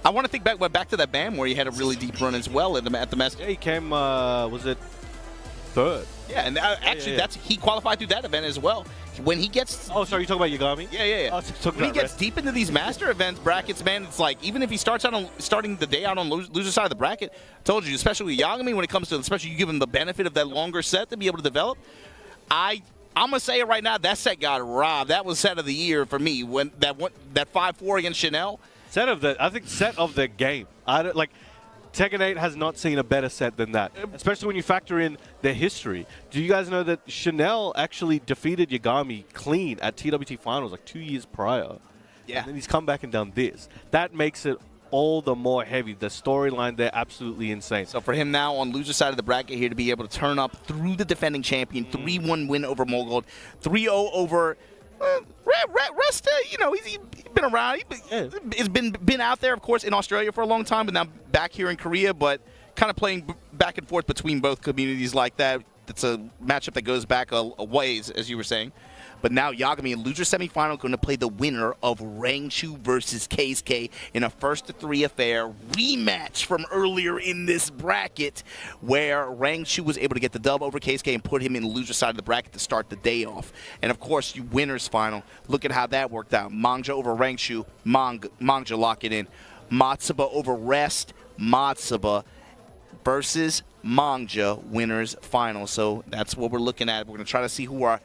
I want to think back to that BAM where he had a really deep run as well at the Masters. Yeah, he came, was it third? Yeah, and actually he qualified through that event as well. When he gets... Oh, sorry, you talking about Yagami? Yeah. Oh, when he gets deep into these master events brackets, man, it's like, even if he starting the day out on loser side of the bracket, I told you, especially with Yagami, when it comes to, especially you give him the benefit of that longer set to be able to develop, I'm going to say it right now, that set got robbed. That was set of the year for me, when that 5-4 against Chanel. I think set of the game. Tekken 8 has not seen a better set than that, especially when you factor in their history. Do you guys know that Chanel actually defeated Yagami clean at TWT Finals like 2 years prior? Yeah. And then he's come back and done this. That makes it all the more heavy. The storyline there, absolutely insane. So for him now on loser side of the bracket here to be able to turn up through the defending champion, 3-1 win over Mogold, 3-0 over... Rest, he's been around. He's been out there, of course, in Australia for a long time, but now back here in Korea, but kind of playing back and forth between both communities like that. That's a matchup that goes back a ways, as you were saying. But now Yagami in loser semifinal going to play the winner of Rangchu versus Keisuke in a 1-3 affair rematch from earlier in this bracket, where Rangchu was able to get the dub over Keisuke and put him in the loser side of the bracket to start the day off. And of course, you winners final. Look at how that worked out. Mangja over Rangchu, Mangja lock it in. Matsuba over Rest, Matsuba versus Mangja winners final. So that's what we're looking at. We're going to try to see who our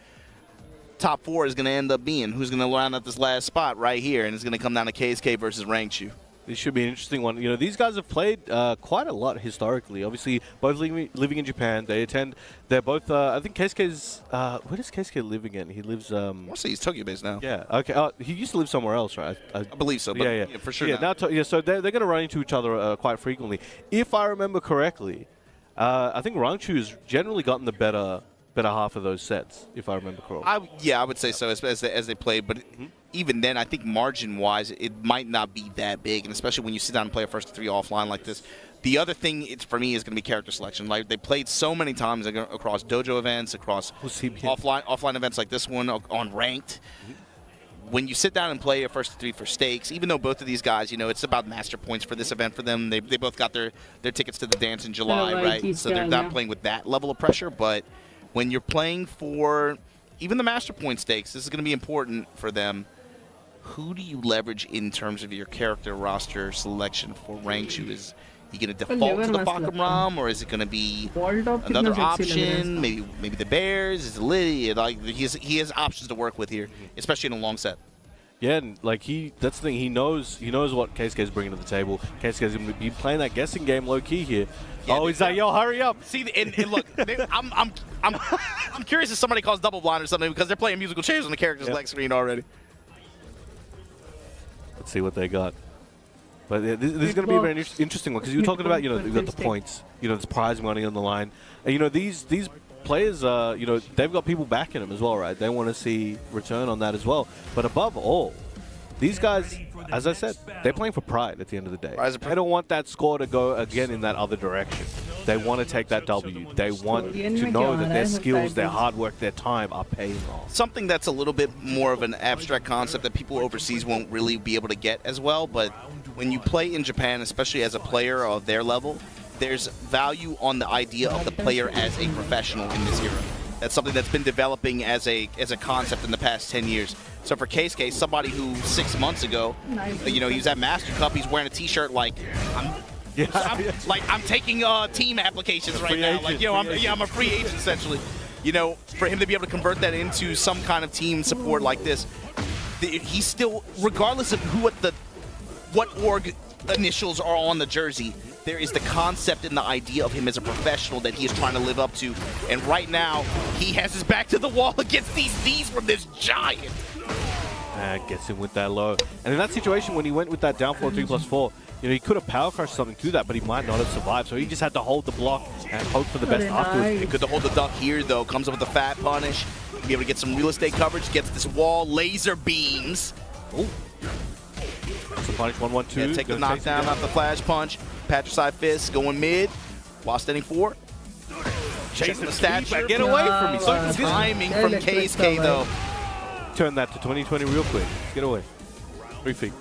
top 4 is going to end up being, who's going to line up this last spot right here, and it's going to come down to KSK versus Rangchu. This should be an interesting one. These guys have played quite a lot historically. Obviously, both living in Japan. They're both, I think KSK's, where does KSK live again? He lives... I want to say he's Tokyo-based now. Yeah, okay. He used to live somewhere else, right? I believe so, but yeah, for sure. Yeah, so they're going to run into each other quite frequently. If I remember correctly, I think Rangchu's generally gotten the better half of those sets, if I remember correctly. I would say so as they played, but even then, I think margin-wise, it might not be that big, and especially when you sit down and play a 1-3 offline like this. The other thing, for me, is going to be character selection. Like, they played so many times across dojo events, across offline events like this one, on ranked. When you sit down and play a 1-3 for stakes, even though both of these guys, it's about master points for this event for them. They both got their tickets to the dance in July, right? So they're not playing with that level of pressure, but when you're playing for even the master point stakes, this is going to be important for them. Who do you leverage in terms of your character roster selection for Rangchu? Is he going to default to the Bakaram, or is it going to be another option? Maybe the Bears? Is it Liddy? Like, he has options to work with here, especially in a long set. Yeah, and that's the thing. He knows what KSK is bringing to the table. KSK is going to be playing that guessing game low key here. Yeah, he's like, yo, hurry up. See, and look, I'm curious if somebody calls double blind or something, because they're playing musical chairs on the character's select screen already. Let's see what they got. But this is going to be a very interesting one, because you were talking about, you've got the points, there's prize money on the line. And, these players, they've got people backing them as well, right? They want to see return on that as well. But above all, these guys, as I said, they're playing for pride at the end of the day. They don't want that score to go again in that other direction. They want to take that W. They want to know that their skills, their hard work, their time are paying off. Something that's a little bit more of an abstract concept that people overseas won't really be able to get as well, but when you play in Japan, especially as a player of their level, there's value on the idea of the player as a professional in this era. That's something that's been developing as a concept in the past 10 years. So for Keisuke, somebody who 6 months ago, he was at Master Cup, he's wearing a T-shirt like, I'm taking team applications right now. Like, I'm a free agent essentially. For him to be able to convert that into some kind of team support like this, he's still, regardless of what org initials are on the jersey, there is the concept and the idea of him as a professional that he is trying to live up to. And right now, he has his back to the wall against these Ds from this giant. Gets him with that low. And in that situation, when he went with that down 3+4, he could have power crushed something through that, but he might not have survived. So he just had to hold the block and hope for the best afterwards. He could hold the duck here, though. Comes up with a fat punish. Be able to get some real estate coverage. Gets this wall. Laser beams. Ooh. So punish 1-1-2. Yeah, take the knockdown off the flash punch. Patricide fist going mid. While standing 4. Chasing the stature. Get away from me. So timing from KSK, though. Turn that to 2020 real quick. Get away. 3 feet.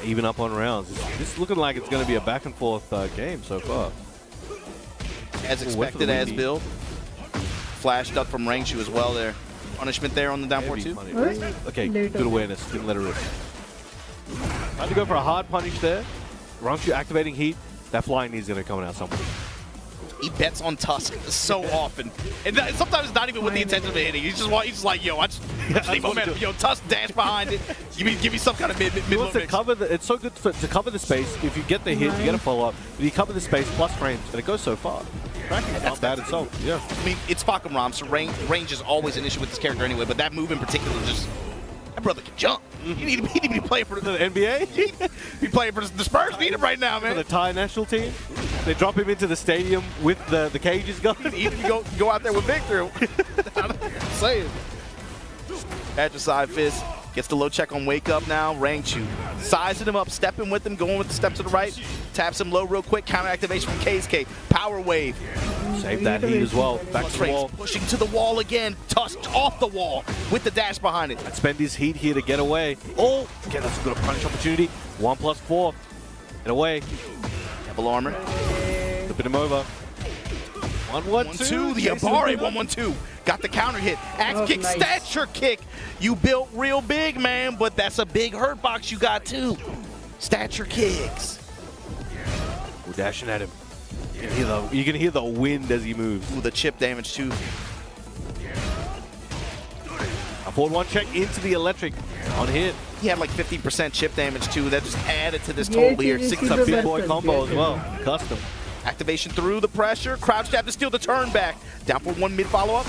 Even up on rounds. This is looking like it's going to be a back and forth game so far. As expected, as build. Flashed up from Rangshu as well there. Punishment there on the down 4-2. Okay, good awareness. Didn't let her rip. Tried to go for a hard punish there. Rangshu activating heat. That flying knee is going to come out somewhere. He bets on Tusk so often, and sometimes not even with the intention of hitting. He's just like, yo, I just need momentum. Yo, Tusk dash behind it. Give me some kind of mid wants to cover the, it's so good to cover the space. If you get the hit, you get a follow up. But you cover the space plus range, and it goes so far. That's not bad itself. Yeah. I mean, it's Fakam Ram, so range is always an issue with this character anyway. But that move in particular, just that brother can jump. He need to be playing for the NBA. He playing for the Spurs. Need him right now, man. For the Thai national team. They drop him into the stadium with the cages going. He go out there with Victor. I'm saying. At your side fist. Gets the low check on Wake Up now. Rangshu sizing him up, stepping with him, going with the step to the right. Taps him low real quick. Counter activation from KSK. Power wave. Save that heat as well. Back to the wall. Pushing to the wall again. Tusk off the wall with the dash behind it. I'd spend his heat here to get away. Oh, okay, that's a good punish opportunity. 1+4. Get away. Double armor. Flipping him over. 1-1-2. The Abari 1-1-2. Got the counter hit. Axe kick, nice. stature kick. You built real big, man, but that's a big hurt box you got too. Stature kicks. We're dashing at him. You can hear the wind as he moves. Ooh, the chip damage too. A forward one check into the electric on hit. He had like 50% chip damage too. That just added to this total here. It's a big boy combo as well. Custom. Activation through the pressure. Crouch jab to steal the turn back. Down for one mid follow-up.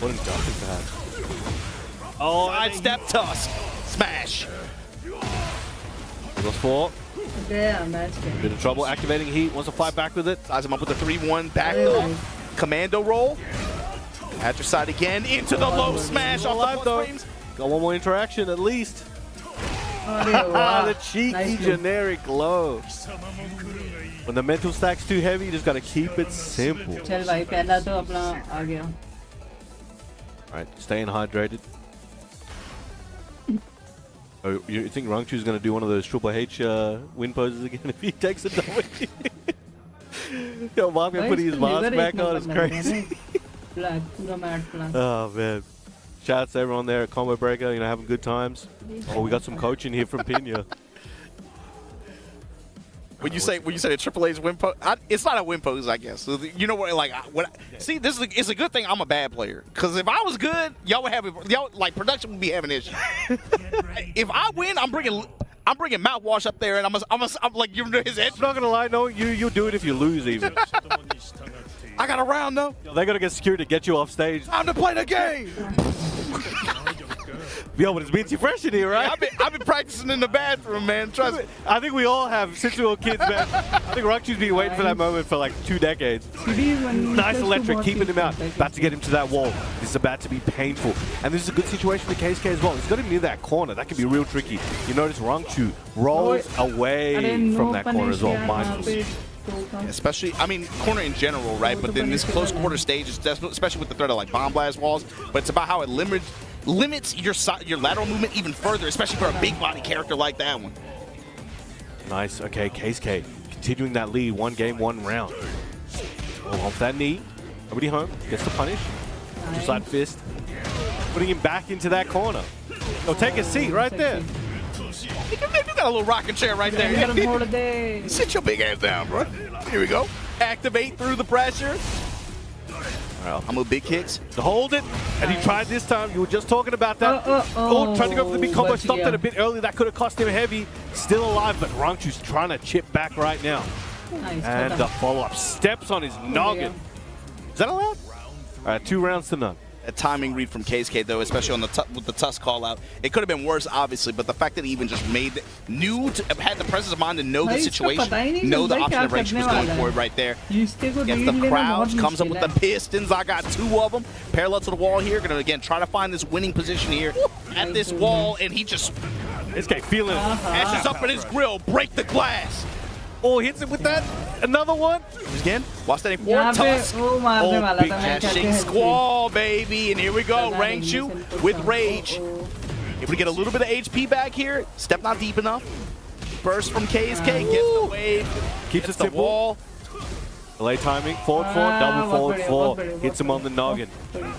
What a jump is that? Oh, sidestep Tusk. Smash. Goes 4. Damn, that's good. Bit of trouble activating heat. Wants to fight back with it. Size him up with the 3-1 back though. Commando roll. At your side again. Into the low smash off the though. frames. Got one more interaction at least. Wow. The cheeky Nice generic low. When the mental stack's too heavy, you just gotta keep it simple. चल भाई पहला तो अपना आ गया. Alright, staying hydrated. Oh, you think Rangshu's gonna do one of those Triple H win poses again if he takes a W? Yo, Bob can put his mask back on, it's crazy. Black, पूरा matte black. Oh man. Shout out to everyone there at Combo Breaker, having good times. Oh, we got some coaching here from Pina. When you say the Triple H's win pose, it's not a win pose, I guess. So you know what? Like, see, it's a good thing I'm a bad player. Because if I was good, y'all would have production would be having issues. If I win, I'm bringing mouthwash up there, and I'm like giving his head. I'm not gonna lie, no, you'll do it if you lose even. I got a round though. They're gonna get security to get you off stage. Time to play the game. Yo, but it's Beatsy Fresh in here, right? Yeah, I've been practicing in the bathroom, man. Trust me. I think we all have since we were kids, man. I think Rangshu's been waiting for that moment for like 2 decades. Nice electric, keeping him out. About to get him to that wall. This is about to be painful. And this is a good situation for KSK as well. He's got him near that corner. That could be real tricky. You notice Rangshu rolls away from that corner as well. Mindful. Especially, I mean, corner in general, right? But then this close quarter stage, especially with the threat of like bomb blast walls, but it's about how it limits your lateral movement even further, especially for a big body character like that one. Nice. Okay, KSK continuing that lead. 1 game, 1 round. Oh, off that knee. Nobody home. Gets the punish. Nice. Side fist. Putting him back into that corner. Oh, take a seat right there. You got a little rocking chair right there. Sit your big ass down, bro. Here we go. Activate through the pressure. Right, I'm with big kicks. To hold it, and he tried this time. You were just talking about that. Trying to go for the big combo. Stopped it a bit early. That could have cost him heavy. Still alive, but Rangshu's trying to chip back right now. Nice, and the follow-up. Steps on his noggin. Is that allowed? All right, 2 rounds to none. A timing read from KSK though, especially on with the Tusk call out. It could have been worse, obviously, but the fact that he even just had the presence of mind to know the situation, know the option of Rangshu was going for it right there. Against the crowd, comes up with the Pistons. I got 2 of them. Parallel to the wall here. Gonna again try to find this winning position here at this wall, and he just this guy feeling it. Ashes up in his grill, break the glass. Oh, hits it with that. Another one. Again, while standing forward, Tusk. Oh, big dashing squall, baby. And here we go, Rangshu with rage. Able to get a little bit of HP back here. Step not deep enough. Burst from KSK, gets the wave, Keeps gets it the simple. wall. Delay timing, forward 4, double forward बहुत 4. बढ़िया, Hits him on the noggin.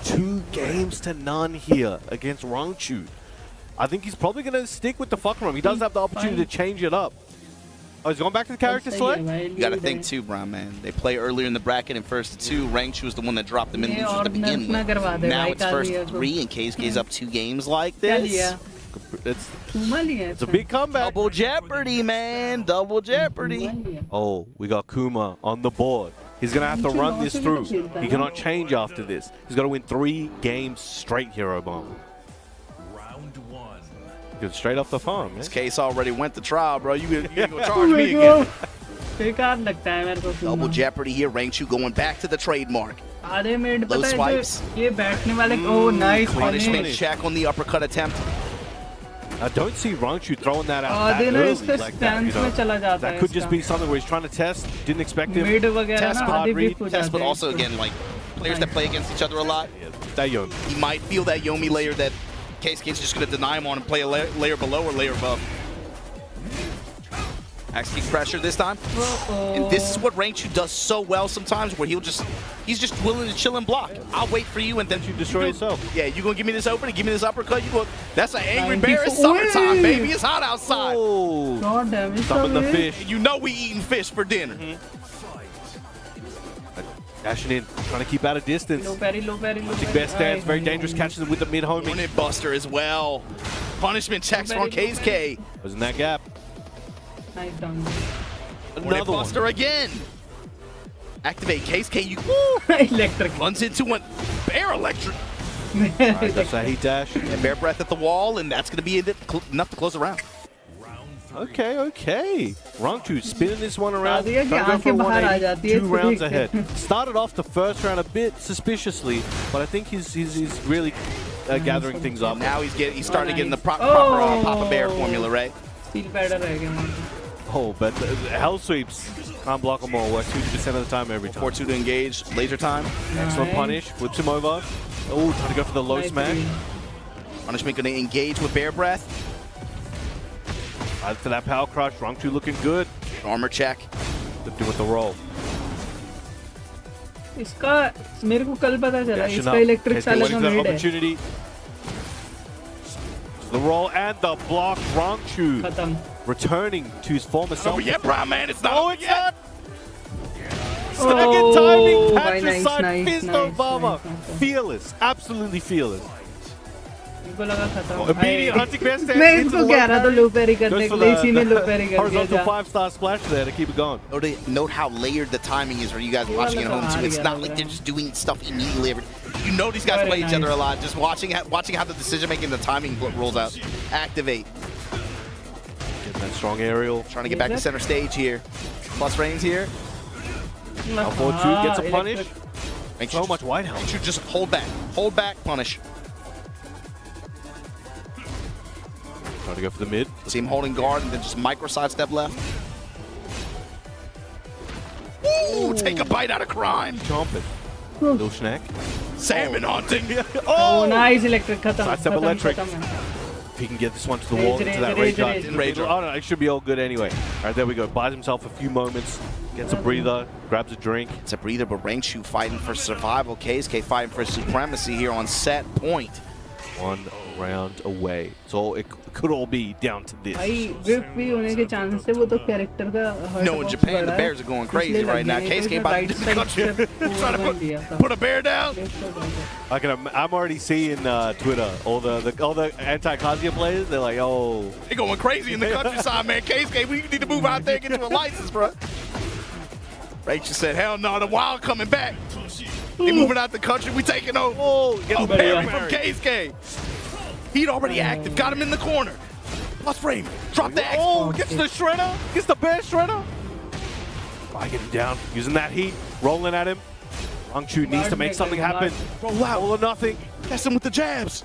2 games to none here against Rangchu. I think he's probably going to stick with the fuck room. He does have the opportunity to change it up. Oh, he's going back to the character select? You got to think too, Brown man. They play earlier in the bracket in first to 2. Rangchu was the one that dropped them in losers to begin with. Now it's first to 3 and KSK's up 2 games like this. It's a big comeback. Double Jeopardy, man. Double Jeopardy. Oh, we got Kuma on the board. He's going to have to run this through. He cannot change after this. He's got to win 3 games straight here, Obama. Round 1. Good, straight off the farm, man. This case already went to trial, bro. You gonna charge me again. बेकार लगता है मेरे को Double Jeopardy here. Rangchu going back to the trademark. आधे minute Low पता है swipes. जो ये बैठने वाले oh nice Punishment check on the uppercut attempt. I don't see Rangchu throwing that out that आधे ना early इसका like that, you स्टैंस में know. चला जाता That है could just be something where he's trying to test. Didn't expect him. Mid वगैरह Test ना hard आधे read, बीफ हो Test, जाते but हैं also again, like players that play against each other a lot, That young. he might feel that Yomi layer that KSK's just gonna deny him on and play a layer below or layer above. Actually pressure this time. And this is what Rangchu does so well sometimes, where he's just willing to chill and block. I'll wait for you and then You destroy yourself. Yeah, you gonna give me this opening, give me this uppercut. You go. That's an angry 94. bear. It's summertime, baby. It's hot outside. Oh, God damn it, summon the Samuel. fish. You know we eating fish for dinner. Dashing in, trying to keep out of distance. Low parry Big best stance, very dangerous. Catches him with the mid homing. Unit buster as well. Punishment checks from KSK. Was in that gap. Nice down Unit Another one. buster again. Activate KSK. You electric runs into one. Bear electric. Alright, that's a heat dash. And bear breath at the wall, and that's gonna be enough to close the round. Okay, okay. Rangchu spinning this one around. दिया कि Trying to go for आंखें बाहर आ 180, जाती है, 2 इसको rounds देख के। ahead. Started off the first round a bit suspiciously, but I think he's really gathering things up. Now he's starting to get in the proper Oh. Papa Bear formula, right? Steel pader रह गया वहाँ पे Oh, but the hell sweeps can't block them all. Works 50% of the time every time. 4-2 to engage. Laser time. Excellent Nice. punish. Flips him over. Oh, trying to go for the low Nice smack. read. Punishment gonna engage with bear breath. Right for that power crush. Rangchu looking good. Armor check. Lifting with the roll. इसका मेरे को कल पता चला Dashing इसका up. Electric KSK साले waiting का for that mid है opportunity. The roll and the block. Rangchu खत्म returning to his former self. Oh yeah, Brown man, it's not Oh, over it's yet. not. Second timing. Oh, भाई, Patricide nice, Fist nice, Obama. nice. Fearless. Absolutely fearless. मेरे को लगा खत्म Oh, immediate hunting best stance मैं into इसको the कह low रहा था parry. लो पैरी करने Goes के for लिए the इसी ने लो पैरी कर दिया horizontal जा 5-star splash there to keep it going. Note how layered the timing is for you guys watching at home too. It's not like they're just doing stuff immediately. You know these guys Very play each other a nice. lot. Just watching how the decision making, the timing rolls out. Activate. Get that strong aerial. Trying to get back to center stage here. Plus range here. Up forward 2 gets a punish. Make So much white Make health. sure just hold back. Hold back. Punish. Trying to go for the mid. See him holding guard and then just micro sidestep left. Ooh, take a bite out of crime. Chomping. Little snack. Salmon hunting. O nice electric खत्म Sidestep खत्म electric. खत्म है If he can get this one to the wall, Rage, into that rage, rage art. rage. Rage art. Oh no, it should be all good anyway. All right, there we go. Buys himself a few moments, gets a breather, grabs a drink. It's a breather, but Rangchu fighting for survival. KSK fighting for supremacy here on set point. 1 round away. So it could all be down to this. भाई whip भी होने के chances है वो तो character का hurt No, in box Japan, बड़ा the है, bears are going crazy इसलिए right now. लग गया, KSK नहीं तो about right to side trying step to बन दिया था। put a bear down. I'm already seeing Twitter, all the anti-Kazuya players, they're like, oh, They going crazy in the countryside, man. KSK, we need to move out there and get you a license, bro. Rachel said, hell no, the wild coming back. They moving out the country. We taking over. oh, get Oh, the parry from KSK. He'd already active. Got him in the corner. Plus frame. Drop the X. Oh, gets the shredder, gets the bear shredder. I get him down, using that heat, rolling at him. Rangchu needs to make something happen. Roll out. All or nothing. Catch him with the jabs.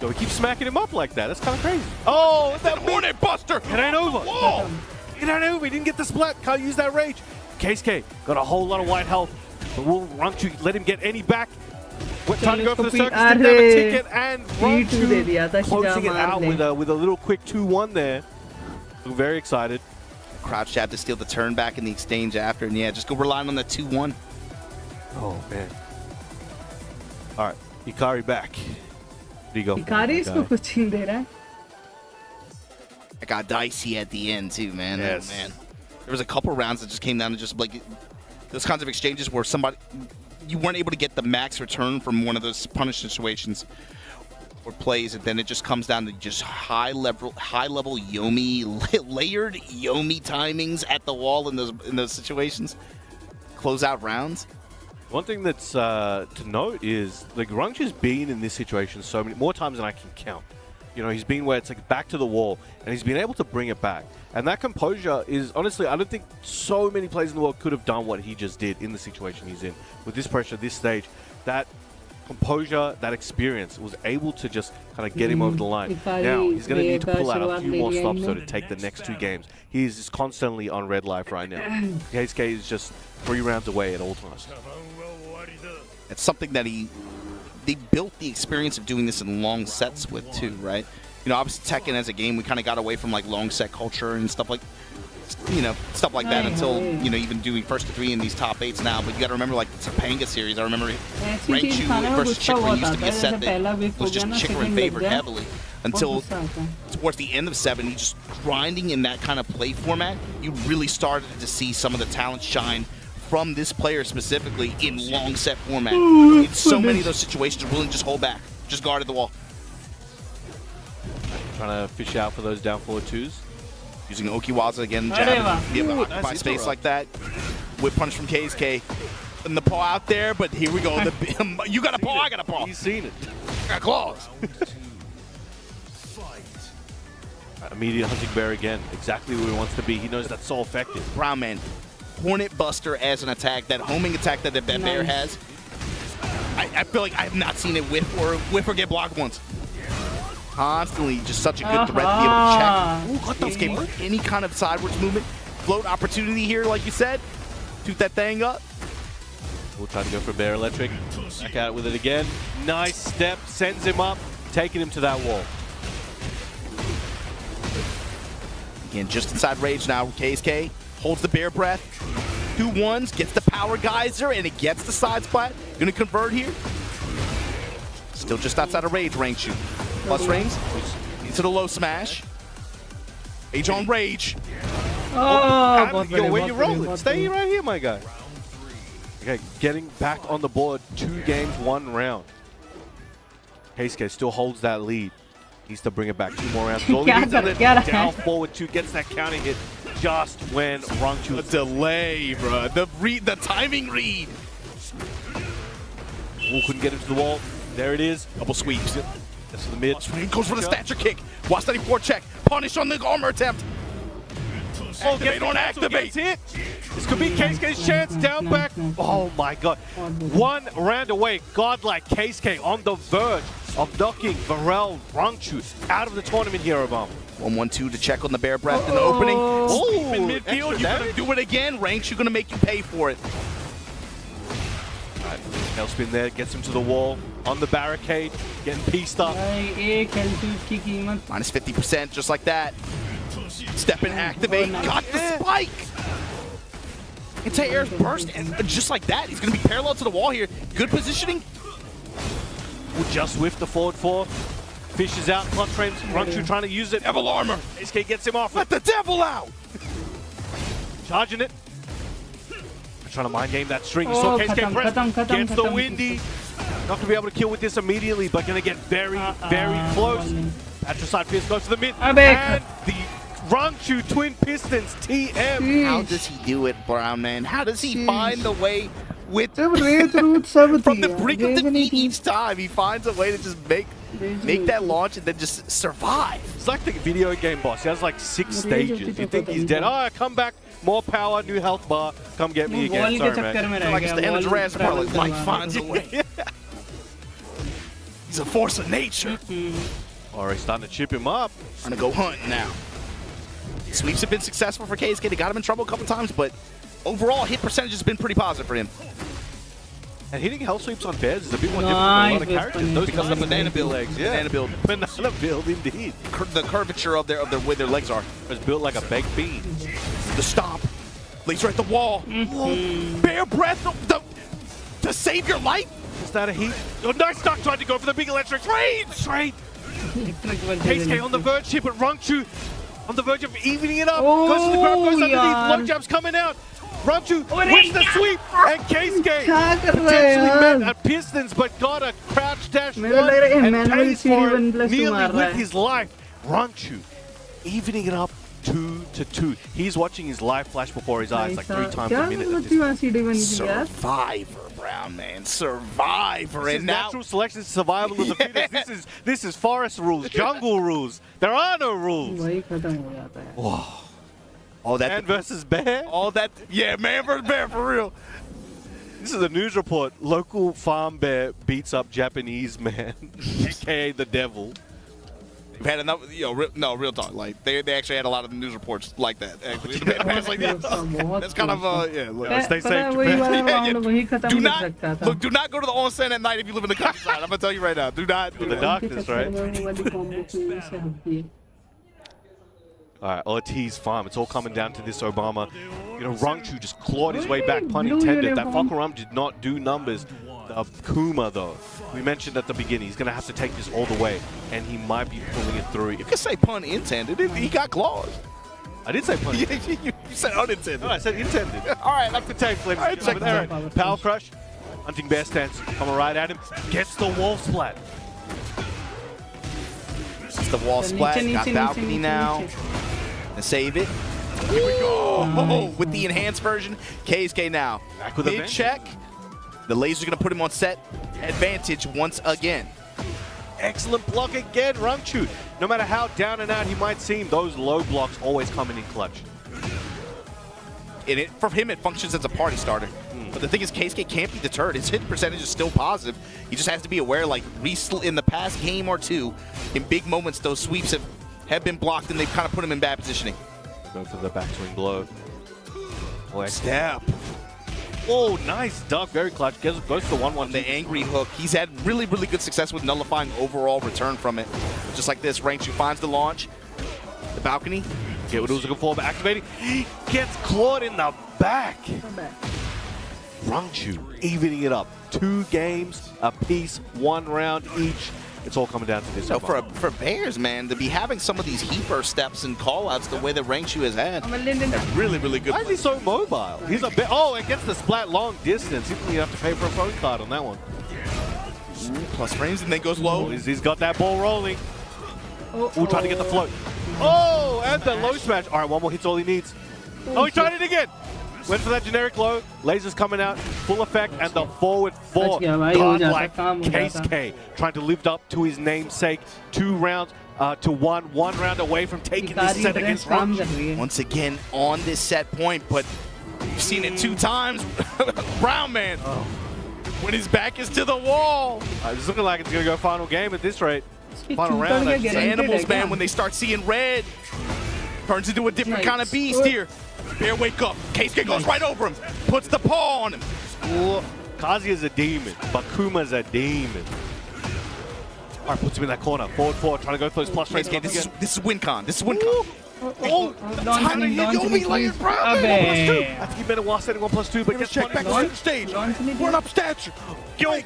Yo, we keep smacking him up like that. That's kind of crazy. Oh, That Hornet Buster. it ain't over. Whoa. It ain't over. He didn't get the splat. Can't use that rage. KSK got a whole lot of white health. But will Rangchu let him get any back? What, trying to go for the Copy- circus, didn't have a Arre. ticket, and Three two दे दिया था, closing it शिजा out मार with a little quick 2-1 there. Look very excited. Crouch had to steal the turn back in the exchange after, and yeah, just go relying on that 2-1. Oh man. All right, Ikari back. What do you go for, भिखारी my इसको guy? कुछ छीन दे रहा है. It got dicey at the end too, man. Yes. Oh, man. There was a couple rounds that just came down to just like those kinds of exchanges where you weren't able to get the max return from one of those punish situations or plays, and then it just comes down to just high level Yomi layered Yomi timings at the wall in those situations. Close out rounds. One thing that's to note is like Rangchu's been in this situation so many more times than I can count. You know, he's been where it's like back to the wall, and he's been able to bring it back. And that composure is, honestly, I don't think so many players in the world could have done what he just did in the situation he's in. With this pressure, this stage, that composure, that experience was able to just kind of get him over the line. Now, he's going to need to pull out a few more stops though to take the next 2 games. He is just constantly on red life right now. KSK is just 3 rounds away at all times. It's something that they built the experience of doing this in long sets with too, right? You know, obviously Tekken as a game, we kind of got away from like long set culture and stuff like that until, you know, even doing first to 3 in these top 8s now. But you got to remember like the Topanga series. I remember ऐसी चीज Rangchu खाने में versus गुस्सा Chikrin बहुत used to be आता a है, set जैसे पहला that wave हो was just गया ना, Chikrin second favored लग गया, heavily until बहुत गुस्सा आता है. towards the end of 7, you just grinding in that kind of play format, you really started to see some of the talent shine from this player specifically in long set format. In so many of those situations, willing to just hold back, just guard at the wall. Trying to fish out for those down forward 2s. Using Okiwaza again, Arre jabbing, वाह. be able to occupy nice space interrupt. like that. Whip punch from KSK. And the paw out there, but here we go. You got a paw, I got a paw. He's seen it. I got claws. Immediate hunting bear again. Exactly where he wants to be. He knows that's so effective. Brown Man, Hornet Buster as an attack, that homing attack that bear Nice. has. I feel like I have not seen it whiff or get blocked once. Constantly just such a good threat to be able to check. Ooh, got those game. Any kind of sideways movement. Float opportunity here, like you said. Toot that thing up. We'll try to go for Bear Electric. Back at it with it again. Nice step. Sends him up. Taking him to that wall. Again, just inside rage now. KSK holds the bear breath. 2 1s, gets the power geyser, and it gets the side splat. Gonna convert here. Still just outside of rage, Rangchu. Plus rings into the low smash. Rage on rage. Oh, बहुत Yo, बड़े, where you बहुत बड़े, rolling? बहुत Stay बड़े. right here, my guy. Okay, getting back on the board. 2 games, 1 round. Keisuke still holds that lead. Needs to bring it back 2 more rounds. All he क्या needs is कर- a क्या रहा है? down forward 2, gets that counting hit just when Rangchu The delay, bro. The timing read. Wu couldn't get him to the wall. There it is. Double sweeps. That's for the mid. Goes for the stature kick. Watch 94 check. Punish on the armor attempt. Oh, Activate on activate. Hit. This could be Keisuke's chance. Down back. Oh my god. 1 round away. Godlike Keisuke on the verge of knocking Varel Rangchu out of the tournament here, Obama. 1-1-2 to check on the bear breath in the opening. Oh, Sweep in midfield. extra You're gonna damage. do it again. Rangchu gonna make you pay for it. Tail spin there. Gets him to the wall. On the barricade. Getting pieced up. भाई एक health की कीमत. Minus 50%, just like that. Step and activate. Oh, nice. Got the spike. Anti-air's burst, and just like that, he's going to be parallel to the wall here. Good positioning. Will just whiff the forward 4. Fishes out. Clutch frames. Rangchu trying to use it. Devil armor. SK gets him off. Let the devil out. Charging it. Trying to mind game that string. You Oh, saw KSK khatam, press. khatam, khatam, Gets the khatam. windy. Not going to be able to kill with this immediately, but going to get very, very close. Patricide Fierce goes to the mid. Abe. And the Rangchu Twin Pistons TM. How does he do it, Brown Man? How does he find the way with सब रेत root सब from the थी, brink of रेत नहीं defeat थी. each time? He finds a way to just make that launch and then just survive. It's like the video game boss. He has like 6 Rage stages. होती You तो think पता he's नहीं dead. था. Oh, come back. More power, new health bar. Come get me वो wall again. के Sorry, चक्कर man. में रह Like it's गया, the end of wall Jurassic Park. travel Like life करवा. finds a way. He's a force of nature. Already starting to chip him up. Trying to go hunting now. Sweeps have been successful for KSK. They got him in trouble a couple times, but overall hit percentage has been pretty positive for him. And hitting hell sweeps on bears is a bit more difficult than a lot of Nice, characters. Winston. Those Because of the banana build. legs, yeah. Banana build. Banana build, indeed. The curvature of their way their legs are. It's built like a baked bean. The stomp. Laser at the wall. Bear breath to save your life. Is that a heat? Oh, nice stock trying to go for the big electric. Straight. Keisuke on the verge here, but Rangchu on the verge of evening it up. Goes to the ground, goes underneath. yaar. Low jumps coming out. Rangchu Arey, wins the sweep, and Keisuke क्या कर रहा है potentially यार? met at Pistons, but got a crouch dash मेरे लग रहा है one and Emmanuel pays Siri for 1 it plus 2 nearly मार रहा with है. his life. Rangchu evening it up 2-2. He's watching his life flash before his eyes like 3 times a minute at this point. Survivor, Brown man. Survivor. This And is now natural selection, survival of the fittest. This is forest rules, jungle rules. There are no rules. वही खत्म हो जाता है. all that Man versus bear. all that man versus bear for real. This is a news report. Local farm bear beats up Japanese man, aka the devil. We've had enough, real talk. Like they actually had a lot of news reports like that. Actually, the past, like that. That's kind of look, Stay पता safe, है वही वाला Yeah, yeah. Round वही खत्म do कर not सकता था. look. Do not go to the onsen at night if you live in the countryside. I'm gonna tell you right now. Do not. The darkness, right? वो वाली combo की से हटती है. All right, Ortiz farm. It's all coming down to this Obama. You know, Rangchu just clawed his way back, pun Blue intended. That uniform. Fakaram did not do numbers. Kuma, though, we mentioned at the beginning, he's going to have to take this all the way, and he might be pulling it through. You can say pun intended. He got claws. I did say pun. you said unintended. No, I said intended. All right, Like the tape flips. All right, check Over there. that. Power crush. Hunting bear stance. Coming right at him. Gets the wall splat. It's the wall splat. Got balcony now. And save it. Here we go. With the enhanced version, KSK now. Back with a Mid vengeance. check. The laser's gonna put him on set advantage once again. Excellent block again, Rangchu. No matter how down and out he might seem, those low blocks always coming in clutch. And for him, it functions as a party starter. But the thing is, Keisuke can't be deterred. His hit percentage is still positive. He just has to be aware, like, in the past game or two, in big moments, those sweeps have been blocked, and they've kind of put him in bad positioning. Going for the backswing blow. Oh, Step. oh, nice duck. Very clutch. Goes for 1-1. The angry hook. He's had really, really good success with nullifying overall return from it. Just like this, Rangchu finds the launch. The balcony. Get what he was looking for, but activating. He gets clawed in the back. Rangchu evening it up. 2 games apiece, 1 round each. It's all coming down to this. So for Bears, man, to be having some of these heaper steps and callouts the way that Rangchu has had, really, really good. Why is he so mobile? He's a bit. Oh, it gets the splat long distance. He didn't even have to pay for a phone card on that one. Plus frames and then goes low. He's got that ball rolling. Oh, Trying to get the float. Oh, and the low smash. All right, 1 more hit's all he needs. Oh, he tried it again. Went for that generic low. Lasers coming out, full effect, and the forward 4. गया भाई, हो जाता, Godlike काम हो जाता. Keisuke trying to live up to his namesake. 2 rounds to 1. 1 round away from taking this भिखारी set dress against काम Rangchu. कर रही है. Once again on this set point, but you've seen it 2 times. Brown man, when his back is to the wall. It's looking like it's going to go final game at this rate. इसकी Final चूतर round, क्या I should say. guaranteed Animals, है man, क्या? when they start seeing red, turns into a different kind of Nice. beast here. Bear, wake up. Keisuke goes right over him, puts the paw on him. Kazuya's a demon. Bakuma's a demon. All right, puts him in that corner. Forward 4, trying to go for those plus frames. Keisuke, this is WinCon. This is WinCon. Oh, Launch नहीं, launch नहीं, please. अबे. I think he better watch setting 1+2, but gets Check back punished. on the stage. Launch नहीं Run दिया. up stature. Yo, Nice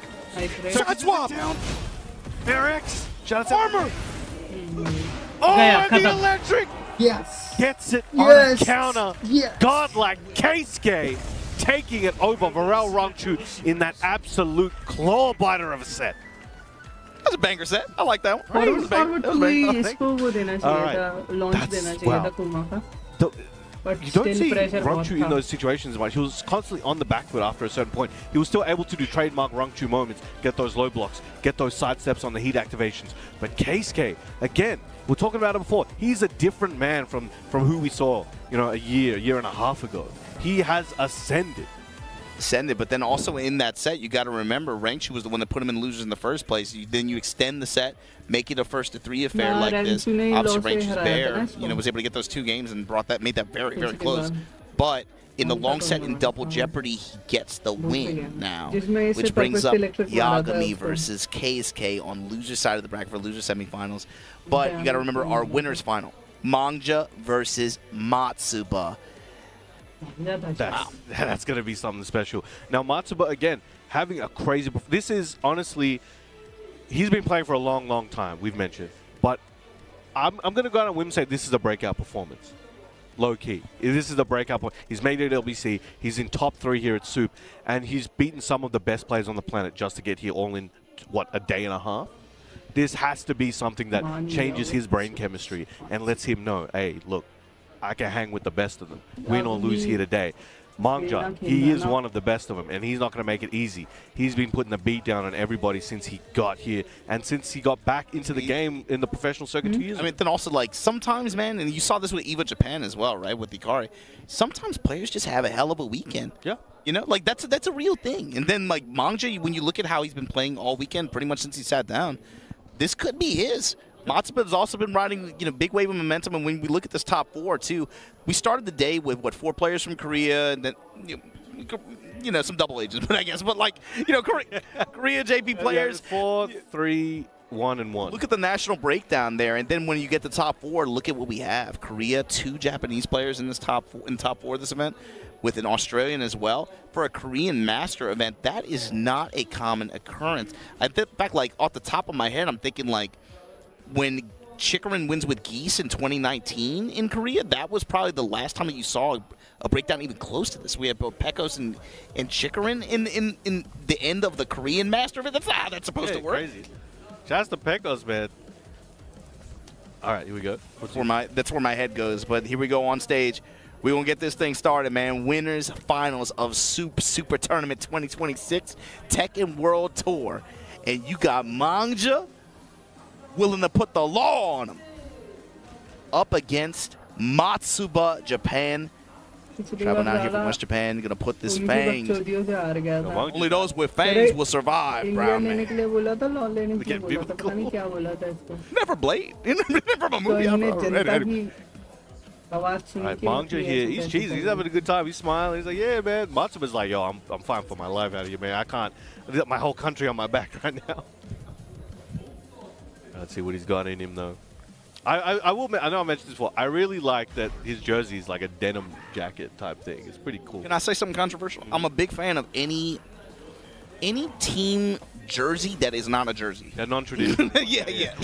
raid. Side swap. Bear X. Shout out to Armor. Oh, Gaya, and the खत्म. electric Yes. gets it Yes. on counter. Yes. Godlike Keisuke taking it over Varel Rangchu in that absolute claw biter of a set. That's a banger set. I like that one. That forward was a banger. Forward That was a को banger. भी इसको वो देना चाहिए Alright. था, launch That's- देना चाहिए था wow. कुमा का. The- But You don't still see pressure बहुत Rangchu in था. those situations much. He was constantly on the back foot after a certain point. He was still able to do trademark Rangchu moments, get those low blocks, get those side steps on the heat activations. But Keisuke, again, we're talking about it before. He's a different man from who we saw, a year and a half ago. He has ascended. Send it, but then also in that set, you got to remember Rangchu was the one that put him in losers in the first place. Then you extend the set, make it a 1-3 affair Nah, like this. Rangchu ने Obviously, loss से Rangchu's हराया था there, ना इसको. was able to get those 2 games and made that very, very उसके close. बाद. But in the long set in double jeopardy, he gets the win now, जिसमें इसे which brings up purposely electric मारा था Yagami उसको। versus KSK on loser side of the bracket for loser semifinals. But you got to remember our winners final, Mangja versus Matsuba. That's going to be something special. Now, Matsuba, again, having a crazy... This is, honestly, he's been playing for a long, long time, we've mentioned. But I'm going to go out on a whim and say this is a breakout performance. Low-key. This is the breakout point. He's made it at LBC. He's in top 3 here at Soop. And he's beaten some of the best players on the planet just to get here all in, what, a day and a half? This has to be something that changes his brain chemistry and lets him know, hey, look, I can hang with the best of them. Win or lose here today. Mangja, he is one of the best of them, and he's not going to make it easy. He's been putting the beat down on everybody since he got here, and since he got back into the game in the professional circuit 2 years ago. I mean, then also, like, sometimes, man, and you saw this with EVA Japan as well, right, with Ikari, sometimes players just have a hell of a weekend. Yeah. You know, like, that's a real thing. And then, like, Mangja, when you look at how he's been playing all weekend, pretty much since he sat down, this could be his. Matsuba has also been riding, big wave of momentum. And when we look at this top 4, too, we started the day with, 4 players from Korea, and then, some double agents, but I guess. But, like, Korea JP players. 4, 3, 1, and 1. Look at the national breakdown there. And then when you get the top 4, look at what we have. Korea, 2 Japanese players in this top 4 of this event, with an Australian as well. For a Korean master event, that is not a common occurrence. In fact, like, off the top of my head, I'm thinking, like, when Chikarin wins with Geese in 2019 in Korea, that was probably the last time that you saw a breakdown even close to this. We had both Pekos and Chikarin in the end of the Korean master event. That's not how that's supposed to work. Crazy. Shouts to Pekos, man. All right, here we go. That's where my head goes. But here we go on stage. We're going to get this thing started, man. Winners finals of Soop Super Tournament 2026 Tekken World Tour. And you got Mangja willing to put the law on him. Up against Matsuba, Japan. Traveling out here from West Japan, going to put this fangs. Only those with fangs will survive, brown man. Never Blade. Never a movie. Alright, Mangja here, he's cheesy, he's having a good time, he's smiling, he's like, yeah, man. Matsuba's like, yo, I'm fine for my life out of here, man. I can't, I got my whole country on my back right now. Let's see what he's got in him, though. I will, I know I mentioned this before, I really like that his jersey is like a denim jacket type thing. It's pretty cool. Can I say something controversial? I'm a big fan of any team jersey that is not a jersey. Yeah, non-traditional. yeah.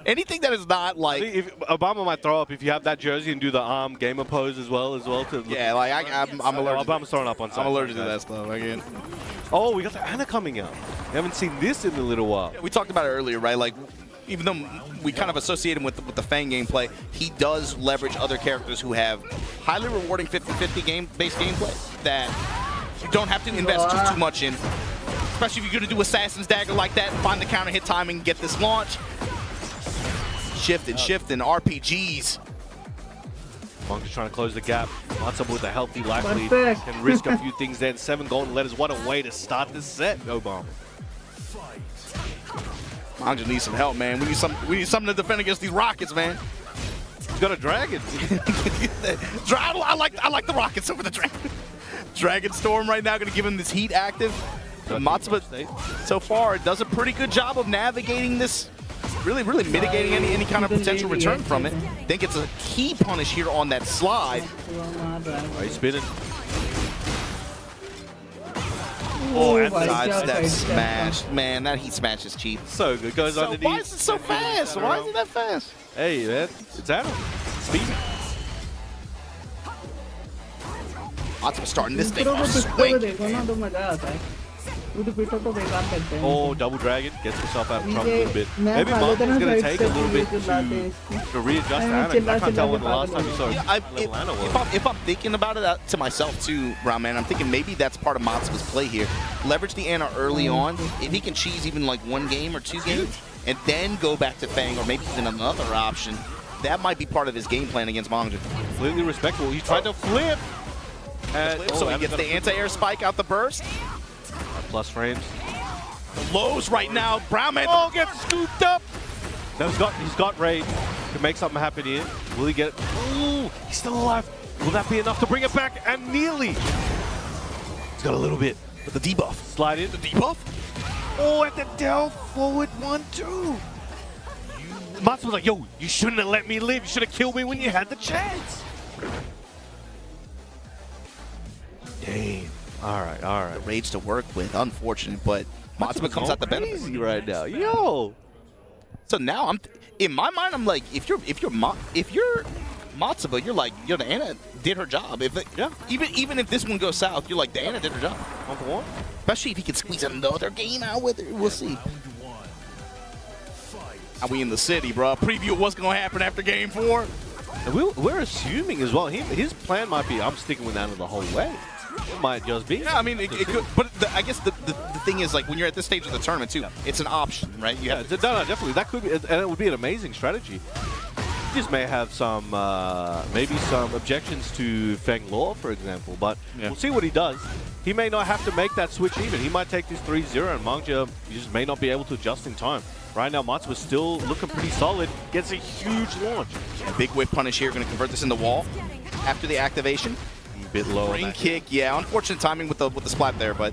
Anything that is not like... If Obama might throw up if you have that jersey and do the arm gamer pose as well. Yeah, like I'm allergic. Obama's throwing up on I'm allergic to that stuff. Again. Oh, we got the Anna coming out. We haven't seen this in a little while. Yeah, we talked about it earlier, right? Like, even though we kind of associate him with the Fang gameplay, he does leverage other characters who have highly rewarding 50-50 based gameplay that you don't have to invest too much in. Especially if you're going to do Assassin's Dagger like that, find the counter hit timing, get this launch. Shifting, RPGs. Monk's trying to close the gap. Matsuba with a healthy life lead. Can risk a few things then. 7 golden letters. What a way to start this set, Obama. Mangja needs some help, man. We need something to defend against these rockets, man. He's got a dragon. I like the rockets over the dragon. Dragon Storm right now going to give him this heat active. Matsuba, so far, does a pretty good job of navigating this, really mitigating any kind of potential return from it. I think it's a key punish here on that slide. He's spinning. Oh, and sidestep smash. Man, that heat smash is cheap. So good. Goes underneath. Why is it so fast? Why is it that fast? Hey, man. It's Adam. Speed. Matsuba starting this thing off swing. Oh, double dragon. Gets himself out of trouble a little bit. Maybe Manga's going to take a little bit to readjust to Anna. I can't tell when the last time you saw Anna was. If I'm thinking about it to myself too, Brown Man, I'm thinking maybe that's part of Matsuba's play here. Leverage the Anna early on. If he can cheese even like 1 game or 2 games, and then go back to Fang, or maybe even another option, that might be part of his game plan against Mangja. Completely respectable. He tried to flip. So he gets the anti-air spike out the burst. Plus frames. Lows right now. Brown Man gets scooped up. No, he's got raid. Can make something happen here. Will he get it? Ooh, he's still alive. Will that be enough to bring it back? And nearly. He's got a little bit. With the debuff. Slide in. The debuff? Oh, at the delve forward 1-2. Matsu was like, yo, you shouldn't have let me live. You should have killed me when you had the chance. Dang. All right, all right. Rage to work with, unfortunate, but Matsuba comes out the benefit crazy right now. Yo. So now in my mind, I'm like, if you're Matsuba, you're like, yo, the Anna did her job. Even if this one goes south, you're like, the Anna did her job. On for one. Especially if he can squeeze another game out with her. We'll see. Are we in the city, bro? Preview of what's gonna happen after game 4. And we're assuming as well. His plan might be, I'm sticking with Anna the whole way. It might just be. Yeah, I mean, it could. But I guess the thing is, like, when you're at this stage of the tournament, too, it's an option, right? You have no, definitely. That could be, and it would be an amazing strategy. He just may have some, maybe some objections to Feng Law, for example, but we'll see what he does. He may not have to make that switch even. He might take this 3-0, and Mangja just may not be able to adjust in time. Right now, Matsuba's still looking pretty solid. Gets a huge launch. A big whip punish here, going to convert this into wall after the activation. A bit low. Ring kick, yeah. Unfortunate timing with the splat there, but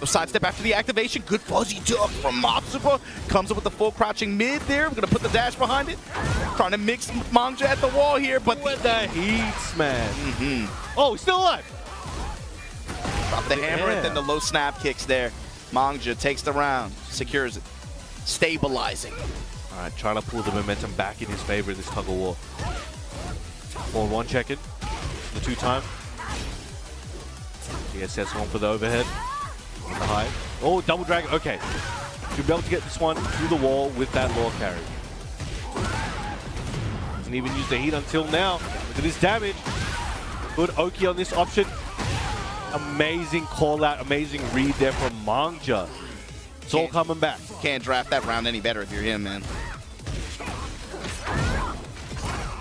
sidestep after the activation. Good fuzzy duck from Matsuba. Comes up with the full crouching mid there. We're going to put the dash behind it. Trying to mix Mangja at the wall here, but with the heat smash. Oh, he's still alive. Drop the hammer and then the low snap kicks there. Mangja takes the round, secures it, stabilizing. All right, trying to pull the momentum back in his favor in this tug of war. 4-1 check-in, the 2-time. He sets on for the overhead. On the high. Oh, double dragon. Okay. Should be able to get this one through the wall with that law carry. Doesn't even use the heat until now. Look at this damage. Good Oki on this option. Amazing call out, amazing read there from Mangja. It's all coming back. Can't draft that round any better if you're him, man.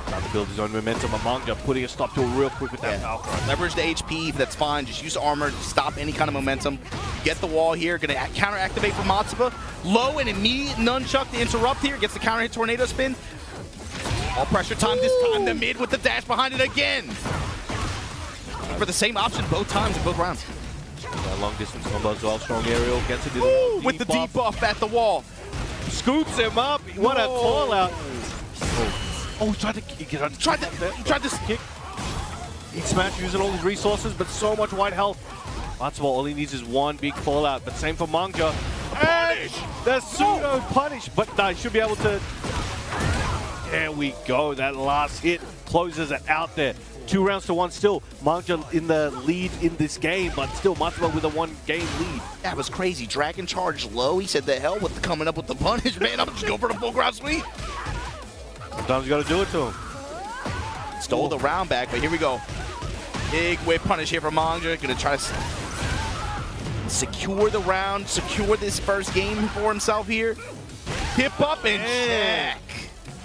Trying to build his own momentum. Mangja putting a stop to it real quick with that Valkyrie. Leverage the HP, that's fine. Just use armor to stop any kind of momentum. Get the wall here. Gonna counter activate for Matsuba. Low and immediate nunchuck to interrupt here. Gets the counter hit tornado spin. All pressure time this time. The mid with the dash behind it again. For the same option both times in both rounds. That long distance combo as well. Strong aerial gets it with the debuff at the wall. Scoops him up. What a call out. Oh, he tried to tried this kick. Heat smash using all his resources, but so much white health. Matsuba, all he needs is one big call out, but same for Mangja. Punish! The pseudo punish, but no, he should be able to. There we go. That last hit closes it out there. 2 rounds to 1 still. Mangja in the lead in this game, but still Matsuba with a 1-game lead. That was crazy. Dragon charge low. He said, the hell with coming up with the punish, man. I'm just going for the full ground sweep. Sometimes you got to do it to him. Stole the round back, but here we go. Big whip punish here from Mangja. Going to try to secure the round, secure this first game for himself here. Hip up and check.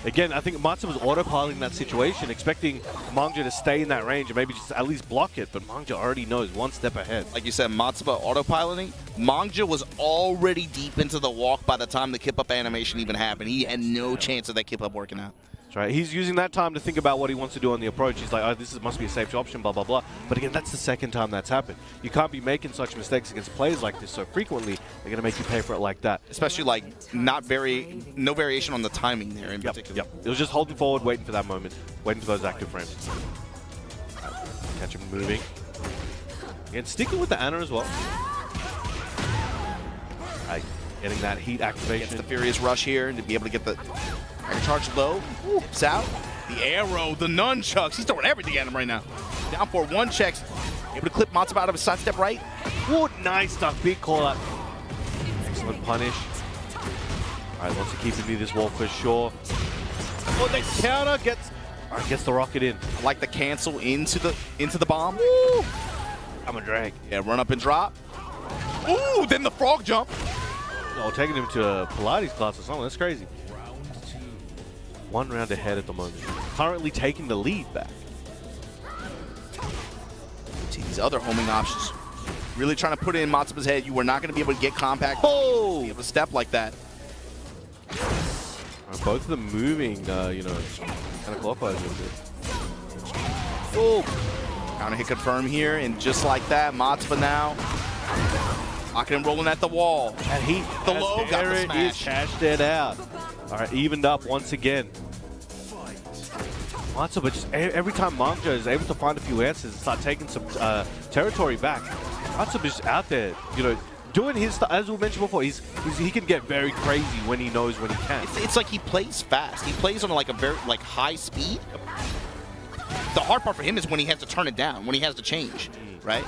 Again, I think Matsu was autopiloting that situation, expecting Mangja to stay in that range and maybe just at least block it, but Mangja already knows one step ahead. Like you said, Matsuba autopiloting. Mangja was already deep into the walk by the time the kip-up animation even happened. He had no chance of that kip-up working out. That's right. He's using that time to think about what he wants to do on the approach. He's like, oh, this must be a safe option, blah, blah, blah. But again, that's the second time that's happened. You can't be making such mistakes against players like this so frequently. They're going to make you pay for it like that. Especially like no variation on the timing there in particular. Yep. It was just holding forward, waiting for that moment, waiting for those active frames. Catch him moving. And sticking with the Anna as well. Getting that heat activation. Gets the Furious Rush here and to be able to get the charge low. Tips out. The arrow, the nunchucks. He's throwing everything at him right now. Down for 1 checks. Able to clip Matsuba out of his sidestep right. Oh, nice stuff. Big call out. Excellent punish. All right, wants to keep him near this wall for sure. Oh, the counter gets the rocket in. I like the cancel into the bomb. Woo. I'm a drag. Yeah, run up and drop. Ooh, then the frog jump. Oh, taking him to a Pilates class or something. That's crazy. 1 round ahead at the moment. Currently taking the lead back. See these other homing options. Really trying to put it in Matsuba's head. You were not going to be able to get compact. Oh! Be able to step like that. Both of them moving, you know, kind of clockwise a little bit. Oh, Counter hit confirm here, and just like that, Matsuba now locking and rolling at the wall. and he The low got the smash. cashed it out. All right, evened up once again. Matsuba just every time Mangja is able to find a few answers and start taking some territory back, Matsuba's just out there, you know, doing his stuff. As we mentioned before, he can get very crazy when he knows when he can. It's like he plays fast. He plays on like a very high speed. The hard part for him is when he has to turn it down, when he has to change, right?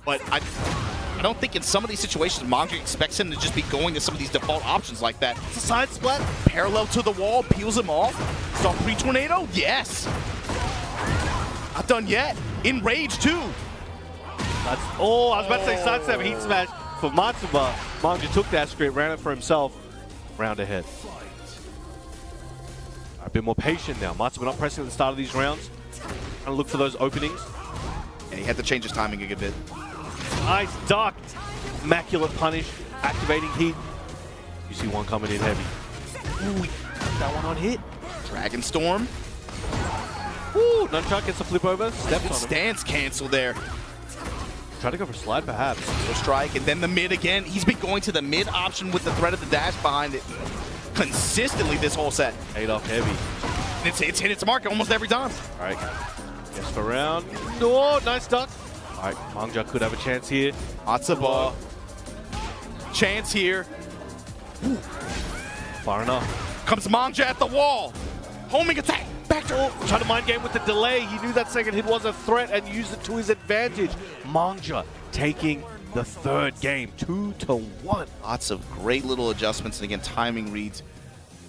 But I don't think in some of these situations Mangja expects him to just be going to some of these default options like that. It's a side splat, parallel to the wall, peels him off. Saw pre-tornado? Yes. Not done yet. Enraged too. I was about to say sidestep heat smash for Matsuba. Mangja took that script, ran it for himself. Round ahead. A bit more patient now. Matsuba not pressing at the start of these rounds. Trying to look for those openings. And he had to change his timing a good bit. Nice duck. Immaculate punish. Activating heat. You see one coming in heavy. Ooh, he got that one on hit. Dragon Storm. Ooh, Nunchuck gets a flip over. Steps Good on him. stance cancel there. Try to go for slide perhaps. No strike, and then the mid again. He's been going to the mid option with the threat of the dash behind it consistently this whole set. Ate off heavy. And it's hit its mark almost every time. All right. Guess for round. Oh, nice duck. All right, Mangja could have a chance here. Matsuba. Chance here. Far enough. Comes Mangja at the wall. Homing attack. Back to Trying to mind game with the delay. He knew that second hit was a threat and used it to his advantage. Mangja taking the third game, 2-1. Lots of great little adjustments, and again, timing reads.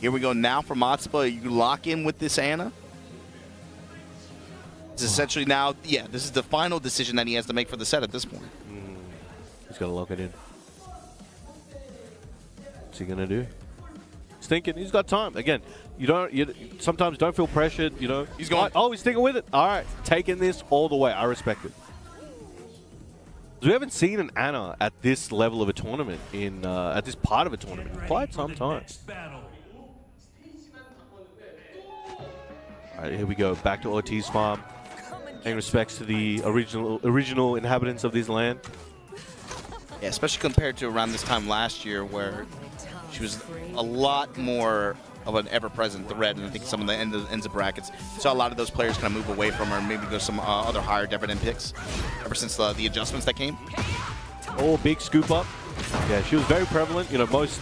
Here we go now for Matsuba. You lock in with this Ana. It's essentially now, yeah, this is the final decision that he has to make for the set at this point. He's got to lock it in. What's he going to do? He's thinking. He's got time. Again, you sometimes don't feel pressured, you know. He's going. Oh, he's sticking with it. All right, taking this all the way. I respect it. We haven't seen an Ana at this level of a tournament at this part of a tournament in quite some time. All right, here we go. Back to Ortiz Farm. Paying respects to the original inhabitants of this land. Yeah, especially compared to around this time last year where she was a lot more of an ever-present threat, and I think some of the ends of brackets saw a lot of those players kind of move away from her and maybe go some other higher dividend picks ever since the adjustments that came. Oh, big scoop up. Yeah, she was very prevalent. You know, at least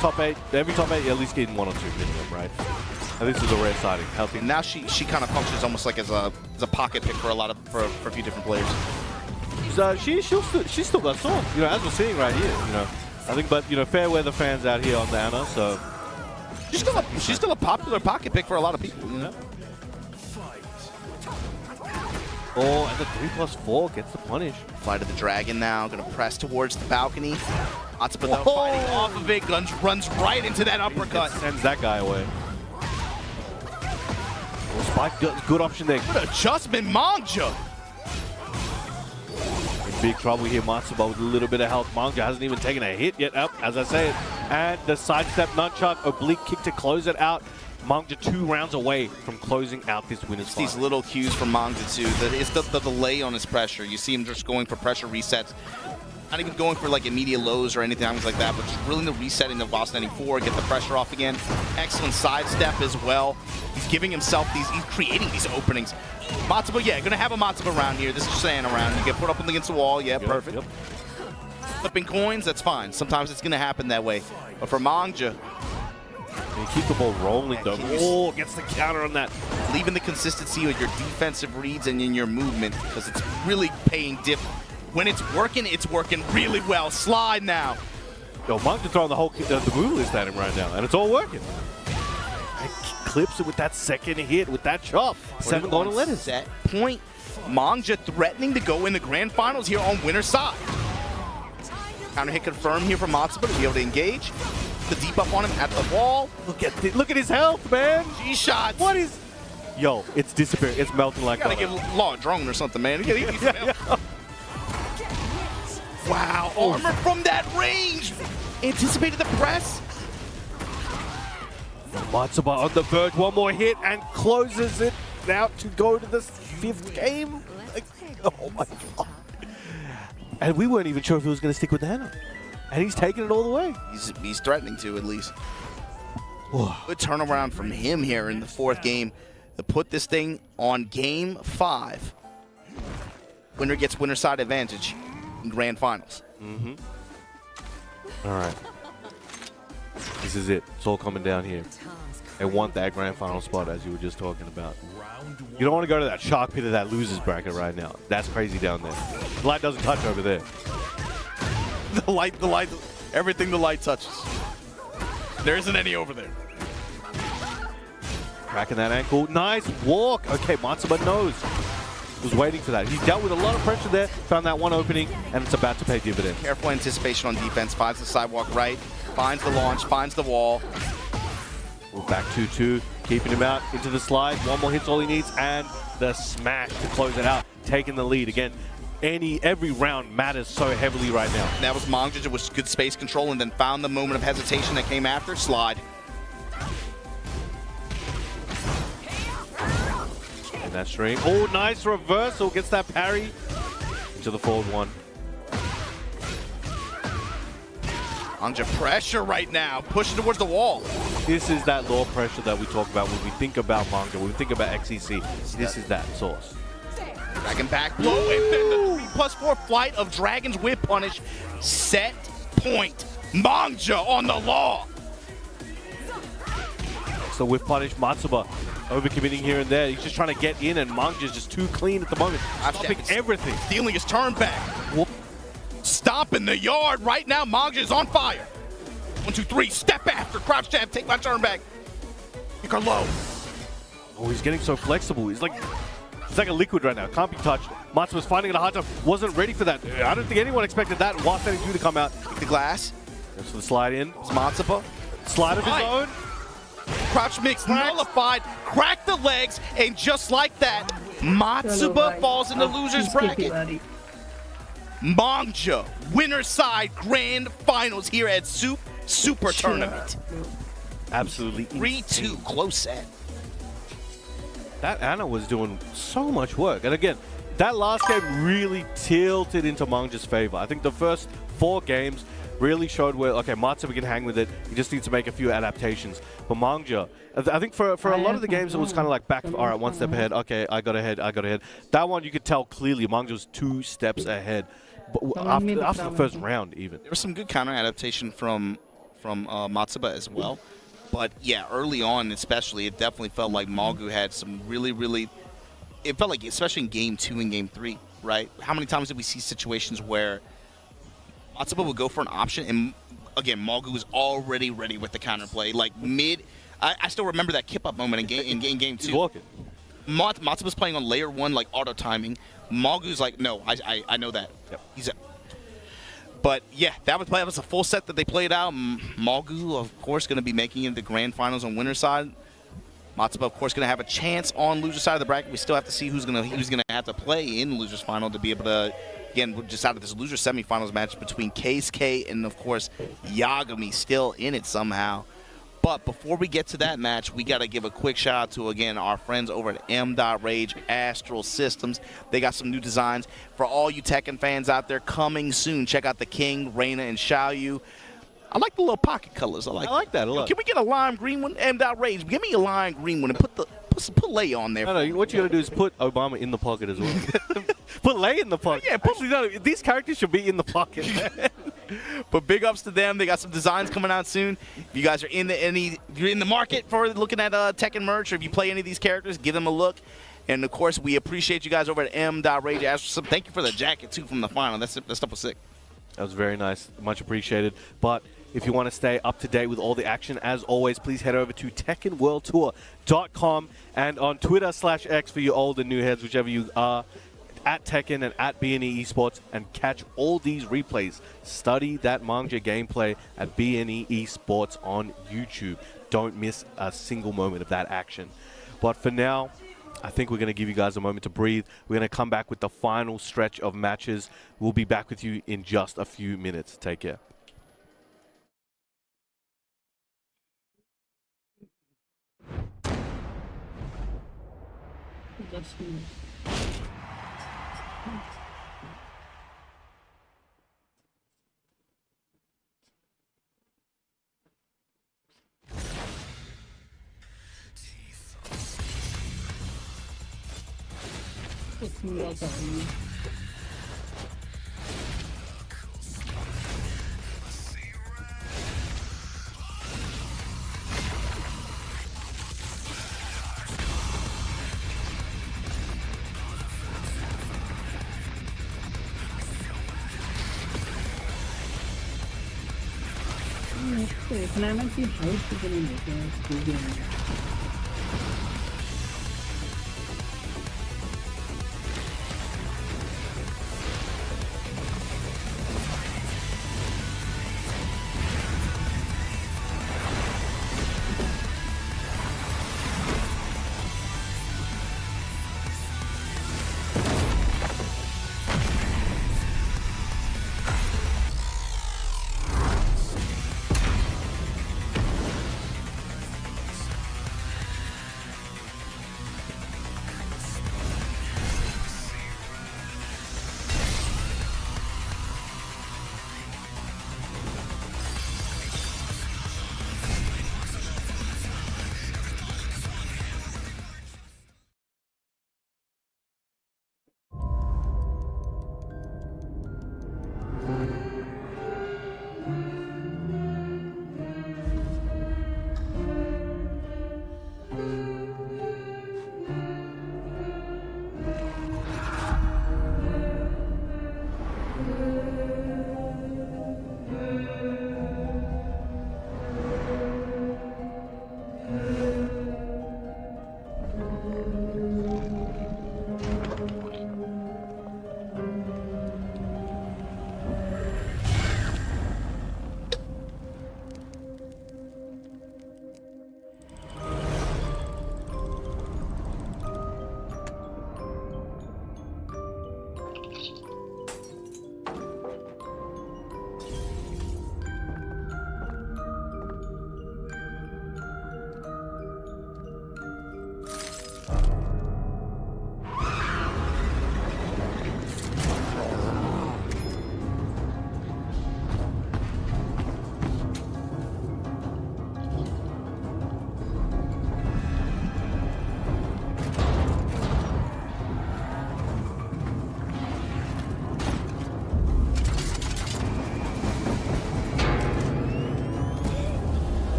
top 8, every top 8, at least getting 1 or 2 minimum, right? And this is a rare sighting. Healthy. And now she kind of functions almost like as a pocket pick for for a few different players. She's still got sauce, you know, as we're seeing right here. You know, I think, but you know, fair weather fans out here on the Ana, so she's still a popular pocket pick for a lot of people. You know? Oh, and the 3+4 gets the punish. Flight of the Dragon now, gonna press towards the balcony. Matsuba though fighting off of it, runs right into that uppercut. Sends that guy away. Oh, Spike, good option there. Good adjustment, Mangja. In big trouble here, Matsuba with a little bit of health. Mangja hasn't even taken a hit yet, as I say it. And the sidestep nunchuck, oblique kick to close it out. Mangja 2 rounds away from closing out this winner's It's fight. these little cues from Mangja too. It's the delay on his pressure. You see him just going for pressure resets. Not even going for like immediate lows or anything like that, but just really the resetting the while standing forward, get the pressure off again. Excellent sidestep as well. He's giving himself he's creating these openings. Matsuba, yeah, gonna have a Matsuba round here. This is just an round. You get put up against the wall, yeah, perfect. Yep. Flipping coins, that's fine. Sometimes it's gonna happen that way. But for Mangja, And keep the ball rolling though. Oh, gets the counter on that. leaving the consistency with your defensive reads and in your movement, because it's really paying diff. When it's working really well. Slide now. Yo, Mangja throwing the move list at him right now, and it's all working. And clips it with that second hit, with that chop. 7 golden letters. Set point. Mangja threatening to go in the grand finals here on winner's side. Counter hit confirmed here from Matsuba to be able to engage. The deep up on him at the wall. Look at his health, man. G-shots. What is? Yo, it's disappearing. It's melting like Gotta butter. get Law drone or something, man. You gotta eat some help. Wow, armor from that range. Anticipated the press. Matsuba on the verge, one more hit and closes it out to go to the 5th game? Like, oh my god. And we weren't even sure if he was going to stick with Anna. And he's taking it all the way. He's threatening to, at least. Whoa. Good turnaround from him here in the 4th game to put this thing on game 5. Winner gets winner side advantage in grand finals. Mm-hmm. All right. This is it. It's all coming down here. They want that grand final spot, as you were just talking about. You don't want to go to that shark pit of that losers bracket right now. That's crazy down there. The light doesn't touch over there. The light, everything the light touches. There isn't any over there. Cracking that ankle. Nice walk. Okay, Matsuba knows. Was waiting for that. He dealt with a lot of pressure there, found that one opening, and it's about to pay dividends. Careful anticipation on defense. Finds the sidewalk right, finds the launch, finds the wall. We're back 2-2, keeping him out into the slide. One more hit's all he needs, and the smash to close it out, taking the lead. Again, every round matters so heavily right now. That was Mongja with good space control, and then found the moment of hesitation that came after. Slide. And that stream. Oh, nice reversal. Gets that parry into the forward one. Mongja pressure right now, pushing towards the wall. This is that law pressure that we talk about when we think about Mongja, when we think about XEC. This is that source. Dragon back blow, and then the 3+4 flight of Dragon's Whip punish. Set point. Mongja on the law. So with punish, Matsuba overcommitting here and there. He's just trying to get in, and Mongja's just too clean at the moment. Stopping everything. Stealing his turn back. Whoop. Stomping the yard right now. Mongja is on fire. 1, 2, 3. Step after. Crouch jab. Take my turn back. Kick her low. Oh, he's getting so flexible. He's like a liquid right now. Can't be touched. Matsuba's finding it a hard time. Wasn't ready for that. I don't think anyone expected that. While standing due to come out. Kick the glass. Goes for the slide in. It's Matsuba. Slide of his own. Crouch mix nullified. Crack the legs. And just like that, Matsuba falls in the loser's bracket. Mongja, winner side grand finals here at Soop Super Tournament. Absolutely 3-2, close set. That Anna was doing so much work. And again, that last game really tilted into Mongja's favor. I think the first 4 games really showed where, okay, Matsuba can hang with it. He just needs to make a few adaptations. But Mongja, I think for a lot of the games, it was kind of like back, all right, 1 step ahead. Okay, I got ahead. That one, you could tell clearly Mongja was 2 steps ahead. But after the first round, even. There was some good counter adaptation from Matsuba as well. But yeah, early on especially, it definitely felt like Malgu had some really, it felt like, especially in game 2 and game 3, right? How many times did we see situations where Matsuba would go for an option, and again, Malgu was already ready with the counterplay. Like mid, I still remember that kip up moment in game 2. He's walking. Matsuba's playing on layer 1, like auto timing. Malgu's like, no, I know that. Yep. But yeah, that was a full set that they played out. Malgu, of course, going to be making it the grand finals on winner side. Matsuba, of course, going to have a chance on loser side of the bracket. We still have to see who's going to have to play in losers final to be able to. Again, we're just out of this loser semifinals match between Keisuke and, of course, Yagami still in it somehow. But before we get to that match, we got to give a quick shout out to, again, our friends over at M.Rage Astral Systems. They got some new designs for all you Tekken fans out there coming soon. Check out the King, Reina, and Xiaoyu. I like the little pocket colors. I like that a lot. Can we get a lime green one? M.Rage, give me a lime green one and put Lei on there. No, what you got to do is put Obama in the pocket as well. Put Lei in the pocket. Yeah, actually, no, these characters should be in the pocket. But big ups to them. They got some designs coming out soon. If you guys are you're in the market for looking at Tekken merch, or if you play any of these characters, give them a look. And of course, we appreciate you guys over at M.Rage. Thank you for the jacket too from the final. That stuff was sick. That was very nice. Much appreciated. But if you want to stay up to date with all the action, as always, please head over to TekkenWorldTour.com and on Twitter/X for you old and new heads, whichever you are, at Tekken and at BNE Esports, and catch all these replays. Study that Mongja gameplay at BNE Esports on YouTube. Don't miss a single moment of that action. But for now, I think we're going to give you guys a moment to breathe. We're going to come back with the final stretch of matches. We'll be back with you in just a few minutes. Take care. Just Kuching rata hai. देखना है ना कि height कितनी लेते हैं इस game में.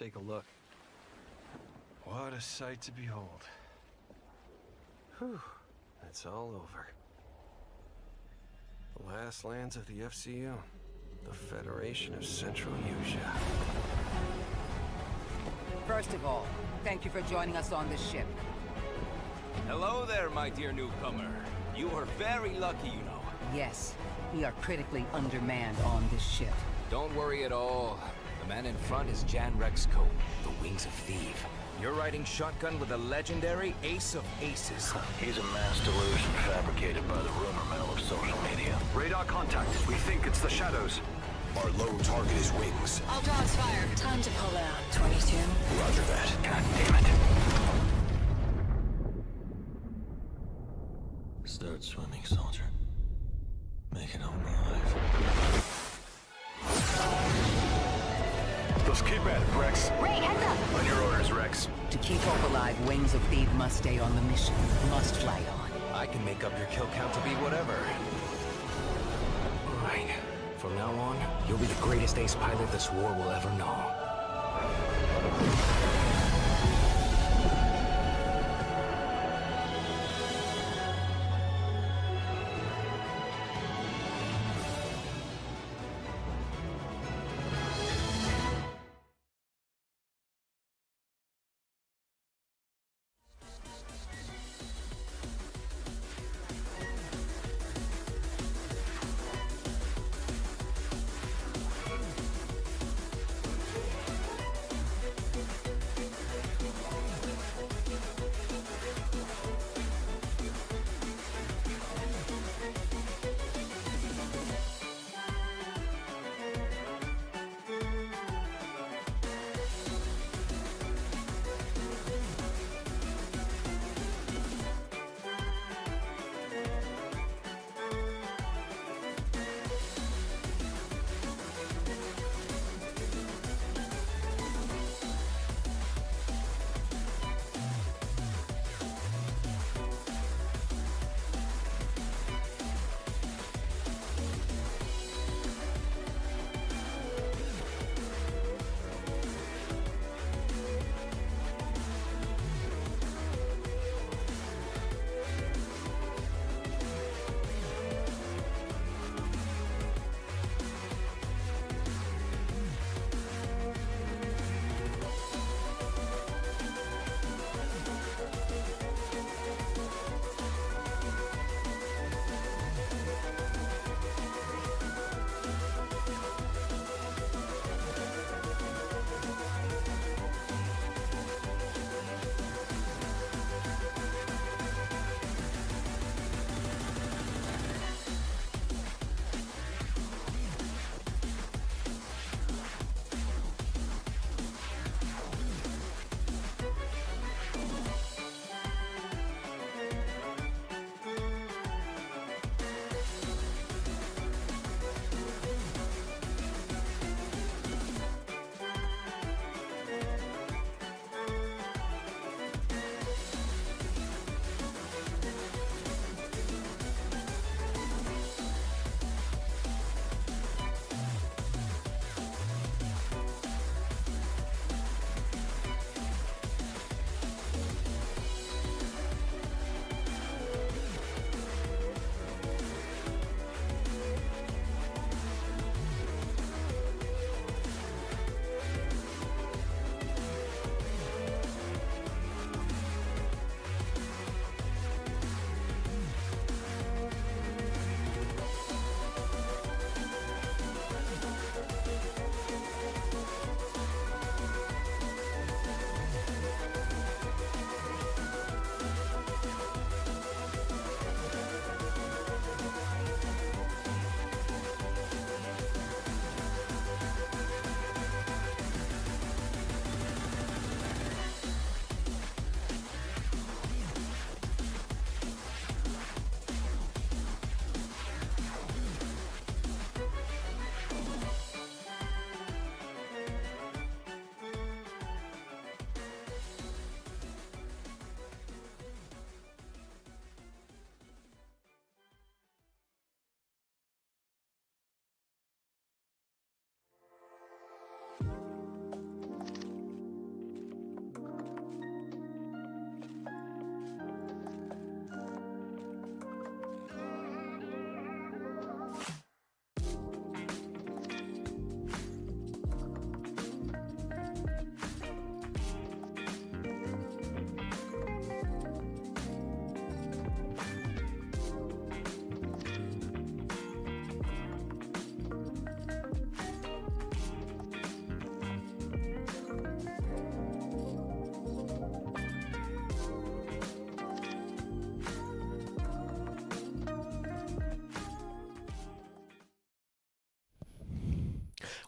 Take a look. What a sight to behold. Whew, it's all over. The last lands of the FCU, the Federation of Central Asia. First of all, thank you for joining us on this ship. Hello there, my dear newcomer. You are very lucky, you know. Yes, we are critically undermanned on this ship. Don't worry at all. The man in front is Jan Rexco, the Wings of Thief. You're riding shotgun with a legendary Ace of Aces. He's a mass delusion fabricated by the rumor mill of social media. Radar contact. We think it's the Shadows. Our lone target is Wings. All dogs fire. Time to pull out. 22. Roger that. God damn it. Start swimming, soldier. Make it home alive. Let's keep at it, Rex. Ray, heads up! On your orders, Rex. To keep Hope alive, Wings of Thief must stay on the mission. Must fly on. I can make up your kill count to be whatever. All right. From now on, you'll be the greatest ace pilot this war will ever know.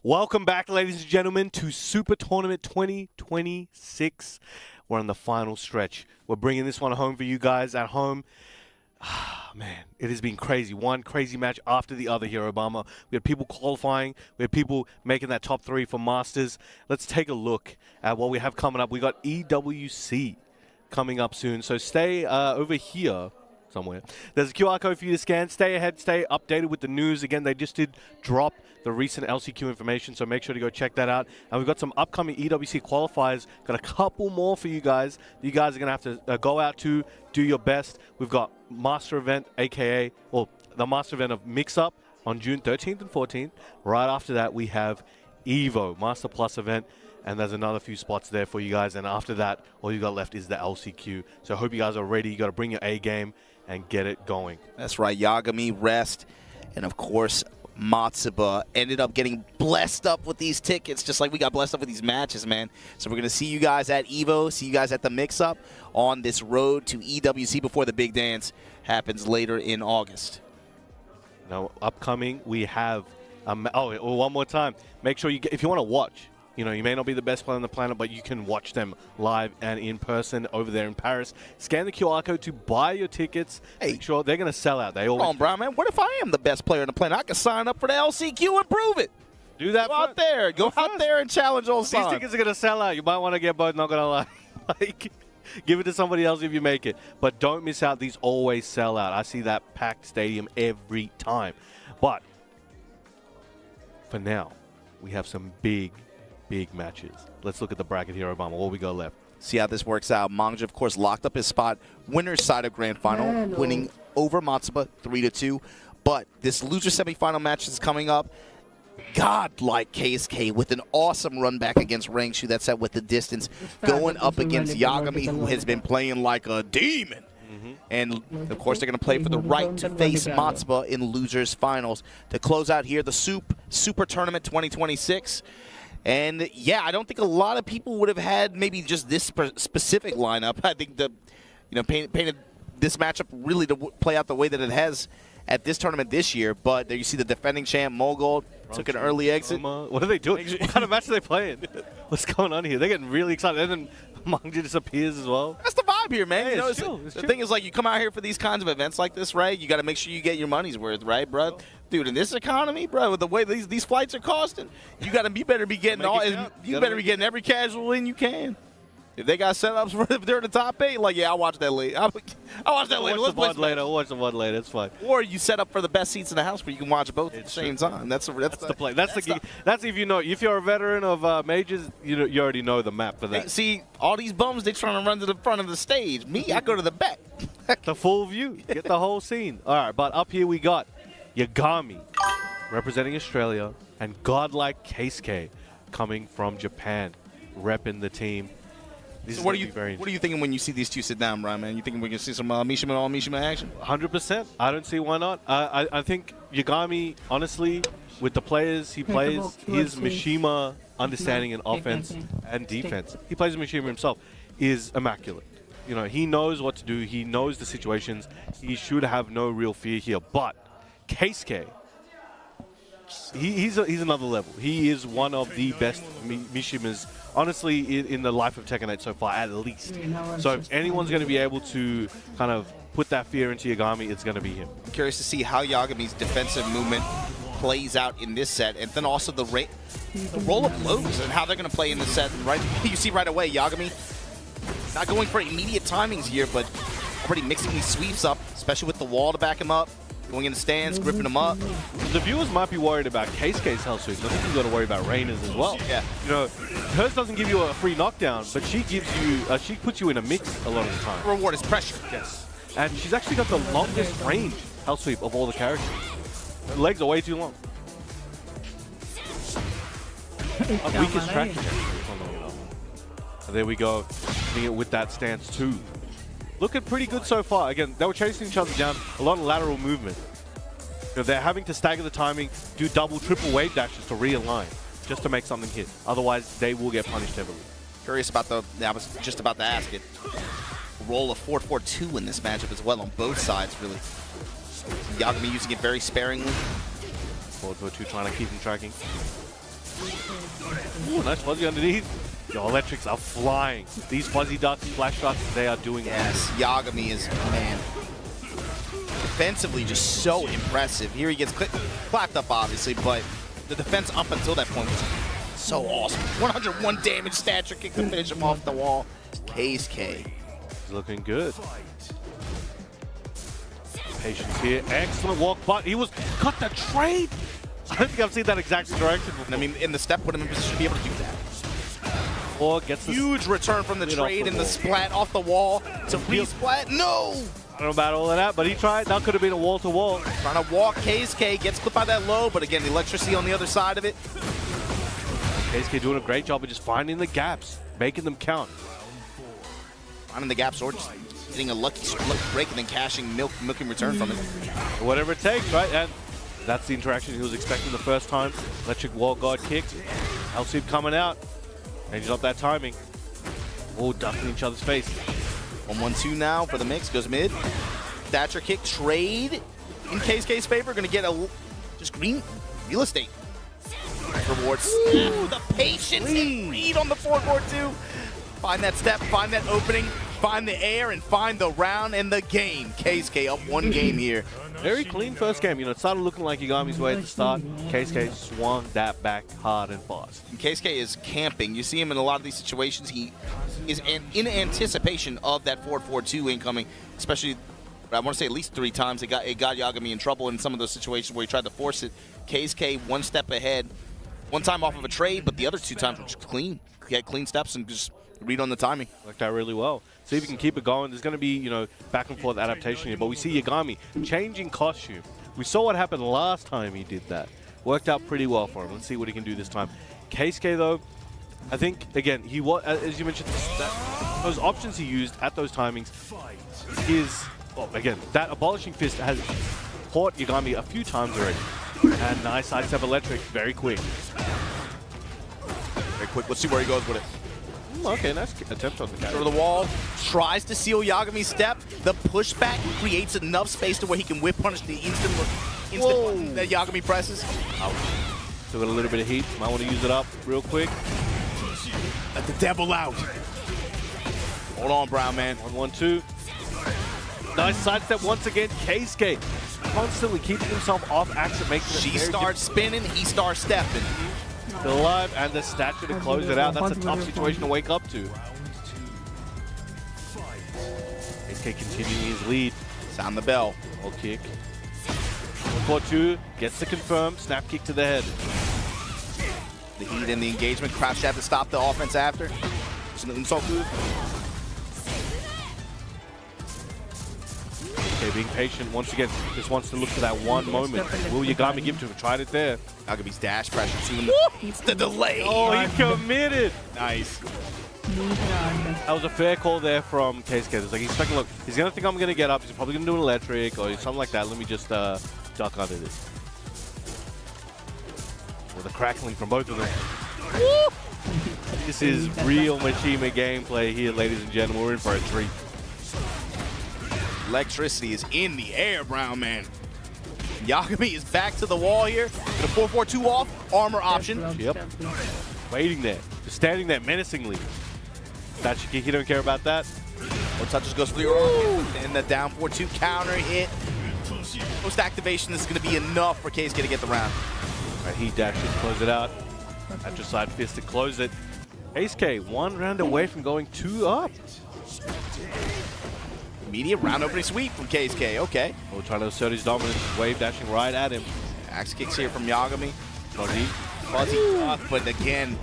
Welcome back, ladies and gentlemen, to Super Tournament 2026. We're on the final stretch. We're bringing this one home for you guys at home. Man, it has been crazy. One crazy match after the other here, Obama. We had people qualifying. We had people making that top 3 for Masters. Let's take a look at what we have coming up. We got EWC coming up soon. So stay over here somewhere. There's a QR code for you to scan. Stay ahead, stay updated with the news. Again, they just did drop the recent LCQ information, so make sure to go check that out. And we've got some upcoming EWC qualifiers. Got a couple more for you guys. You guys are going to have to go out to do your best. We've got Master Event, aka, well, the Master Event of Mix Up on June 13th and 14th. Right after that, we have Evo, Master Plus event. And there's another few spots there for you guys. And after that, all you got left is the LCQ. So I hope you guys are ready. You got to bring your A game and get it going. That's right. Yagami, Rest, and of course, Matsuba ended up getting blessed up with these tickets, just like we got blessed up with these matches, man. So we're going to see you guys at EVO, see you guys at the mix-up on this road to EWC before the big dance happens later in August. Now, upcoming, we have, one more time. Make sure you get, if you want to watch, you know, you may not be the best player on the planet, but you can watch them live and in person over there in Paris. Scan the QR code to buy your tickets. Hey, make sure they're going to sell out. They always. Come on, Brian, man. What if I am the best player on the planet? I can sign up for the LCQ and prove it. Do that. Go out there. Go out there and challenge old These tickets are going to sell out. You might want to get both, not going to lie. Like, give it to somebody else if you make it. But don't miss out. These always sell out. I see that packed stadium every time. But for now, we have some big matches. Let's look at the bracket here, Obama. What we got left? See how this works out. Manga, of course, locked up his spot. Winner's side of Grand Final, winning over Matsuba 3-2. But this loser semifinal match is coming up. Godlike KSK with an awesome run back against Rangshu. That's set with the distance. Going up against Yagami, who has been playing like a demon. And, of course, they're going to play for the right to face Matsuba in losers finals. To close out here, the Soop Super Tournament 2026. And, yeah, I don't think a lot of people would have had maybe just this specific lineup. I think painted this matchup really to play out the way that it has at this tournament this year. But there you see the defending champ, Mogul, took an early exit. What are they doing? What kind of match are they playing? What's going on here? They're getting really excited. And then Manga disappears as well. That's the vibe here, man. Hey, you know, it's chill. the thing is, like, you come out here for these kinds of events like this, right? You got to make sure you get your money's worth, right, bro? Dude, in this economy, bro, with the way these flights are costing, you better be getting be getting every casual in you can. If they got setups for if they're in the top 8, like, yeah, I'll watch that later. I'll watch that later. Let's watch later. I'll watch the one later. It's fine. Or you set up for the best seats in the house where you can watch both at the same time. That's the play. That's if you know. If you're a veteran of majors, you already know the map for that. Hey, see, all these bums, they trying to run to the front of the stage. Me, I go to the back. The full view. Get the whole scene. All right, but up here we got Yagami representing Australia and Godlike Keisuke coming from Japan, repping the team. So what are you thinking when you see these two sit down, Brian, man? You thinking we're going to see some Mishima action? 100%. I don't see why not. I think Yagami, honestly, with the players he plays, his Mishima understanding in offense and defense, he plays Mishima himself, is immaculate. You know, he knows what to do. He knows the situations. He should have no real fear here. But Keisuke, he's another level. He is one of the best Mishimas, honestly, in the life of Tekken 8 so far, at least. So if anyone's going to be able to kind of put that fear into Yagami, it's going to be him. I'm curious to see how Yagami's defensive movement plays out in this set, and then also the roll of blows and how they're going to play in this set. Right, you see right away, Yagami not going for immediate timings here, but already mixing these sweeps up, especially with the wall to back him up. Going in the stands, gripping him up. The viewers might be worried about Keisuke's health sweeps. I think you've got to worry about Reina's as well. Yeah. You know, hers doesn't give you a free knockdown, but she gives you, she puts you in a mix a lot of the time. The reward is pressure. Yes. And she's actually got the longest range health sweep of all the characters. Her legs are way too long. Weakest traction. There we go. Hitting it with that stance too. Looking pretty good so far. Again, they were chasing each other down. A lot of lateral movement. You know, they're having to stagger the timing, do double, triple wave dashes to realign, just to make something hit. Otherwise, they will get punished heavily. Curious about I was just about to ask it. Roll of 4-4-2 in this matchup as well on both sides, really. Yagami using it very sparingly. 4-4-2 trying to keep him tracking. Ooh, nice fuzzy underneath. Yo, electrics are flying. These fuzzy ducks, flash ducks, they are doing Yes, Yagami is, man, defensively just so impressive. Here he gets clapped up, obviously, but the defense up until that point was so awesome. 101 damage stature kick to finish him off the wall. Case K. He's looking good. Patience here. Excellent walk, but he was cut the trade. I don't think I've seen that exact direction before. I mean, in the step put him in position to be able to do that. Or gets the Huge return from the trade and the splat off the wall to re-splat. No! I don't know about all of that, but he tried. That could have been a wall-to-wall. Trying to walk KSK, gets clipped by that low, but again, the electricity on the other side of it. KSK doing a great job of just finding the gaps, making them count. Finding the gaps or just getting a lucky break and then cashing milking return from it. Whatever it takes, right? And that's the interaction he was expecting the first time. Electric wall guard kick. Soop coming out. Changes up that timing. Oh, ducking each other's face. 1-1-2 now for the mix. Goes mid. Thatcher kick trade in KSK's favor. Going to get a just green real estate. Rewards. Ooh, the patience and read on the forward too. Find that step, find that opening, find the air, and find the round and the game. KSK up one game here. Very clean first game. You know, it started looking like Yagami's way at the start. KSK swung that back hard and fast. And KSK is camping. You see him in a lot of these situations. He is in anticipation of that 4-4-2 incoming, especially, I want to say at least 3 times it got Yagami in trouble in some of those situations where he tried to force it. KSK one step ahead, one time off of a trade, but the other 2 times were just clean. He had clean steps and just read on the timing. Worked out really well. See if he can keep it going. There's going to be, you know, back and forth adaptation here, but we see Yagami changing costume. We saw what happened last time he did that. Worked out pretty well for him. Let's see what he can do this time. KSK, though, I think, again, he was, as you mentioned, those options he used at those timings is, well, again, that abolishing fist has caught Yagami a few times already. And nice sidestep electric, very quick. Very quick. Let's see where he goes with it. Okay, nice attempt on the guy. Over the wall, tries to seal Yagami's step. The pushback creates enough space to where he can whip punish the instant button that Yagami presses. Still got a little bit of heat. Might want to use it up real quick. Let the devil out. Hold on, Brown man. 1-1-2. Nice sidestep once again. Keisuke constantly keeping himself off action, making it She starts spinning, he starts stepping. Still alive, and the stature to close it out. That's a tough situation to wake up to. Keisuke continuing his lead. Sound the bell. Wall kick. 1-4-2 gets the confirm. Snap kick to the head. The heat and the engagement. Crouch jab to stop the offense after. It's an insult move. Okay, being patient once again. Just wants to look for that one moment. Will Yagami give to him? Tried it there. Yagami's dash pressure. It's the delay. Oh, he committed. Nice. That was a fair call there from Keisuke. It's like he's expecting, look, he's going to think I'm going to get up. He's probably going to do an electric or something like that. Let me just duck under this. With a crackling from both of them. Woo! This is real Machima gameplay here, ladies and gentlemen. We're in for a treat. Electricity is in the air, Brown man. Yagami is back to the wall here. The 4-4-2 off. Armor option. Yep. Waiting there. Just standing there menacingly. Thatcher kick, you don't care about that. More touches goes for the arm. And the down 4-2 counter hit. Post activation, this is going to be enough for Keisuke to get the round. Right, he dashes to close it out. Thatcher side fist to close it. Keisuke 1 round away from going 2 up. Immediate round opening sweep from Keisuke. Okay. Oh, trying to assert his dominance. Wave dashing right at him. Axe kicks here from Yagami. Fuzzy. Fuzzy, but again,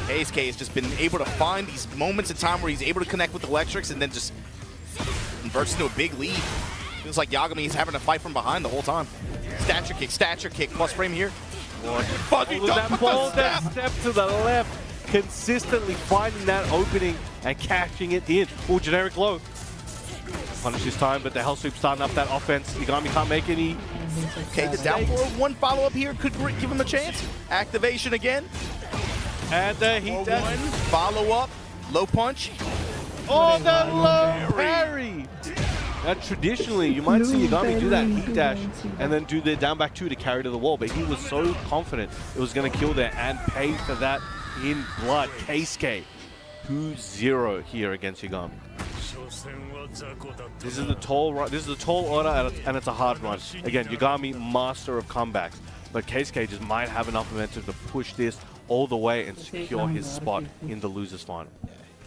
Keisuke has just been able to find these moments in time where he's able to connect with electrics and then just converts into a big lead. Feels like Yagami is having to fight from behind the whole time. Stature kick, plus frame here. Fuzzy duck with the step to the left. Consistently finding that opening and cashing it in. Oh, generic low. Punish this time, but the Soop starting up that offense. Yagami can't make any. Okay, the down forward one follow-up here could give him a chance. Activation again. And he does. Follow-up, low punch. Oh, the low parry. And traditionally, you might see Yagami do that heat dash and then do the down back 2 to carry to the wall, but he was so confident it was going to kill there and pay for that in blood. Keisuke 2-0 here against Yagami. This is the tall run. This is a tall order and it's a hard run. Again, Yagami, master of comebacks, but Keisuke just might have enough momentum to push this all the way and secure his spot in the losers final.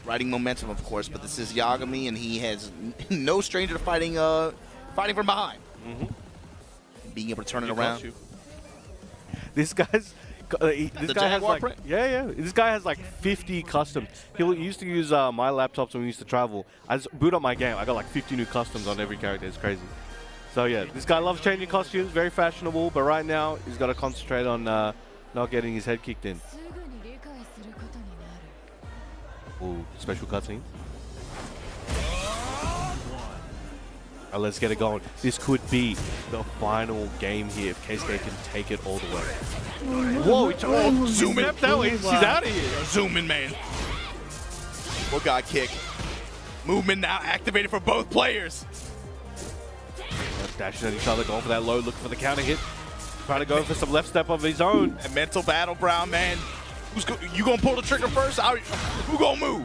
Riding momentum, of course, but this is Yagami, and he has no stranger to fighting from behind. Being able to turn it around. This guy's this guy has like This guy has like 50 customs. He used to use my laptops when we used to travel. I just boot up my game. I got like 50 new customs on every character. It's crazy. So yeah, this guy loves changing costumes. Very fashionable, but right now he's got to concentrate on not getting his head kicked in. Ooh, special cutscene. Alright, let's get it going. This could be the final game here if Keisuke can take it all the way. Whoa, zoom in. He's out of here. Zoom in, man. What got kick? Movement now activated for both players. Dashing at each other, going for that low, looking for the counter hit. Trying to go for some left step of his own. A mental battle, Brown, man. You gonna pull the trigger first? Who gonna move?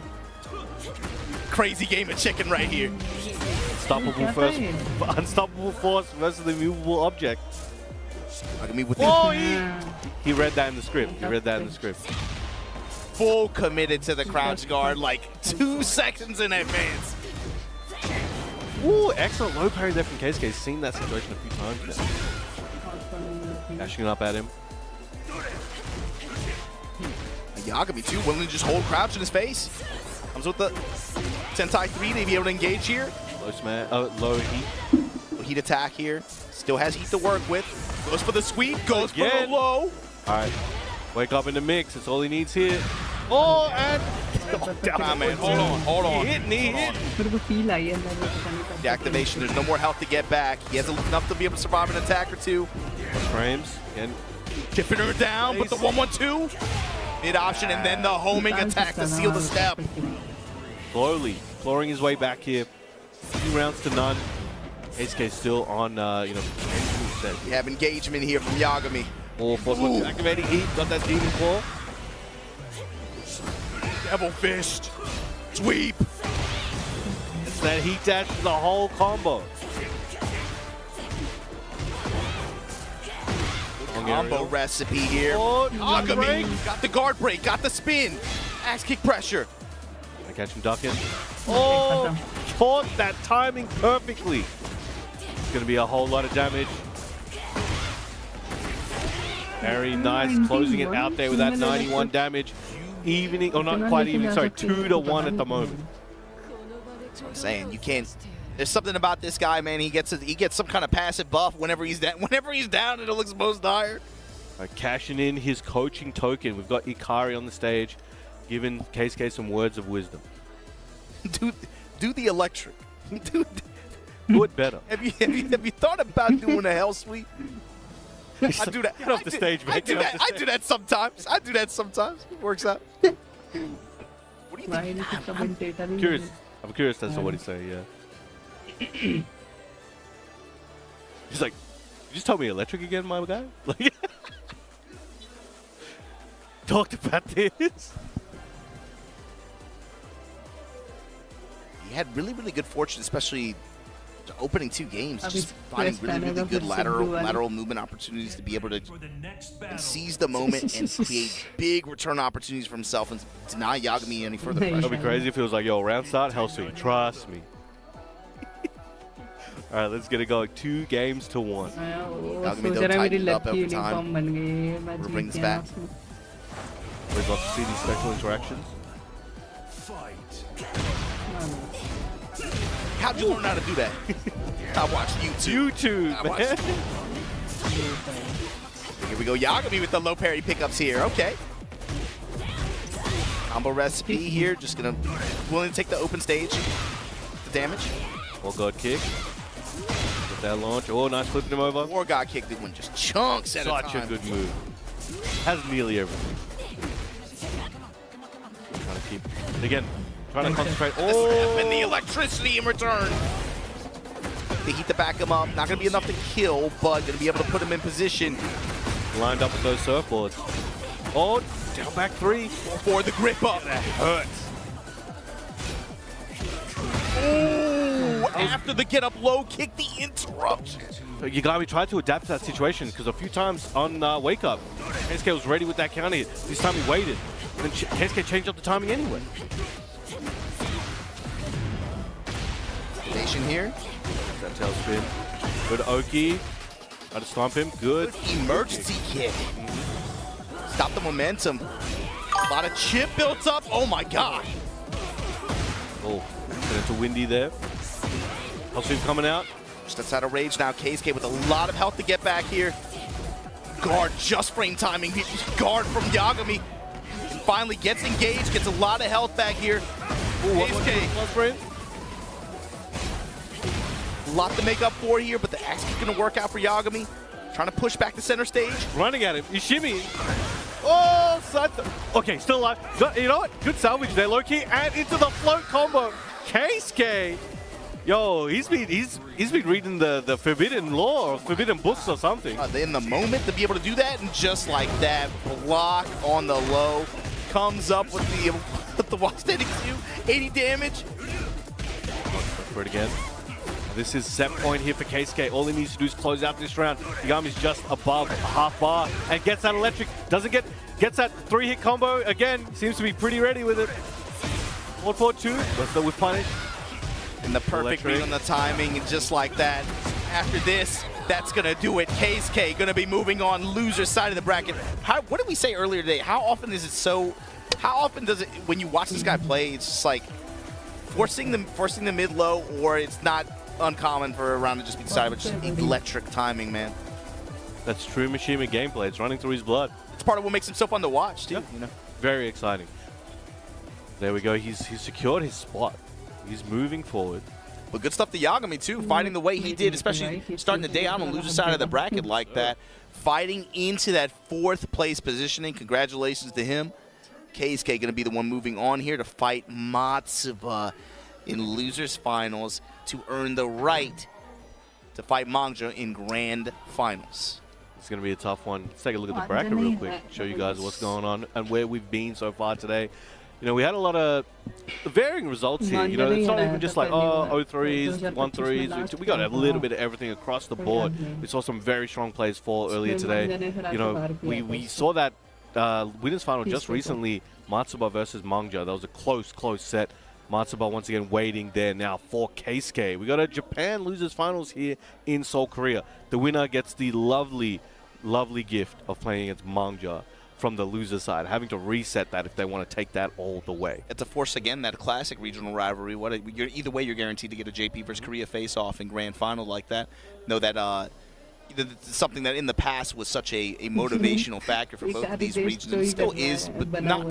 Crazy game of chicken right here. Unstoppable force versus the immovable object. He read that in the script. Full committed to the crouch guard like 2 seconds in advance. Ooh, excellent low parry there from Keisuke. Seen that situation a few times now. Dashing up at him. Yagami too, willing to just hold crouch in his face. Comes with the Sentai 3 to be able to engage here. Low heat. Heat attack here. Still has heat to work with. Goes for the sweep, goes for the low. Alright, wake up in the mix. That's all he needs here. Oh, and... man, hold on. He hit. The activation, there's no more health to get back. He has enough to be able to survive an attack or two. Frames. And tipping her down with the 1-1-2. Mid option and then the homing attack to seal the step. Slowly clawing his way back here. 2 rounds to none. Keisuke still on, set. We have engagement here from Yagami. More force activating heat. Got that demon claw. Devil fist. Sweep. It's that heat dash, the whole combo. Combo recipe here. Yagami got the guard break, got the spin. Axe kick pressure. I catch him ducking. Oh, caught that timing perfectly. It's going to be a whole lot of damage. Very nice, closing it out there with that 91 damage. Evening, or not quite evening, sorry, 2-1 at the moment. That's what I'm saying. You can't. There's something about this guy, man. He gets some kind of passive buff whenever he's down. Whenever he's down, and it looks most dire. Cashing in his coaching token. We've got Ikari on the stage, giving Keisuke some words of wisdom. Do the electric. Do it better. Have you thought about doing a hell sweep? I do that. Get off the stage, man. I do that sometimes. It works out. What do you think? I'm curious as to what he's saying, yeah. He's like, you just told me electric again, my guy? Like, talked about this. He had really, really good fortune, especially the opening 2 games, just finding really, really good lateral movement opportunities to be able to seize the moment and create big return opportunities for himself and deny Yagami any further pressure. That'd be crazy if it was like, yo, round start, hell sweep, trust me. All right, let's get it going. 2 games to 1. Yagami though tightened up every time. We'll bring this back. We'd love to see these special interactions. How'd you learn how to do that? I watched YouTube. Man. Here we go. Yagami with the low parry pickups here. Okay. Combo recipe here. Just gonna willing to take the open stage. The damage. War God kick. Get that launch. Oh, nice flipping him over. War God kick that went just chunks at a time. Such a good move. Has nearly everything. Trying to keep again. Trying to concentrate. Oh, and the electricity in return. The heat to back him up. Not going to be enough to kill, but going to be able to put him in position. Lined up with those surfboards. Oh, down back 3. For the grip up. That hurts. Ooh, after the get up low kick, the interrupt. Yagami tried to adapt to that situation because a few times on Wake Up, Keisuke was ready with that counter hit. This time he waited. And then Keisuke changed up the timing anyway. Nation here. That tail spin. Good Oki. Try to stomp him. Good. Emergency kick. Stop the momentum. A lot of chip built up. Oh my god. Oh, get into Windy there. Soop coming out. Just outside of rage now. Keisuke with a lot of health to get back here. Guard just frame timing. Guard from Yagami. And finally gets engaged. Gets a lot of health back here. Keisuke. A lot to make up for here, but the axe is going to work out for Yagami. Trying to push back to center stage. Running at him. He's shimmying. Oh, okay, still alive. You know what? Good salvage there, low-key. And into the float combo. Keisuke. Yo, he's been reading the forbidden lore or forbidden books or something. In the moment to be able to do that, and just like that, block on the low. Comes up with the wall standing 2. 80 damage. For it again. This is set point here for Keisuke. All he needs to do is close out this round. Yagami's just above half bar and gets that electric. Gets that 3-hit combo again. Seems to be pretty ready with it. 4-4-2 with punish. And the perfect read on the timing, and just like that. After this, that's gonna do it. Keisuke gonna be moving on, loser side of the bracket. What did we say earlier today? How often is it so? How often does it, when you watch this guy play, it's just like forcing the mid low, or it's not uncommon for a round to just be decided, but just electric timing, man. That's true Mishima gameplay. It's running through his blood. It's part of what makes him so fun to watch, too. Yeah. You know, very exciting. There we go. He's secured his spot. He's moving forward. But good stuff to Yagami, too, fighting the way he did, especially starting the day out on the loser side of the bracket like that. Fighting into that 4th place positioning. Congratulations to him. Keisuke going to be the one moving on here to fight Matsuba in losers finals to earn the right to fight Mangja in grand finals. It's going to be a tough one. Let's take a look at the bracket real quick, show you guys what's going on and where we've been so far today. You know, we had a lot of varying results here. You know, it's not even just like, oh, 0-3s, 1-3s. We got a little bit of everything across the board. We saw some very strong plays fall earlier today. You know, we saw that winners final just recently, Matsuba versus Mangja. That was a close set. Matsuba once again waiting there now for Keisuke. We got a Japan losers finals here in Seoul, Korea. The winner gets the lovely gift of playing against Mangja from the loser side, having to reset that if they want to take that all the way. It's a force again, that classic regional rivalry. Either way, you're guaranteed to get a JP versus Korea face-off in grand final like that. Know that something that in the past was such a motivational factor for both of these regions. It still is, but not.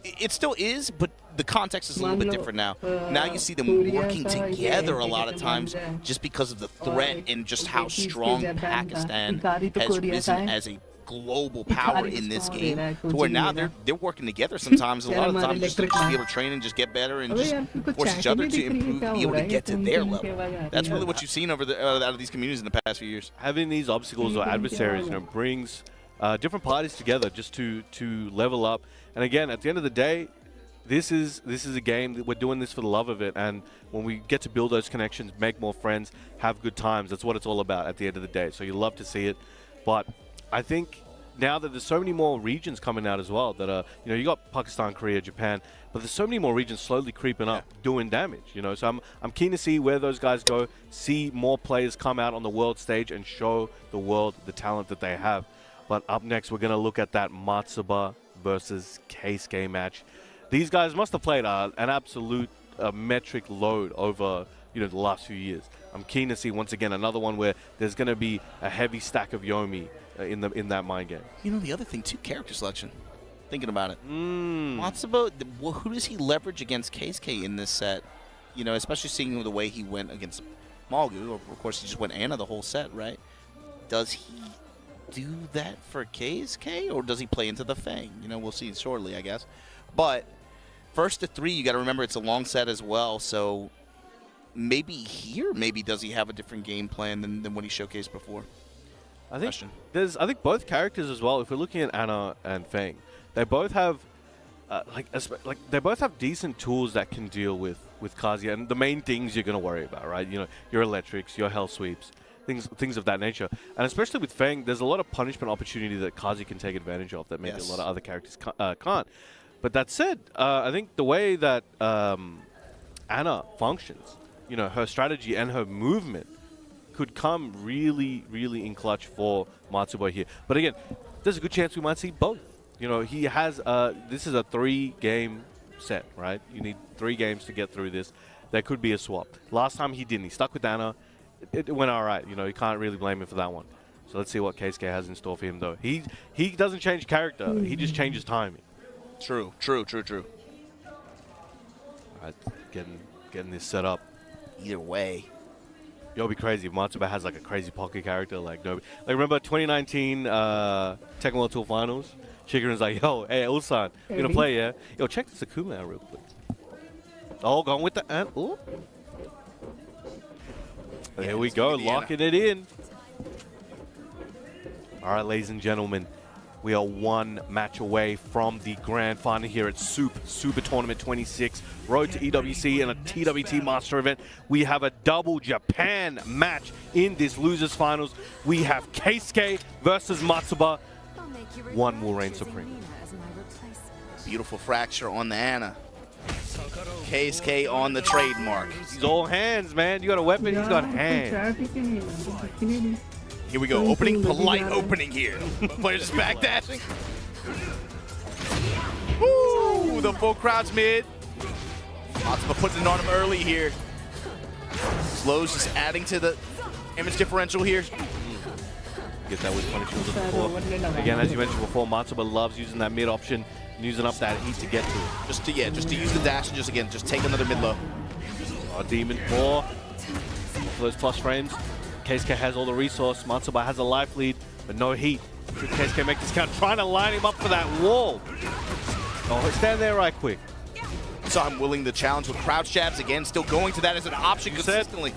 It still is, but the context is a little bit different now. Now you see them working together a lot of times just because of the threat and just how strong Pakistan has risen as a global power in this game, to where now they're working together sometimes, a lot of times, just to be able to train and just get better and just force each other to improve, be able to get to their level. That's really what you've seen over out of these communities in the past few years. Having these obstacles or adversaries, you know, brings different parties together just to level up. And again, at the end of the day, this is a game that we're doing this for the love of it, and when we get to build those connections, make more friends, have good times, that's what it's all about at the end of the day. So you love to see it, but I think now that there's so many more regions coming out as well that are, you know, you got Pakistan, Korea, Japan, but there's so many more regions slowly creeping up, doing damage, you know. So I'm keen to see where those guys go, see more players come out on the world stage and show the world the talent that they have. But up next, we're going to look at that Matsuba versus Keisuke match. These guys must have played an absolute metric load over, you know, the last few years. I'm keen to see once again another one where there's going to be a heavy stack of Yomi in that mind game. You know, the other thing too, character selection. Thinking about it, Matsuba, who does he leverage against Keisuke in this set? You know, especially seeing the way he went against Malgu. Of course, he just went Anna the whole set, right? Does he do that for Keisuke, or does he play into the Fang? You know, we'll see shortly, I guess. But first to 3, you got to remember it's a long set as well, so maybe here, maybe does he have a different game plan than what he showcased before? I think both characters as well. If we're looking at Ana and Feng, they both have they both have decent tools that can deal with Kazuya and the main things you're going to worry about, right? You know, your electrics, your hell sweeps, things of that nature. And especially with Feng, there's a lot of punishment opportunity that Kazuya can take advantage of that maybe a lot of other characters can't. But that said, I think the way that Ana functions, you know, her strategy and her movement could come really, really in clutch for Matsuba here. But again, there's a good chance we might see both. You know, he has, this is a 3-game set, right? You need 3 games to get through this. There could be a swap. Last time he didn't. He stuck with Ana. It went all right. You know, you can't really blame him for that one. So let's see what Keisuke has in store for him, though. He doesn't change character. He just changes timing. True. All right, getting this set up. Either way. It'll be crazy if Matsuba has like a crazy pocket character like nobody. Like remember 2019 Tekken World Tour Finals? Chikarin's like, yo, hey Ulsan, you gonna play, yeah? Yo, check this Akuma out real quick. Oh, going with the ant. Ooh. There we go, locking it in. All right, ladies and gentlemen, we are 1 match away from the grand final here at Soop Super Tournament 26, Road to EWC and a TWT Master event. We have a double Japan match in this losers finals. We have Keisuke versus Matsuba. One will reign supreme. Beautiful fracture on the Ana. Keisuke on the trademark. He's all hands, man. You got a weapon, he's got hands. Here we go. Opening, polite opening here. Players just backdashing. Woo! The full crouch mid. Matsuba puts it on him early here. Slows just adding to the damage differential here. Get that with punish before. Again, as you mentioned before, Matsuba loves using that mid option and using up that heat to get to it. Just to use the dash and just take another mid low. Oh, Demon 4 for those plus frames. Keisuke has all the resource. Matsuba has a life lead, but no heat. Should Keisuke make this count? Trying to line him up for that wall. Oh, stand there right quick. Saw him willing to challenge with crouch jabs again. Still going to that as an option consistently.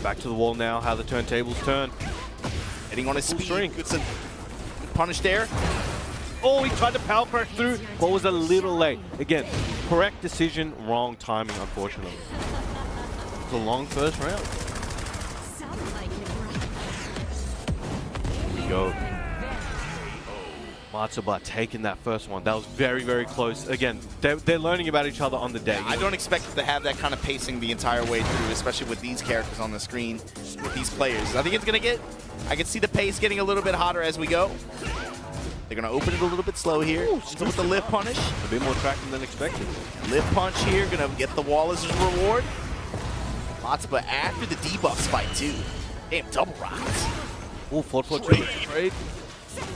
Back to the wall now. How the turntables turn. Hitting on his speed. Good punish there. Oh, he tried to power crash through, but was a little late. Again, correct decision, wrong timing, unfortunately. It's a long first round. Here we go. Matsuba taking that first one. That was very, very close. Again, they're learning about each other on the day. I don't expect to have that kind of pacing the entire way through, especially with these characters on the screen, with these players. I think it's going to get... I can see the pace getting a little bit hotter as we go. They're going to open it a little bit slow here. Still with the lift punish. A bit more traction than expected. Lift punch here. Going to get the wall as his reward. Matsuba after the debuff spike, too. Damn, double rocks. Oh, 4-4-2 trade.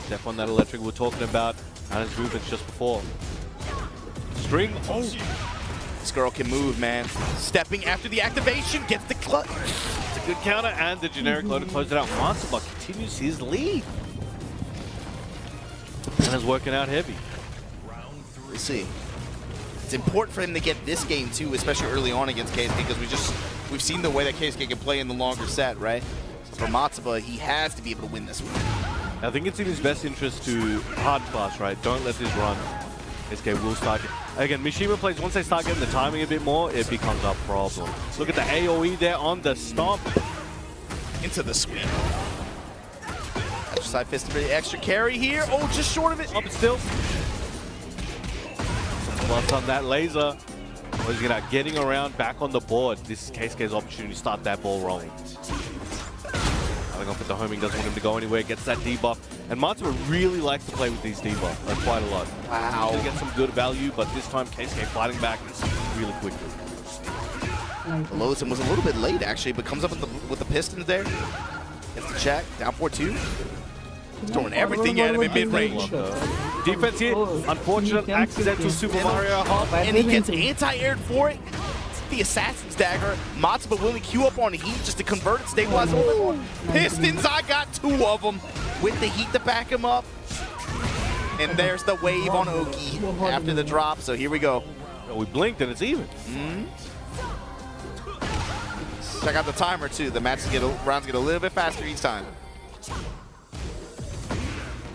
Step on that electric we were talking about. And his movements just before. String. Oh. This girl can move, man. Stepping after the activation. Gets the clutch. It's a good counter and the generic low to close it out. Matsuba continues his lead. And is working out heavy. We'll see. It's important for him to get this game too, especially early on against Keisuke, because we've seen the way that Keisuke can play in the longer set, right? So for Matsuba, he has to be able to win this one. I think it's in his best interest to hard class, right? Don't let this run. Keisuke will start. Again, Mishima plays, once they start getting the timing a bit more, it becomes a problem. Look at the AoE there on the stomp. Into the sweep. Extra side fist for the extra carry here. Oh, just short of it. Up still. Plus on that laser. Oh, he's gonna getting around back on the board. This is Keisuke's opportunity to start that ball rolling. Coming off with the homing, doesn't want him to go anywhere, gets that debuff. And Matsuba really likes to play with these debuffs quite a lot. Wow. He's gonna get some good value, but this time Keisuke fighting back really quickly. Lowson was a little bit late actually, but comes up with the pistons there. Gets the check, down 4-2. Throwing everything at him in mid-range. Defense here, unfortunate accidental Super Mario hop. And he gets anti-aired for it. The Assassin's Dagger. Matsuba willing to queue up on heat just to convert it, stabilize it. Pistons, I got 2 of them with the heat to back him up. And there's the wave on Oki after the drop, so here we go. We blinked and it's even. Check out the timer too. The rounds get a little bit faster each time.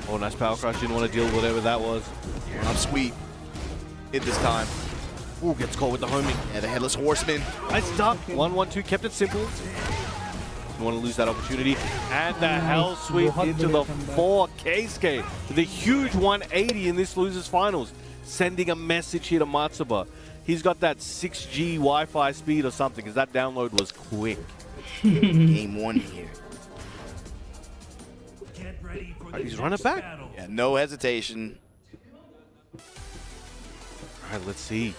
Oh, nice power crush. Didn't want to deal with whatever that was. I'm sweet. Hit this time. Ooh, gets caught with the homing. Yeah, the headless horseman. Nice stuff. 1-1-2, kept it simple. Don't want to lose that opportunity. And the hell sweep into the 4 Keisuke with a huge 180 in this losers finals, sending a message here to Matsuba. He's got that 6G Wi-Fi speed or something, because that download was quick. Game 1 here. Get ready for Right, he's running back. battle. Yeah, no hesitation. All right, let's see.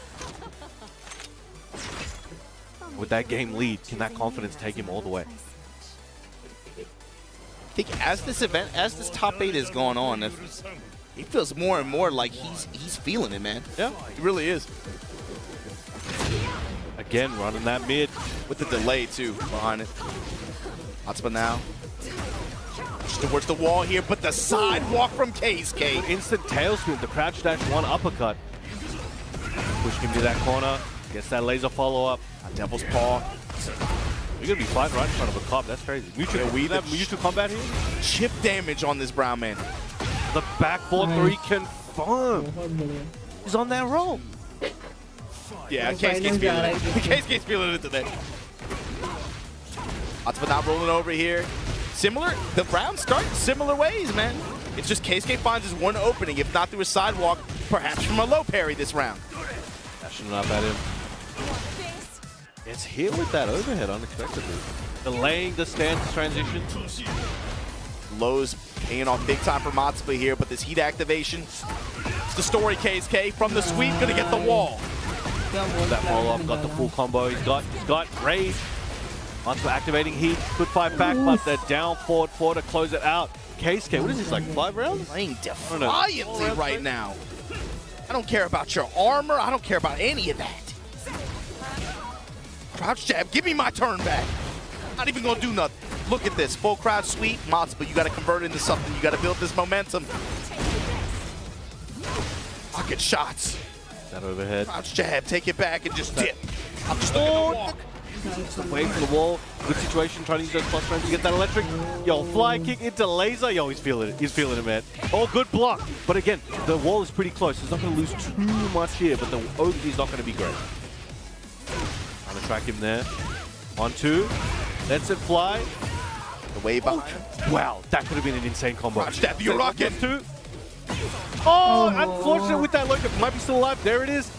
With that game lead, can that confidence take him all the way? I think as this top 8 is going on, he feels more and more like he's feeling it, man. Yeah, he really is. Again, running that mid. With the delay too behind it. Matsuba now. Just towards the wall here, but the sidewalk from Keisuke. Instant tailspin, the crouch dash 1 uppercut. Pushing him to that corner. Gets that laser follow-up. Devil's Paw. You're going to be fighting right in front of a cop. That's crazy. Mutual combat here? Chip damage on this brown man. The back 4-3 confirmed. He's on that roll. Yeah, Keisuke's feeling it. Keisuke's feeling it today. Matsuba not rolling over here. Similar, the Browns start similar ways, man. It's just Keisuke finds his one opening, if not through a sidewalk, perhaps from a low parry this round. Dashing it up at him. It's hit with that overhead unexpectedly. Delaying the stance transition. Lows paying off big time for Matsuba here, but this heat activation. It's the story, Keisuke. From the sweep, gonna get the wall. That follow-up, got the full combo. He's got rage. Matsuba activating heat. Could fight back, but the down forward 4 to close it out. Keisuke, what is this, like 5 rounds? Playing defiantly right now. I don't care about your armor. I don't care about any of that. Crouch jab, give me my turn back. Not even gonna do nothing. Look at this, full crouch sweep, Matsuba, you gotta convert it into something. You gotta build this momentum. Pocket shots. That overhead. Crouch jab, take it back and just dip. I'm just looking to walk. Waiting for the wall. Good situation, trying to use those plus frames to get that electric. Yo, fly kick into laser. Yo, he's feeling it. He's feeling it, man. Oh, good block. But again, the wall is pretty close. He's not going to lose too much here, but the OG is not going to be great. Trying to track him there. 1-2. Lets it fly. The way behind. Wow, that could have been an insane combo. Crouch jab, you're rocking. 2. Oh, unfortunate with that look. It might be still alive. There it is.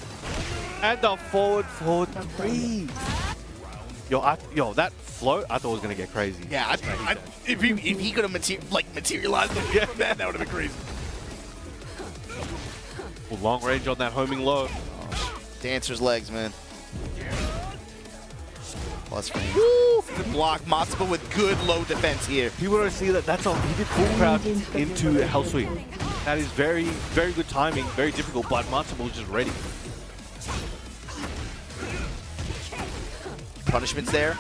And the forward 3. Yo, that float, I thought it was going to get crazy. Yeah, if he could have materialized the yeah, man, that would have been crazy. Well, long range on that homing low. Dancer's legs, man. Plus frame. Woo! Good block. Matsuba with good low defense here. People don't see that. That's all. He did full crouch into hell sweep. That is very, very good timing. Very difficult, but Matsuba was just ready. Punishments there.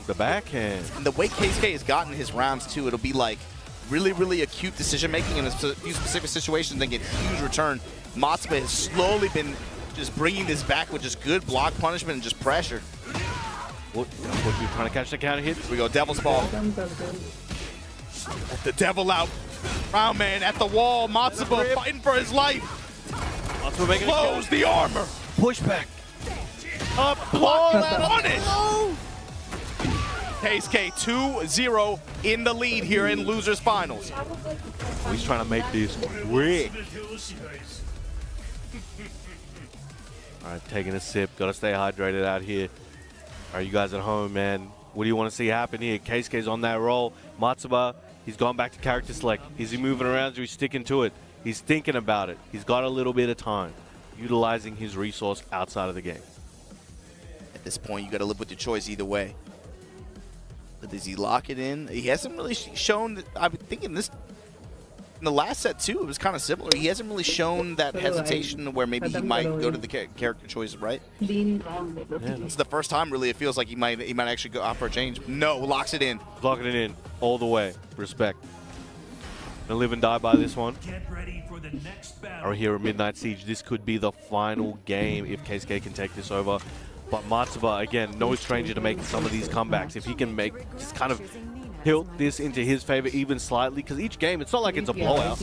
The backhand. And the way Keisuke has gotten his rounds too, it'll be like really, really acute decision making in a few specific situations and get huge return. Matsuba has slowly been just bringing this back with just good block punishment and just pressure. What you trying to catch the counter hit? Here we go, Devil's Ball. The devil out. Brown man at the wall. Matsuba fighting for his life. Matsuba making close the armor. Push back. Up, punish. Keisuke 2-0 in the lead here in losers finals. He's trying to make this quick. All right, taking a sip. Got to stay hydrated out here. All right, you guys at home, man. What do you want to see happen here? Keisuke's on that roll. Matsuba, he's gone back to character select. Is he moving around or he's sticking to it? He's thinking about it. He's got a little bit of time, utilizing his resource outside of the game. At this point, you got to live with your choice either way. But does he lock it in? He hasn't really shown that. I'm thinking this in the last set too. It was kind of similar. He hasn't really shown that hesitation where maybe he might go to the character choice, right? It's the first time really. It feels like he might actually go opt for a change. No, locks it in. Locking it in all the way. Respect. Gonna live and die by this one. Get ready for the next battle. Are here at Midnight Siege. This could be the final game if Keisuke can take this over. But Matsuba, again, no stranger to making some of these comebacks. If he can just kind of tilt this into his favor even slightly, because each game, it's not like it's a blowout.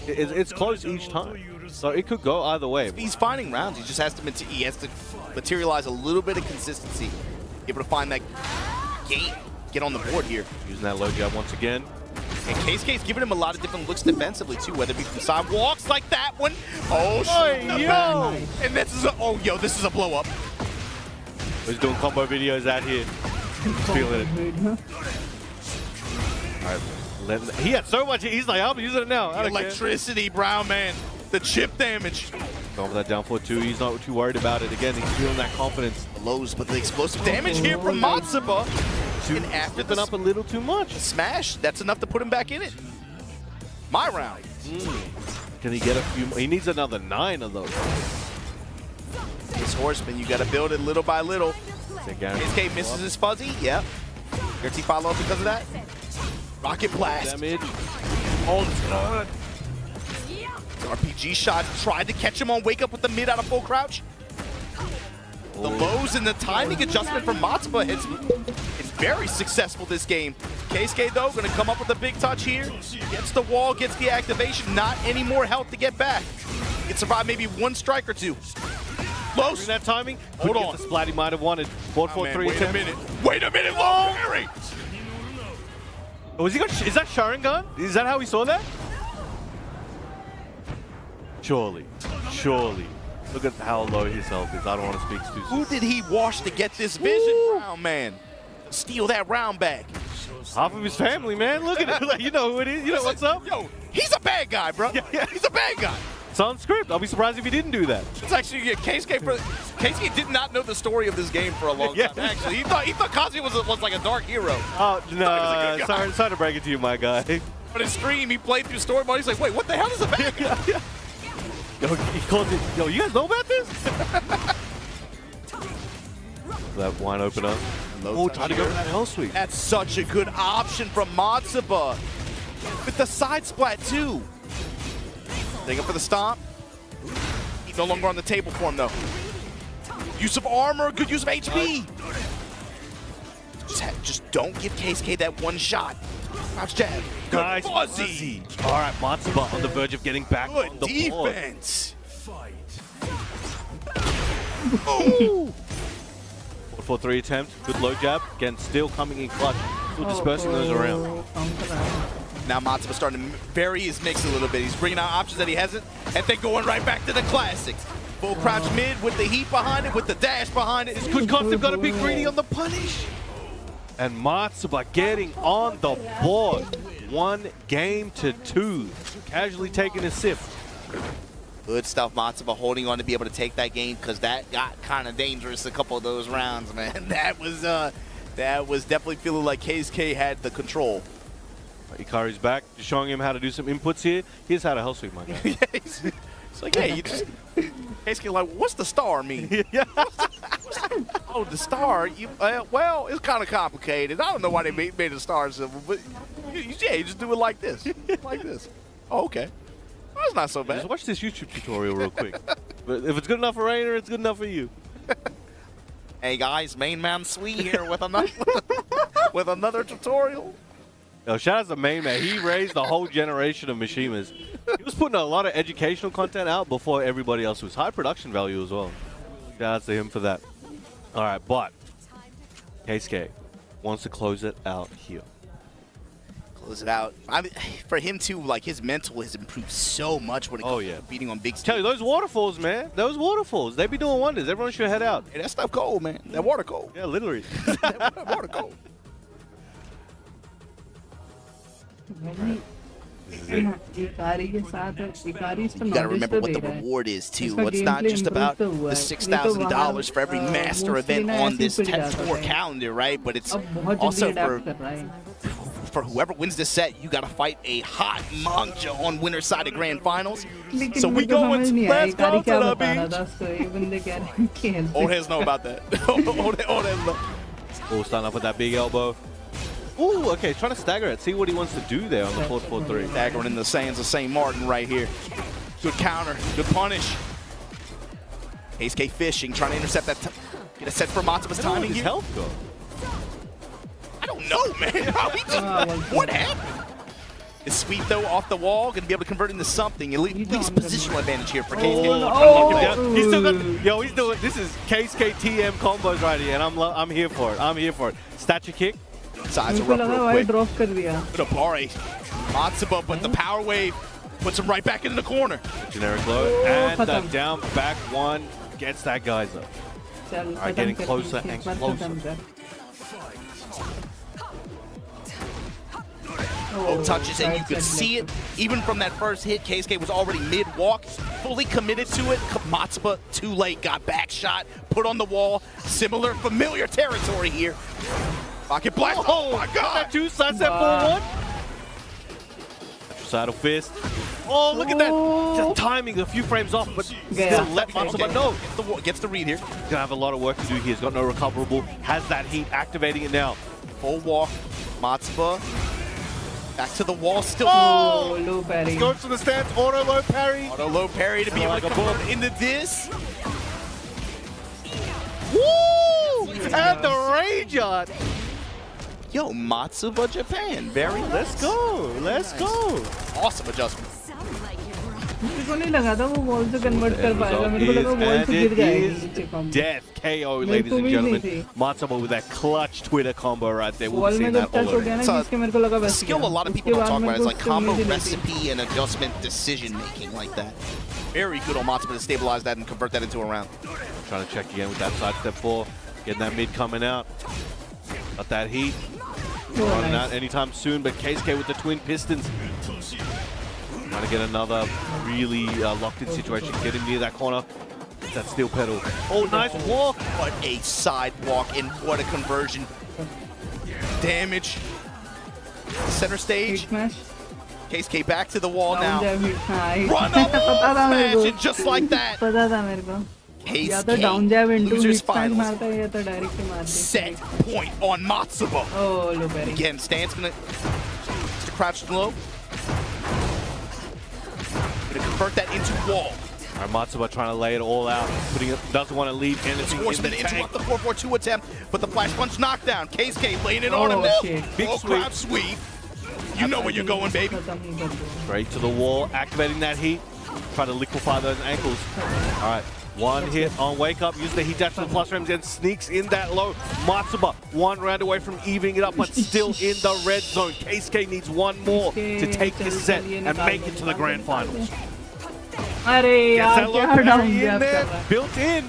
It's close each time. So it could go either way. He's finding rounds. He just has to materialize a little bit of consistency. Able to find that gate, get on the board here. Using that low jab once again. And KSK's giving him a lot of different looks defensively too, whether it be from sidewalks like that one. Oh, yo! And this is this is a blow up. He's doing combo videos out here. Feeling it. All right, he had so much. He's like, I'm using it now. The electricity, Brown man. The chip damage. Going for that down 4-2. He's not too worried about it. Again, he's feeling that confidence. The lows, but the explosive damage here from Matsuba. And after the up a little too much. Smash, that's enough to put him back in it. My round. Can he get a few more? He needs another 9 of those. This Horseman, you got to build it little by little. KSK misses his fuzzy. Yep. Guarantee follow up because of that. Rocket blast. Damage. Oh, RPG shot. Tried to catch him on wake up with the mid out of full crouch. The lows and the timing adjustment from Matsuba is very successful this game. KSK, though, going to come up with a big touch here. Gets the wall, gets the activation. Not any more health to get back. He can survive maybe one strike or two. Lows. That timing. Hold on. The splat he might have wanted. 4-4-3 Wait a minute. Wait a minute. Low parry. Oh, is that Sharingan? Is that how we saw that? Surely. Look at how low his health is. I don't want to speak too soon. Who did he wash to get this vision, Brown man? Steal that round back. Half of his family, man. Look at it. Like, you know who it is. You know what's up. Yo, he's a bad guy, bro. Yeah. He's a bad guy. It's on script. I'll be surprised if he didn't do that. It's actually KSK did not know the story of this game for a long time. Actually, he thought Kazuya was like a dark hero. Oh no! Sorry to break it to you, my guy. But in stream, he played through story mode. He's like, wait, what the hell is a bad guy? Yo, he calls it. Yo, you guys know about this? That wine opener. Oh, trying to go for that hell sweep. That's such a good option from Matsuba. With the side splat, too. Take up for the stomp. He's no longer on the table for him, though. Use of armor, good use of HP. Just don't give KSK that one shot. Crouch jab. Good nice fuzzy. All right, Matsuba on the verge of getting back on the defense. Board. 4-4-3 attempt. Good low jab. Again, still coming in clutch. Still dispersing those around. Now Matsuba starting to vary his mix a little bit. He's bringing out options that he hasn't, and then going right back to the classic. Full crouch mid with the heat behind it, with the dash behind it. This good concept got to be greedy on the punish. And Matsuba getting on the board. 1-2. Casually taking a sip. Good stuff, Matsuba holding on to be able to take that game, because that got kind of dangerous a couple of those rounds, man. That was definitely feeling like KSK had the control. Ikari's back, just showing him how to do some inputs here. Here's how to hell sweep, my guy. It's like, hey, you just KSK like, what's the star mean? Oh, the star. Well, it's kind of complicated. I don't know why they made the star symbol, but you just do it like this, like this. Oh, okay. Well, that's not so bad. Just watch this YouTube tutorial real quick. But if it's good enough for Rainer, it's good enough for you. Hey guys, Main Man Sweet here with another tutorial. Yo, shout out to Main Man. He raised the whole generation of Mishimas. He was putting a lot of educational content out before everybody else. Was high production value as well. Shout out to him for that. All right, but KSK wants to close it out here. Close it out. I mean, for him too, like his mental has improved so much when it comes to beating on big stage. Tell you, those waterfalls, man. Those waterfalls, they be doing wonders. Everyone should head out. Hey, that stuff cold, man. That water cold. Yeah, literally. that water cold. You gotta remember what the reward is too. It's not just about the $6,000 for every master event on this 10th floor calendar, right? But it's also for whoever wins this set, you gotta fight a hot manja on winner's side of grand finals. So we going, let's go to the beach. Old heads know about that. Old heads know. Oh, starting off with that big elbow. Ooh, okay, trying to stagger it. See what he wants to do there on the 4-4-3. Staggering in the sands of St. Martin right here. Good counter, good punish. KSK fishing, trying to intercept that Get a set for Matsuba's Where timing did his here. health go? I don't know, man. How he just, what happened? Is Sweep, though, off the wall, going to be able to convert into something. At least positional advantage here for KSK. He's still got, yo, he's doing, this is KSK TM combos right here, and I'm here for it. I'm here for it. Stature kick. Sides are up real quick. With a Bari. Matsuba, but the power wave puts him right back into the corner. Generic low, and the down back one gets that guy's up. Alright, getting closer and closer. Both touches, and you could see it. Even from that first hit, KSK was already mid-walk, fully committed to it. Matsuba, too late, got back shot, put on the wall. Similar, familiar territory here. Pocket blast, oh my god! Two sunset 4-1. Saddle fist. Oh, look at that. Just timing a few frames off, but still let Matsuba know. Gets the read here. He's gonna have a lot of work to do here. He's got no recoverable. Has that heat, activating it now. Full walk, Matsuba. Back to the wall, still. Oh, low parry. Goes to the stance, auto low parry. Auto low parry to be able to convert into this. Woo! And the rage on. Yo, Matsuba Japan, Let's go, let's go. Awesome adjustment. मेरे को नहीं लगा था वो wall से convert कर पाएगा मेरे को लगा वॉल से गिर जाएगी नीचे combo Death KO, ladies and gentlemen. Matsuba with that clutch Twitter combo right there. We'll wall be में seeing जब that all टच हो over. गया ना It's a जिसके मेरे को लगा The बस skill a lot of people don't talk about is like combo recipe and adjustment decision making like that. Very good on Matsuba to stabilize that and convert that into a round. Trying to check again with that side step 4. Getting that mid coming out. Got that heat. Running out anytime soon, but KSK with the twin pistons. Trying to get another really locked-in situation. Get him near that corner. That steel pedal. Oh, nice walk. What a sidewalk and what a conversion. Damage. Center stage. KSK back to the wall now. Run up, smash it just like that. पता था मेरे को या तो down jab into Losers hit stand finals. मारता है या तो डायरेक्ट ही मारता Set point on Matsuba. Oh, low parry. Again, Stan's gonna just crouch low. Gonna convert that into wall. All right, Matsuba trying to lay it all out. Putting it, doesn't want to leave anything in Horseman the interrupt tank. the 4-4-2 attempt, but the flash punch knockdown. KSK laying it on him now. Shit. Big Oh, sweep. grab sweep. You know where you're going, baby. Straight to the wall, activating that heat. Trying to liquefy those ankles. All right, one hit on wake up. Use the heat dash to the plus frames and sneaks in that low. Matsuba, one round away from evening it up, but still in the red zone. KSK needs one more to take this set and make it to the grand finals. अरे Gets यार that low क्या parry down in जैब कर there, रहा है built in.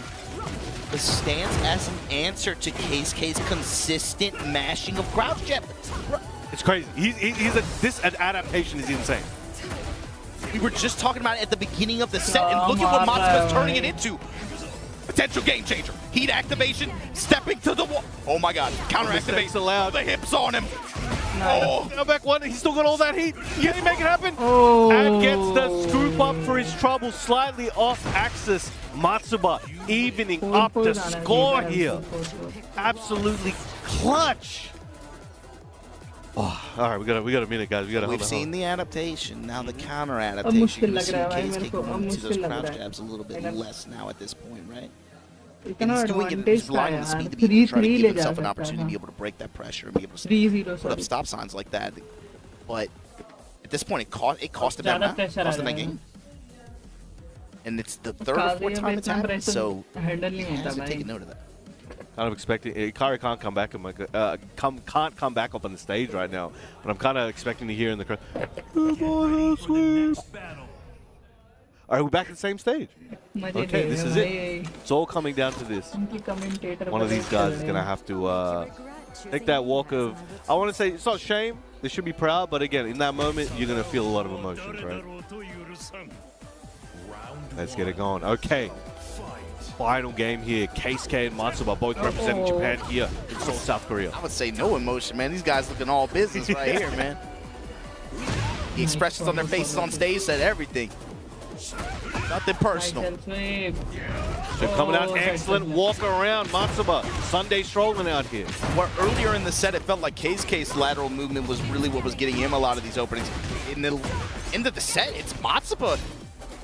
The stance as an answer to KSK's consistent mashing of crouch jab. It's crazy. This adaptation is insane. We were just talking about it at the beginning of the set, and look at what Matsuba's turning it into. Potential game changer. Heat activation, stepping to the wall. Oh my god, counter activation. Allowed. The hips on him. Oh, Now back one, he's still got all that heat. Can he make it happen? Oh. And gets the scoop up for his trouble, slightly off axis. Matsuba evening up the score here. Absolutely clutch. Oh, all right, we got a minute, guys. We got to hold we've on. seen the adaptation, now the counter adaptation. मुश्किल लग रहा है भाई KSK मेरे को can अब move to those मुश्किल लग crouch रहा है jabs a little bit less now at this point, right? And इतना he's doing it, advantage he's था relying on the यार speed to be able to try to 3-3 give ले जा himself an सकता opportunity to be था able to break that pressure and be able to 3-0 put up sorry stop signs like that. But at this point, it cost him that ज़्यादा round, pressure cost आ him that रहा है game. And it's the third or fourth time it's happened, so handle नहीं he होता has to take a भाई note of that. Kind of expecting Ikari can't come back can't come back up on the stage right now, but I'm kind of expecting to hear in the crowd. Battle. All right, we're back at the same stage. मजे Okay, ले this रहे is हो it. भाई It's all coming down to this. उनकी commentator One of these guys is gonna have to take that walk of. I want to say it's not shame. They should be proud, but again, in that moment, you're gonna feel a lot of emotions, right? Let's get it going. Okay. Final game here. KSK and Matsuba both representing Japan here in Seoul, South Korea. I would say no emotion, man. These guys looking all business right here, man. The expressions on their faces on stage said everything. Nothing personal. So coming out, excellent walk around. Matsuba, Sunday strolling out here. Where earlier in the set, it felt like KSK's lateral movement was really what was getting him a lot of these openings. In the end of the set, it's Matsuba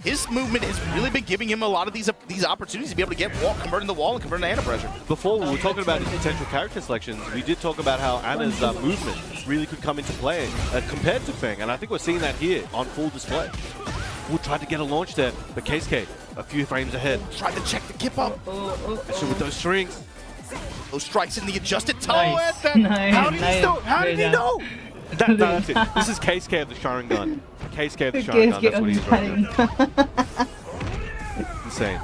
his movement has really been giving him a lot of these opportunities to be able to get converting the wall and converting the Ana pressure. Before, we were talking about his potential character selections, we did talk about how Ana's movement really could come into play compared to Feng, and I think we're seeing that here on full display. We'll try to get a launch there, but KSK a few frames ahead. Tried to check the kip up. Especially with those strings. Those strikes in the adjusted toe. Nice. How did he know? How did he know? That's it. Nice. This is KSK of the Sharingan. KSK of the Sharingan, that's what he's right there. Insane.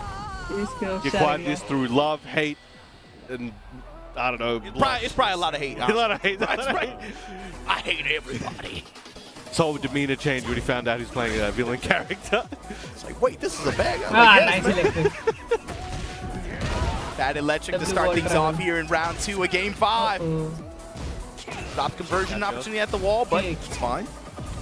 You acquired this through love, hate, and I don't know. It's probably a lot of hate. A lot of hate. I hate everybody. So demeanor changed when he found out he's playing a villain character. It's like, wait, this is a bad guy. Nice electric. Bad electric to start things off here in round 2 of game 5. Stop conversion opportunity at the wall, but it's fine.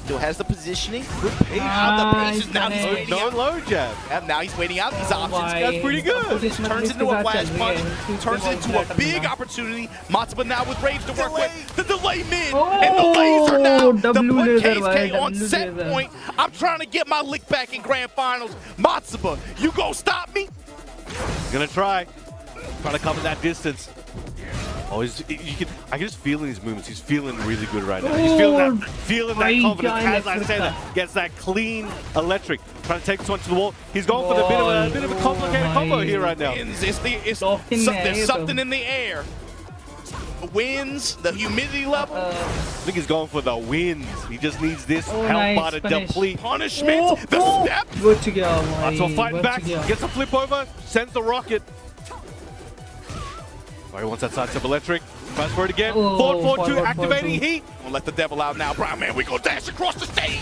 Still has the positioning. Good pace out the paces. Now he's waiting out. Low jab. Yep, now he's waiting out these options. That's pretty good. Turns into a flash punch. Turns it into a big opportunity. Matsuba now with rage to work with. The delay mid. And the laser now. The put KSK on set point. I'm trying to get my lick back in grand finals. Matsuba, you gonna stop me? Gonna try. Try to cover that distance. Oh, I can just feel in his movements. He's feeling really good right now. He's feeling that confidence. As I say that, gets that clean electric. Trying to take this one to the wall. He's going for a bit of a complicated combo here right now. There's something in the air. The winds, the humidity level. I think he's going for the winds. He just needs this health bar to deplete. Punishment. The step. So fighting back. Gets a flip over. Sends the rocket. All right, wants that side step electric. Fast forward again. Forward 4-2, activating heat. We'll let the devil out now, Brown Man. We go dash across the stage.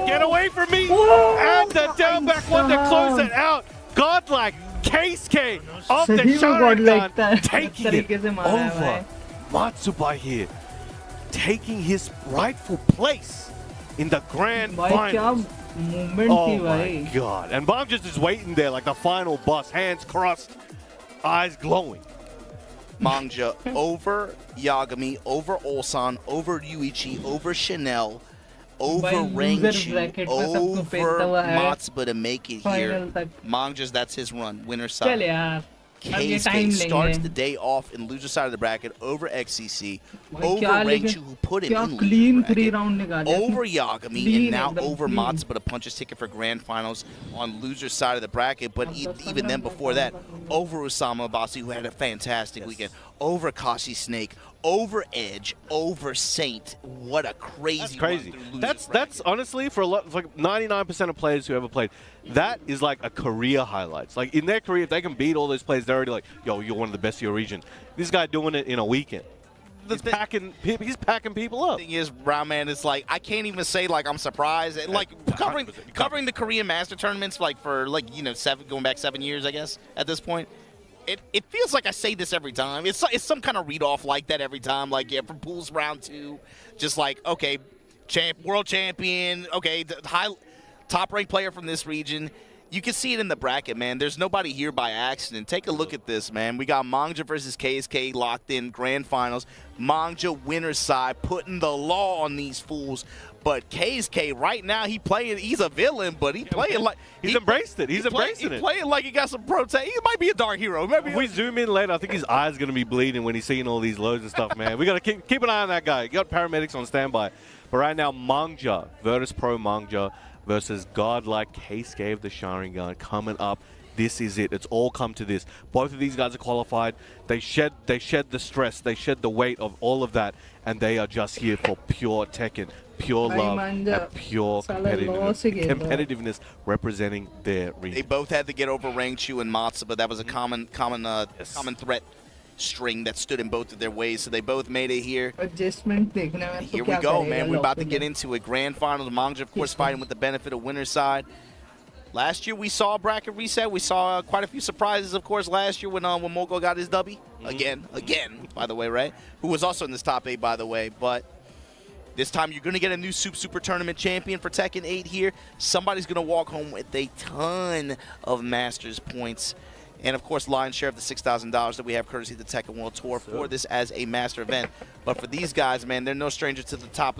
Get away from me. And the down back one to close it out. Godlike KSK of the Sharingan taking it over. Matsuba here, taking his rightful place in the grand finals. Oh my god. And Bomb just is waiting there like the final boss, hands crossed, eyes glowing. Mangja over Yagami, over Ulsan, over Yuichi, over Chanel, over Rangchu, over Matsuba to make it here. Mangja's, that's his run, winner side. KSK starts the day off in loser side of the bracket over XCC, over Rangchu, who put him in loser bracket, over Yagami, and now over Matsuba to punch his ticket for grand finals on loser side of the bracket. But even then, before that, over Usama Abasi, who had a fantastic weekend, over Kashi Snake, over Edge, over Saint. What a crazy! That's crazy. That's honestly, for a lot, like 99% of players who ever played, that is like a career highlights. Like in their career, if they can beat all those players, they're already like, yo, you're one of the best of your region. This guy doing it in a weekend. He's packing people up. The thing is, Brown Man, is like, I can't even say like I'm surprised. Like covering the Korean Master tournaments like for like, you know, going back 7 years, I guess at this point. It feels like I say this every time. It's some kind of read off like that every time. Like, yeah, from pools round 2, just like, okay, world champion, okay, top ranked player from this region. You can see it in the bracket, man. There's nobody here by accident. Take a look at this, man. We got Mangja versus KSK locked in grand finals. Mangja winner's side putting the law on these fools. But KSK right now, he's a villain, but he playing like he's embraced it. He's embracing it. He's playing like he got some protein. He might be a dark hero. Maybe if we zoom in later, I think his eyes gonna be bleeding when he's seeing all these loads and stuff, man. We gotta keep an eye on that guy. You got paramedics on standby. But right now, Mangja, Virtus Pro Mangja versus godlike KSK of the Sharingan coming up. This is it. It's all come to this. Both of these guys are qualified. They shed the stress. They shed the weight of all of that, and they are just here for pure Tekken, pure love, and pure competitiveness representing their region. They both had to get over Rangchu and Matsuba. That was a common threat string that stood in both of their ways, so they both made it here. Here we go, man. We're about to get into a grand final. Mangja, of course, fighting with the benefit of winner's side. Last year we saw a bracket reset. We saw quite a few surprises, of course, last year when Mogul got his W. Again, by the way, right? Who was also in this top 8, by the way. But this time you're going to get a new Soop Super Tournament champion for Tekken 8 here. Somebody's going to walk home with a ton of Masters points. And of course, lion's share of the $6,000 that we have courtesy of the Tekken World Tour for this as a master event. But for these guys, man, they're no stranger to the top.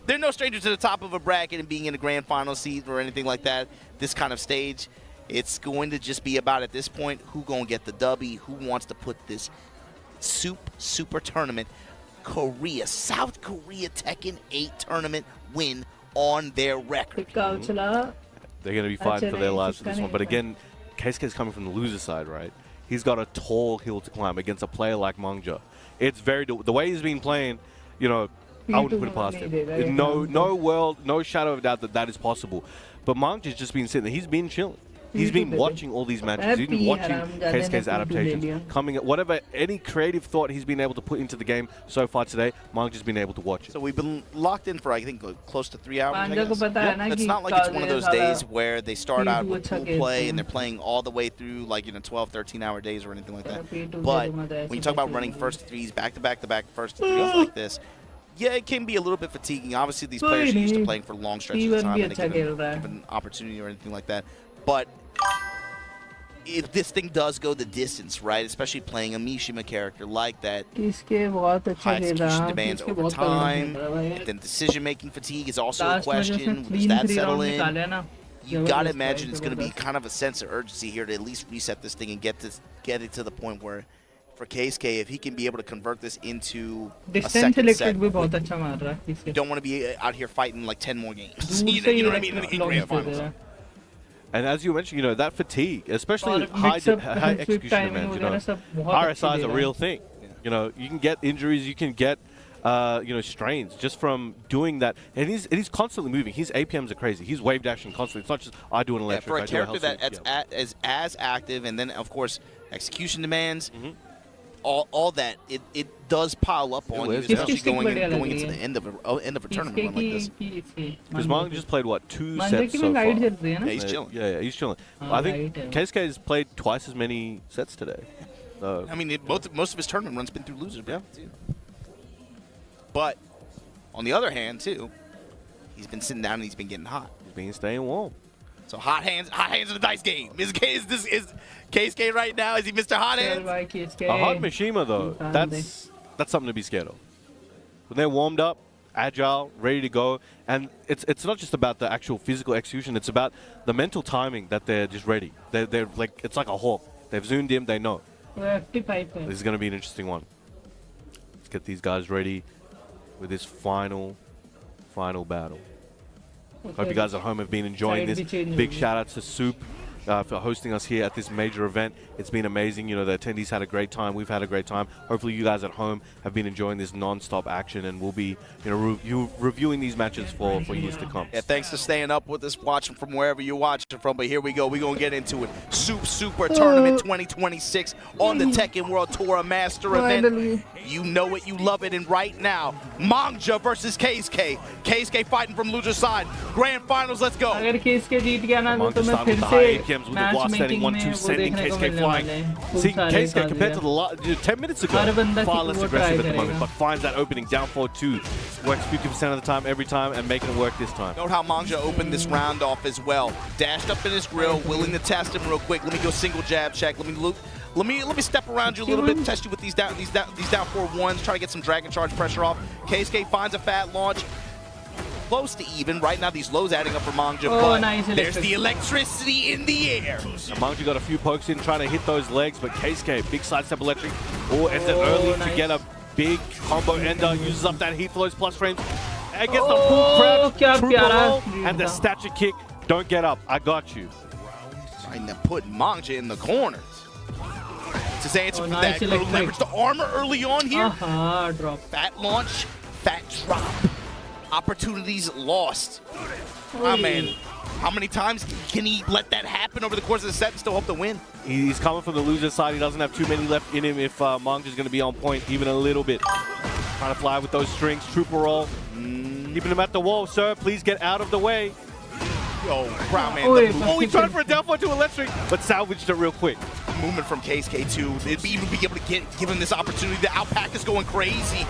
They're no stranger to the top of a bracket and being in a grand final seat or anything like that. This kind of stage, it's going to just be about at this point who gonna get the W, who wants to put this Soop Super Tournament, South Korea Tekken 8 tournament win on their record. They're going to be fighting for their lives for this one. But again, Keisuke's coming from the loser side, right? He's got a tall hill to climb against a player like Mangja. It's very the way he's been playing, you know, I wouldn't put it past him. No shadow of a doubt that is possible. But Mangja's just been sitting there. He's been chilling. He's been watching all these matches. He's been watching Keisuke's adaptations. Any creative thought he's been able to put into the game so far today, Mangja's been able to watch it. So we've been locked in for, I think, close to 3 hours, I guess. It's not like it's one of those days where they start out with pool play and they're playing all the way through, like, 12, 13-hour days or anything like that. But when you talk about running first threes, back-to-back first threes like this, yeah, it can be a little bit fatiguing. Obviously, these players are used to playing for long stretches of time and they give an opportunity or anything like that. But if this thing does go the distance, right, especially playing a Mishima character like that, high execution demands over time, and then decision-making fatigue is also a question. Does that settle in? You got to imagine it's going to be kind of a sense of urgency here to at least reset this thing and get it to the point where, for Keisuke, if he can be able to convert this into a second set, you don't want to be out here fighting like 10 more games. you know what I mean? In grand finals. And as you mentioned, that fatigue, especially high execution demands, RSI is a real thing. You can get injuries, you can get, strains just from doing that. And he's constantly moving. His APMs are crazy. He's wave dashing constantly. It's not just I do an electric. For a character that is as active, and then of course execution demands. All that it does pile up on you, especially going into the end of a tournament run like this. Because Mang just played 2 sets so far. Yeah, he's chilling. Yeah, he's chilling. I think Keisuke has played twice as many sets today. So. I mean, most of his tournament runs been through losers. Yeah. But on the other hand, too, he's been sitting down and he's been getting hot. He's been staying warm. So hot hands in the dice game. Is Keisuke right now? Is he Mr. Hot Hands? A hot Mishima though, that's something to be scared of. When they're warmed up, agile, ready to go, and it's not just about the actual physical execution. It's about the mental timing that they're just ready. They're like, it's like a hawk. They've zoomed in. They know. This is going to be an interesting one. Let's get these guys ready with this final battle. Hope you guys at home have been enjoying this. Big shout out to Soop for hosting us here at this major event. It's been amazing. The attendees had a great time. We've had a great time. Hopefully you guys at home have been enjoying this non-stop action, and we'll be reviewing these matches for years to come. Yeah, thanks for staying up with us, watching from wherever you're watching from. But here we go. We're going to get into it. Soop Super Tournament 2026 on the Tekken World Tour Master Event. You know it. You love it. And right now, Mangja versus Keisuke. Keisuke fighting from loser side. Grand finals. Let's go. Mangja started with the high APMs with the blast setting 1-2, sending Keisuke flying. See, Keisuke compared to the 10 minutes ago, far less aggressive at the moment, but finds that opening down 4-2. Works 50% of the time, every time, and making it work this time. Note how Mangja opened this round off as well. Dashed up in his grill, willing to test him real quick. Let me go single jab check. Let me step around you a little bit, test you with these down 4-1s, try to get some dragon charge pressure off. Keisuke finds a fat launch. Close to even. Right now, these lows adding up for Mangja, but nice there's the electricity in the air. Mangja got a few pokes in, trying to hit those legs, but Keisuke, big sidestep electric, ends it early to get a big combo ender, uses up that heat flows plus frames, and gets the full crab, trooper roll, and the stature kick. Don't get up, I got you. Trying to put Mangja in the corners. To say it's that leverage the armor early on here. Drop. Fat launch, fat drop. Opportunities lost. Oh man, how many times can he let that happen over the course of the set and still hope to win? He's coming from the loser side. He doesn't have too many left in him if Mangja's going to be on point even a little bit. Trying to fly with those strings, trooper roll. Keeping him at the wall, sir. Please get out of the way. Yo, Brown man. He tried for a down 4-2 electric, but salvaged it real quick. Movement from Keisuke too. They'd even be able to give him this opportunity. The Outpack is going crazy.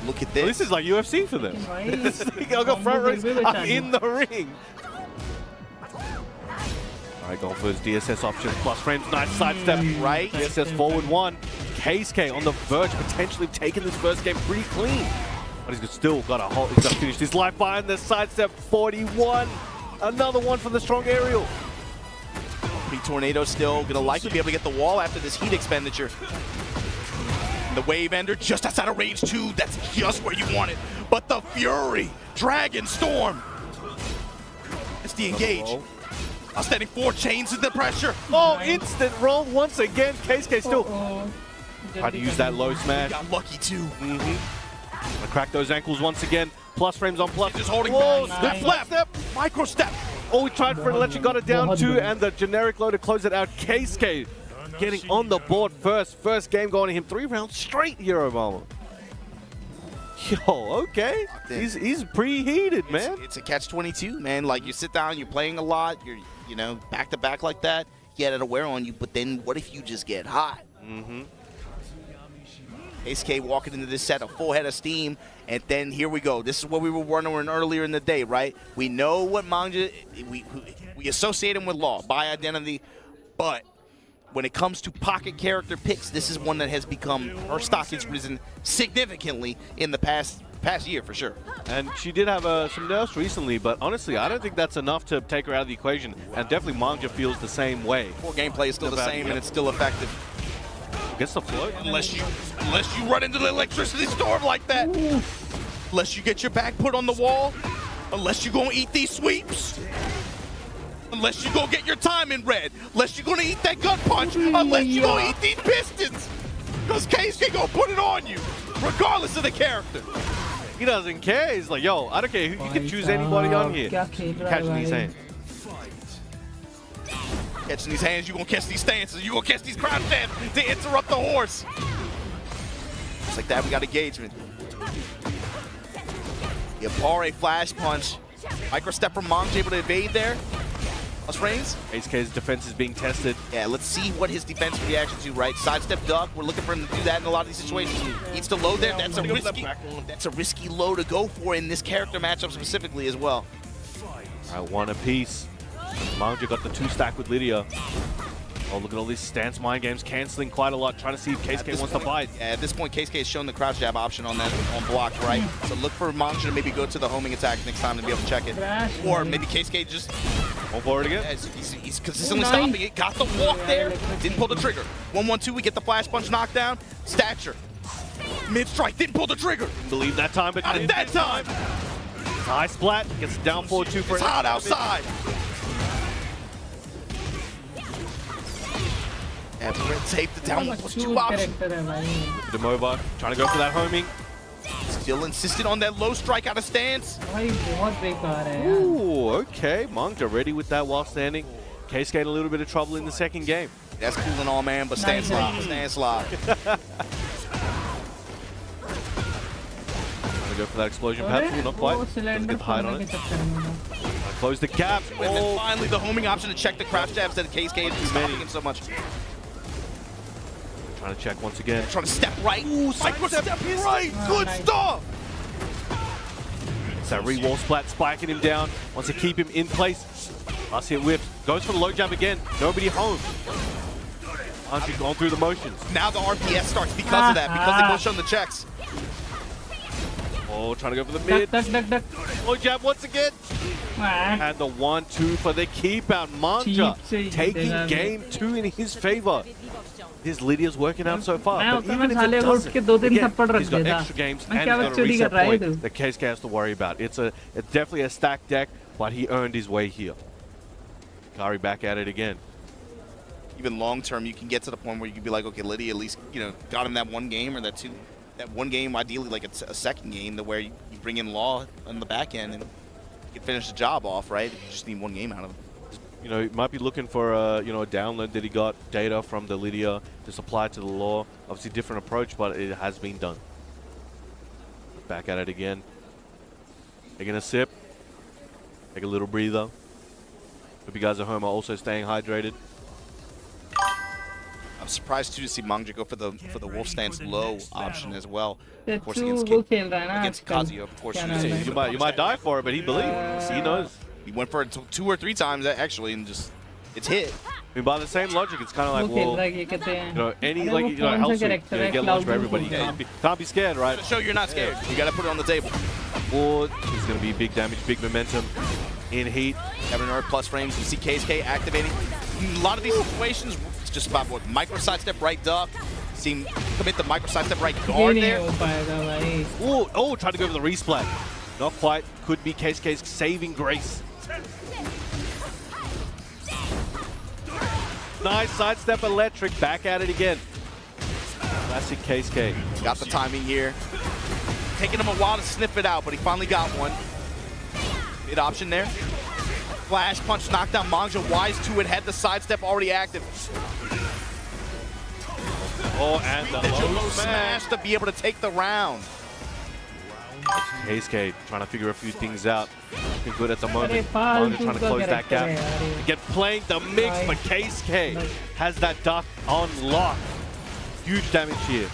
Look at this. Well, this is like UFC for them. I'll go front rows. I'm in the ring. All right, Alright, going for his DSS option. Plus frames, nice sidestep. Right. DSS forward one. KSK on the verge, potentially taking this first game pretty clean. But he's still got a hold. He's got to finish his life behind the sidestep 41. Another one for the strong aerial. Tornado still gonna likely be able to get the wall after this heat expenditure. And the wave ender just outside of range 2. That's just where you want it. But the Fury, Dragon Storm. It's the engage. Outstanding 4 chains in the pressure. Oh, instant roll once again. KSK still trying to use that low smash. Got lucky too. Gonna crack those ankles once again. Plus frames on plus. Just holding Whoa, back. step, step. Micro step. Oh, we tried for an electric, got it down to, and the generic low to close it out. KSK getting on the board first. First game going to him 3 rounds straight, Hero Mama. Yo, okay. He's preheated, man. It's a catch-22, man. Like, you sit down, you're playing a lot, you're, you know, back-to-back like that. You had it aware on you, but then what if you just get hot? KSK walking into this set a full head of steam, and then here we go. This is what we were wondering earlier in the day, right? We know what Manga, we associate him with Law, by identity, but when it comes to pocket character picks, this is one that has become, her stock has risen significantly in the past year for sure. And she did have some nerfs recently, but honestly, I don't think that's enough to take her out of the equation. And definitely Manga feels the same way. Core gameplay is still the same, and it's still effective. Gets the float. Unless you run into the electricity storm like that. Unless you get your back put on the wall. Unless you're gonna eat these sweeps. Unless you go get your time in red. Unless you're gonna eat that gut punch. Unless you're gonna eat these pistons. Because KSK gonna put it on you, regardless of the character. He doesn't care. He's like, yo, I don't care. You can choose anybody on here. Catching these hands. Catching these hands, you're gonna catch these stances. You're gonna catch these crouch stands to interrupt the horse. Just like that, we got engagement. Yapare flash punch. Micro step from Manga able to evade there. Plus frames. KSK's defense is being tested. Yeah, let's see what his defense reaction to, right? Sidestep duck. We're looking for him to do that in a lot of these situations. Eats the low there. That's a risky low to go for in this character matchup specifically as well. All right, one apiece. Manga got the 2 stack with Lydia. Oh, look at all these stance mind games canceling quite a lot, trying to see if KSK wants to bite. Yeah, at this point, KSK has shown the crouch jab option on that on block, right? So look for Manga to maybe go to the homing attack next time to be able to check it. Or maybe KSK just go for it again. Yeah, he's consistently stopping it. Got the walk there. Didn't pull the trigger. 1-1-2, we get the flash punch knockdown. Stature. Mid strike, didn't pull the trigger. Didn't believe that time, but not at that time. High splat, gets down forward 2 for it's hot outside. That's red tape, the down 1+2 option. Demova trying to go for that homing. Still insistent on that low strike out of stance. Ooh, okay. Manga ready with that while standing. KSK in a little bit of trouble in the second game. That's cool and all, man, but stance lock, stance lock. Gonna go for that explosion perhaps, not quite. Doesn't get the hide on it. Close the gap. And then finally the homing option to check the crouch jabs that KSK is stopping him so much. Trying to check once again. Trying to step right. Ooh, micro step right. Good stuff. It's that re-wall splat spiking him down. Wants to keep him in place. Last hit whip. Goes for the low jab again. Nobody home. Andre gone through the motions. Now the RPS starts because of that, because they both shown the checks. Oh, trying to go for the mid. Low jab once again. And the 1-2 for the keep out. Manga taking game 2 in his favor. His Lydia's working out so far, but even if it doesn't, again, he's got extra games and he's got a reset point that KSK has to worry about. It's definitely a stacked deck, but he earned his way here. Kari back at it again. Even long term, you can get to the point where you can be like, okay, Lydia at least got him that 1 game or that one game, ideally like a second game, to where you bring in Law on the back end and you can finish the job off, right? You just need 1 game out of him. He might be looking for a download that he got data from the Lydia to supply to the Law. Obviously different approach, but it has been done. Back at it again. Taking a sip. Take a little breather. Hope you guys at home are also staying hydrated. I'm surprised too to see Manga go for the wolf stance low option as well. Of course against Kazuya, of course. You might die for it, but he believes. He knows. He went for it 2 or 3 times actually, and just it's hit. I mean, by the same logic, it's kind of like, वो खेल well, रहा है ये कहते हैं you know, any अरे like वो you know, कौन सा Hellsuit, character है? get launched for Cloud everybody. You Blue can't be scared, right? To show you're not scared. You got to put it on the table. Or it's going to be big damage, big momentum in heat. Having an plus frames. You see KSK activating. A lot of these situations, it's just about what micro sidestep right duck. See him commit the micro sidestep right ये guard नहीं there. हो पाएगा भाई Oh, tried to go for the resplat. Not quite. Could be KSK's saving grace. Nice sidestep electric. Back at it again. Classic KSK. Got the timing here. Taking him a while to sniff it out, but he finally got one. Mid option there. Flash punch knocked down Mangja. Wise to it. Had the sidestep already active. Oh, and the low Smash to be able to take the round. KSK trying to figure a few things out. Looking good at the moment. अरे Mangja फालतू trying to का close that character gap. है यार ये। Again, playing the mix, but KSK has that duck on lock. Huge damage here.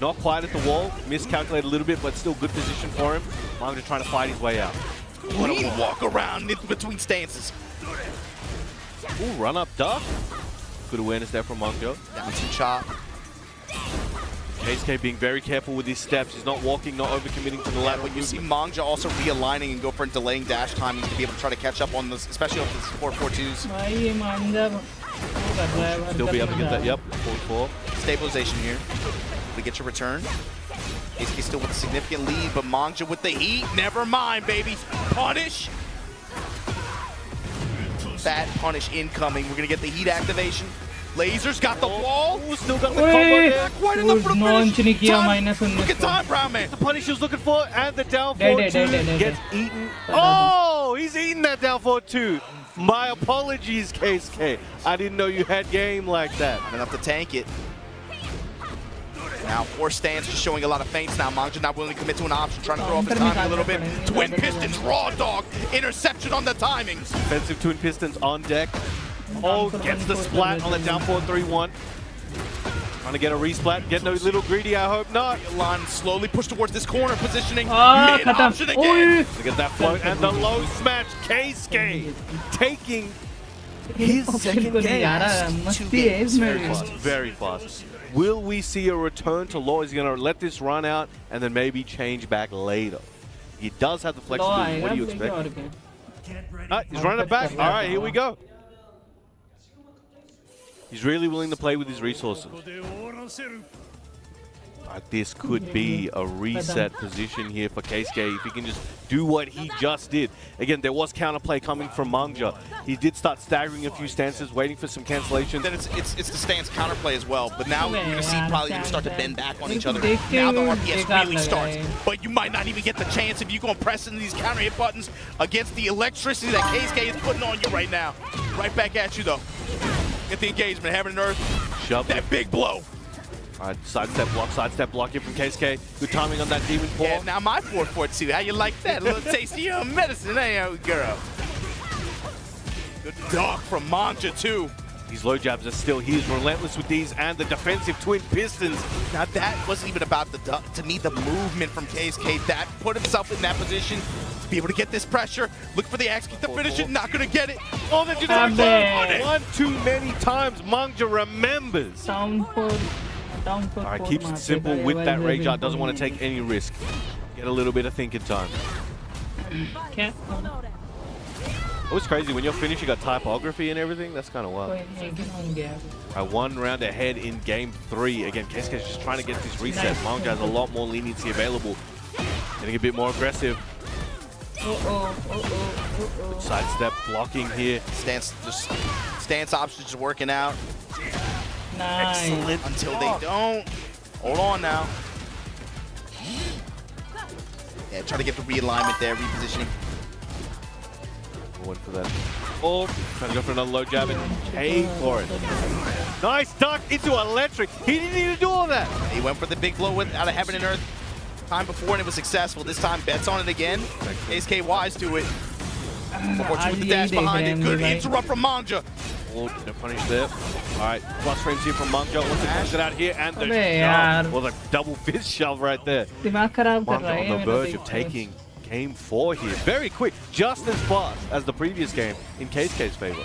Not quite at the wall. Miscalculated a little bit, but still good position for him. Mangja trying to fight his way out. What a walk around in between stances. Ooh, run up duck. Good awareness there from Mangja. Down to chop. KSK being very careful with his steps. He's not walking, not overcommitting to the lateral But you see movement. Mangja also realigning and go for delaying dash timings to be able to try to catch up on this, especially with the 4-4-2s. भाई ये मांझा वो कर रहा है Still be able to get that. Yep, 4-4. Stabilization here. We get your return. KSK still with a significant lead, but Mangja with the heat. Never mind, baby. Punish. Fat punish incoming. We're going to get the heat activation. Lasers got the wall. Ooh, still got the combo there. Quite enough for the launch finish. नहीं किया Time- -19 Look at time, Brown Man. The punish he was looking for, and the down Dead, 4-2 dead. gets eaten. Oh, he's eating that down 4-2. My apologies, KSK. I didn't know you had game like that. Not enough to tank it. Now, 4 stands just showing a lot of feints now. Mangja not willing to commit to an option, trying to throw off his timing a little bit. Twin Pistons, raw dog, interception on the timing. Defensive Twin Pistons on deck. Oh, gets the splat on the down 4-3-1. Trying to get a resplat. Getting a little greedy, I hope not. Line slowly push towards this corner positioning. Ah, Mid option again. Look at that float and the low smash. KSK taking his second game. मस्ती है इसमें Very fast. Will we see a return to law? Is he going to let this run out and then maybe change back later? He does have the flexibility. What do you expect? Get ready. He's running it back. All right, here we go. He's really willing to play with his resources. This could be a reset position here for KSK if he can just do what he just did. Again, there was counterplay coming from Mangja. He did start staggering a few stances, waiting for some cancellations. Then it's the stance counterplay as well. But now you're gonna see probably gonna start to bend back on each other. देखते Now the हुए RPS बेकार really लग रहा starts. है। But you might not even get the chance if you're gonna press into these counter hit buttons against the electricity that KSK is putting on you right now. Right back at you though. Get the engagement, Heaven and Earth. Shove That big blow. All right, sidestep block here from KSK. Good timing on that demon paw. Yeah, now my 4-4-2. How you like that? A little taste of your own medicine, eh, girl? Good dog from Mangja too. These low jabs are still, he is relentless with these and the defensive Twin Pistons. Now that wasn't even about to me, the movement from KSK. That put himself in that position to be able to get this pressure. Look for the axe kick to finish it, not gonna get it. Oh, the generic one too many times. Mangja remembers. Down for All right, keeps it simple with that rage art. Doesn't want to take any risk. Get a little bit of thinking time. क्या It was crazy when you're finished. You got typography and everything. That's kind of wild. One round ahead in game 3. Again, KSK's just trying to get this reset. Mangja has a lot more leniency available. Getting a bit more aggressive. Sidestep blocking here. Stance options just working out. Nice. Excellent until they don't. Hold on now. Yeah, try to get the realignment there, repositioning. Went for that. Oh, trying to go for another low jab and pay for it. Nice duck into electric. He didn't need to do all that. He went for the big blow out of Heaven and Earth time before and it was successful. This time bets on it again. KSK wise to it. Unfortunately with the dash behind it. Good interrupt from Mangja. Oh, no punish there. All right, plus frames here from Mangja. Once it comes it out here and the यार। shove. Well, the double fist shove right there. दिमाग खराब कर रहा Mangja है on the verge of taking Game 4 here. Very quick. Just as fast as the previous game in KSK's favor.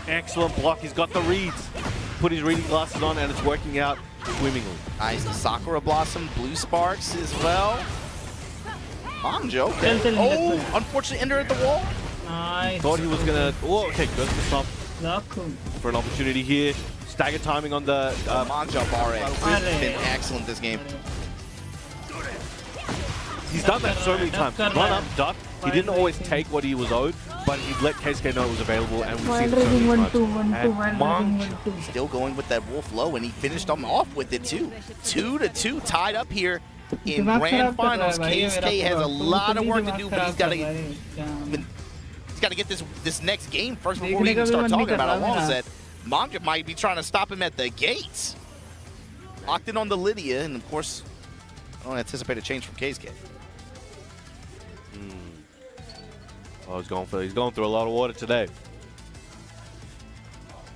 Excellent block. He's got the reads. Put his reading glasses on and it's working out swimmingly. Nice. Sakura Blossom, Blue Sparks as well. Manjo. Okay. Oh, unfortunately, ender at the wall. Nice. Thought he was going to... Oh, okay. Goes to stop Lucky. for an opportunity here. Stagger timing on the... Manjo Barre has been excellent this game. He's done that so many times. Run up, duck. He didn't always take what he was owed, but he'd let KSK know it was available, and we've seen it so many times. And still going with that Wolf Low, and he finished him off with it too. 2-2 tied up here in grand finals. KSK has a lot of work to do, but he's got to get this next game first before we even start talking about a long set. Manga might be trying to stop him at the gates. Locked in on the Lydia, and of course, I don't anticipate a change from KSK. Oh, he's going through a lot of water today.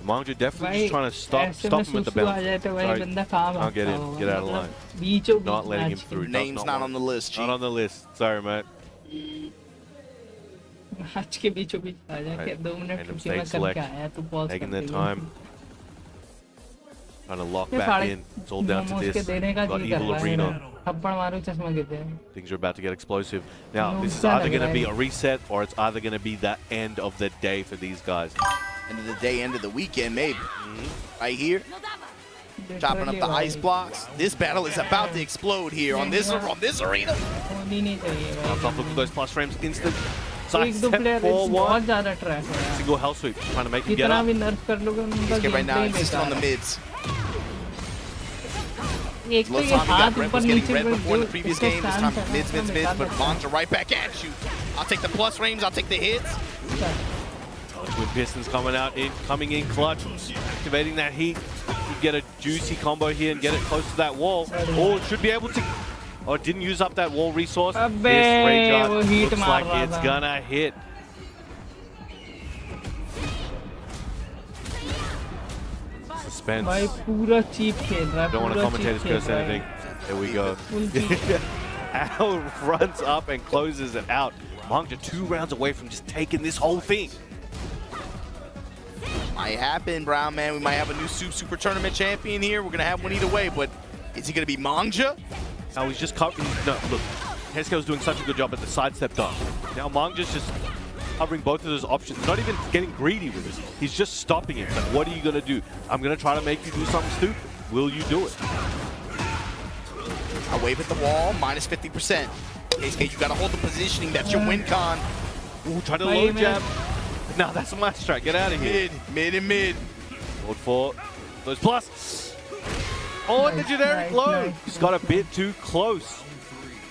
Manga definitely just trying to stop him at the bounce. Sorry, can't get in. Get out of line. Not letting him through. Name's not on the list, G. Not on the list. Sorry, mate. Taking their time. Trying to lock back in. It's all down to this. Got Evil Arena. Things are about to get explosive. Now, this is either going to be a reset or it's either going to be the end of the day for these guys. End of the day, end of the weekend, maybe. Right here. Chopping up the ice blocks. This battle is about to explode here on this arena. On top of those plus frames, instant. Side step 4-1. Single hell sweep. Trying to make him get up. Let's get right now insisting on the mids. Looks like Red was getting red before in the previous game. This time mids, but Manja right back at you. I'll take the plus frames, I'll take the hits. Twin Pistons coming in clutch, activating that heat. You get a juicy combo here and get it close to that wall. Oh, it should be able to. Oh, it didn't use up that wall resource. This Ray Gun looks like it's gonna hit. Suspense. Don't want to commentators curse anything. There we go. Al runs up and closes it out. Manga 2 rounds away from just taking this whole thing. Might happen, Brown Man. We might have a new Soop Super Tournament champion here. We're gonna have one either way, but is he gonna be Manga? Now he's just covering. No, look, Kesko was doing such a good job at the sidestep dunk. Now Manga's just covering both of those options. Not even getting greedy with this. He's just stopping it. Like, what are you gonna do? I'm gonna try to make you do something stupid. Will you do it? I wave at the wall, minus 50%. KSK, you gotta hold the positioning. That's your win con. Ooh, try to low jab. No, that's a match track. Get out of here. Mid. Hold for those plus. Oh, and the generic low. Just got a bit too close.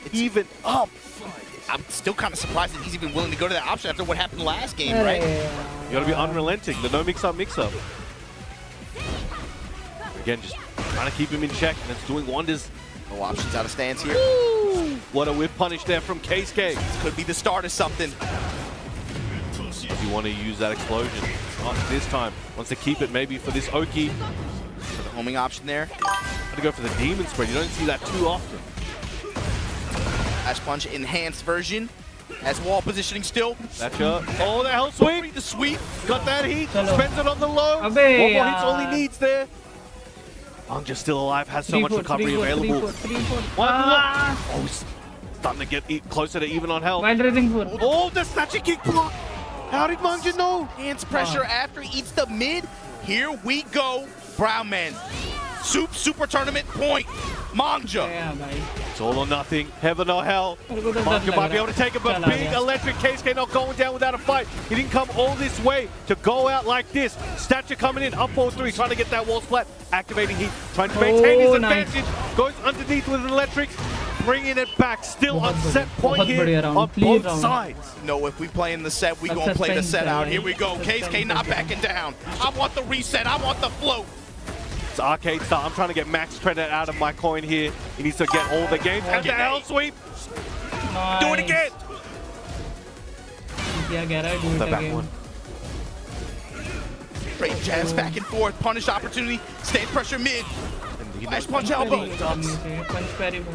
It's even up. I'm still kind of surprised that he's even willing to go to that option after what happened last game, right? You gotta be unrelenting. The no mix-up. Again, just trying to keep him in check, and it's doing wonders. No options out of stance here. Woo! What a whip punish there from KSK. This could be the start of something. If you want to use that explosion, not this time. Wants to keep it maybe for this Oki. For the homing option there. Got to go for the demon spread. You don't see that too often. Ash Punch enhanced version. As wall positioning still. That's your... Oh, the hell sweep. The sweep. Got that heat. Spends it on the low. One more hit's all he needs there. Manga's still alive. Has so much recovery available. Oh, he's starting to get closer to even on health. Oh, the snatching kick block. How did Manga know? Hands pressure after he eats the mid. Here we go. Brown Man. Soop Super Tournament point. Manga. It's all or nothing. Heaven or hell. Manga might be able to take it, but big electric KSK not going down without a fight. He didn't come all this way to go out like this. Stature coming in, up 4-3, trying to get that wall splat. Activating heat, trying to maintain his advantage. Goes underneath with an electric. Bringing it back, still on set point here on both sides. No, if we play in the set, we gonna play the set out. Here we go. KSK not backing down. I want the reset. I want the float. It's arcade style. I'm trying to get max credit out of my coin here. He needs to get all the games. And the hell sweep. Nice. Do it again. The back one. Great jabs back and forth. Punish opportunity. Stage pressure mid. Flash punch elbow.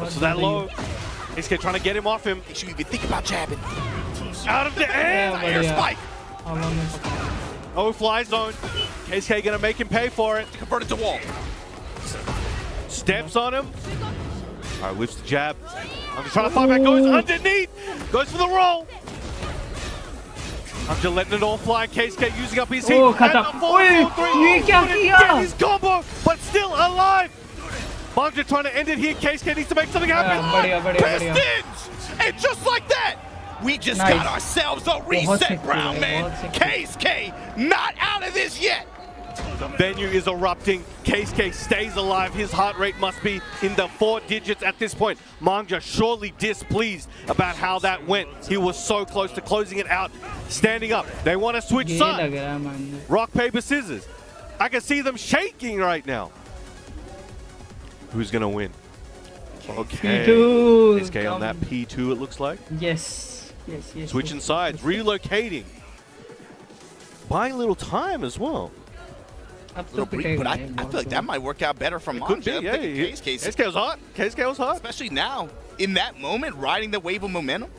So that low. Keisuke trying to get him off him. Make sure you even think about jabbing. Out of the air. Air spike. Oh, fly zone. Keisuke gonna make him pay for it. Convert it to wall. Steps on him. All right, whips the jab. I'm just trying to fight back. Goes underneath. Goes for the roll. I'm just letting it all fly. Keisuke using up his heat. Oh, And खत्म. the 4-4-3. ये क्या किया? His combo, but still alive. Manga trying to end it here. Keisuke needs to make something happen. Pistons! And just like that, we just got ourselves a reset, Brown man. Keisuke not out of this yet. The venue is erupting. Keisuke stays alive. His heart rate must be in the 4 digits at this point. Manga surely displeased about how that went. He was so close to closing it out. Standing up. They want to switch sides. Rock, paper, scissors. I can see them shaking right now. Who's going to win? Okay. P2. Keisuke on that P2, it looks like. Yes. Switching sides. Relocating. Buying a little time as well. But I feel like that might work out better from Could be, Manja. yeah. Keisuke was hot. Keisuke was hot. Especially now, in that moment, riding the wave of momentum.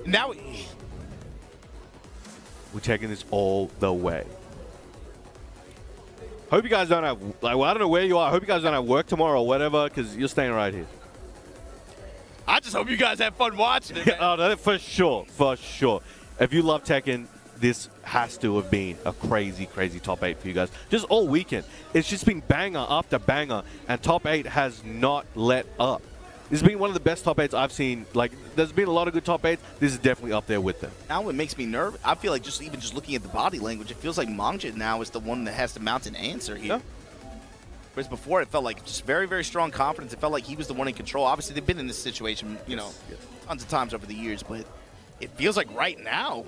Now, we're taking this all the way. Hope you guys don't have, like, well, I don't know where you are. I hope you guys don't have work tomorrow or whatever, because you're staying right here. I just hope you guys have fun watching it, man. Oh, no, for sure. For sure. If you love Tekken, this has to have been a crazy, crazy top 8 for you guys. Just all weekend. It's just been banger after banger, and top 8 has not let up. This has been one of the best top 8s I've seen. Like, there's been a lot of good top 8s. This is definitely up there with them. Now it makes me nervous. I feel like just looking at the body language, it feels like Manja now is the one that has to mount an answer here. Yeah. Whereas before, it felt like just very, very strong confidence. It felt like he was the one in control. Obviously, they've been in this situation, you know, tons of times over the years, but it feels like right now,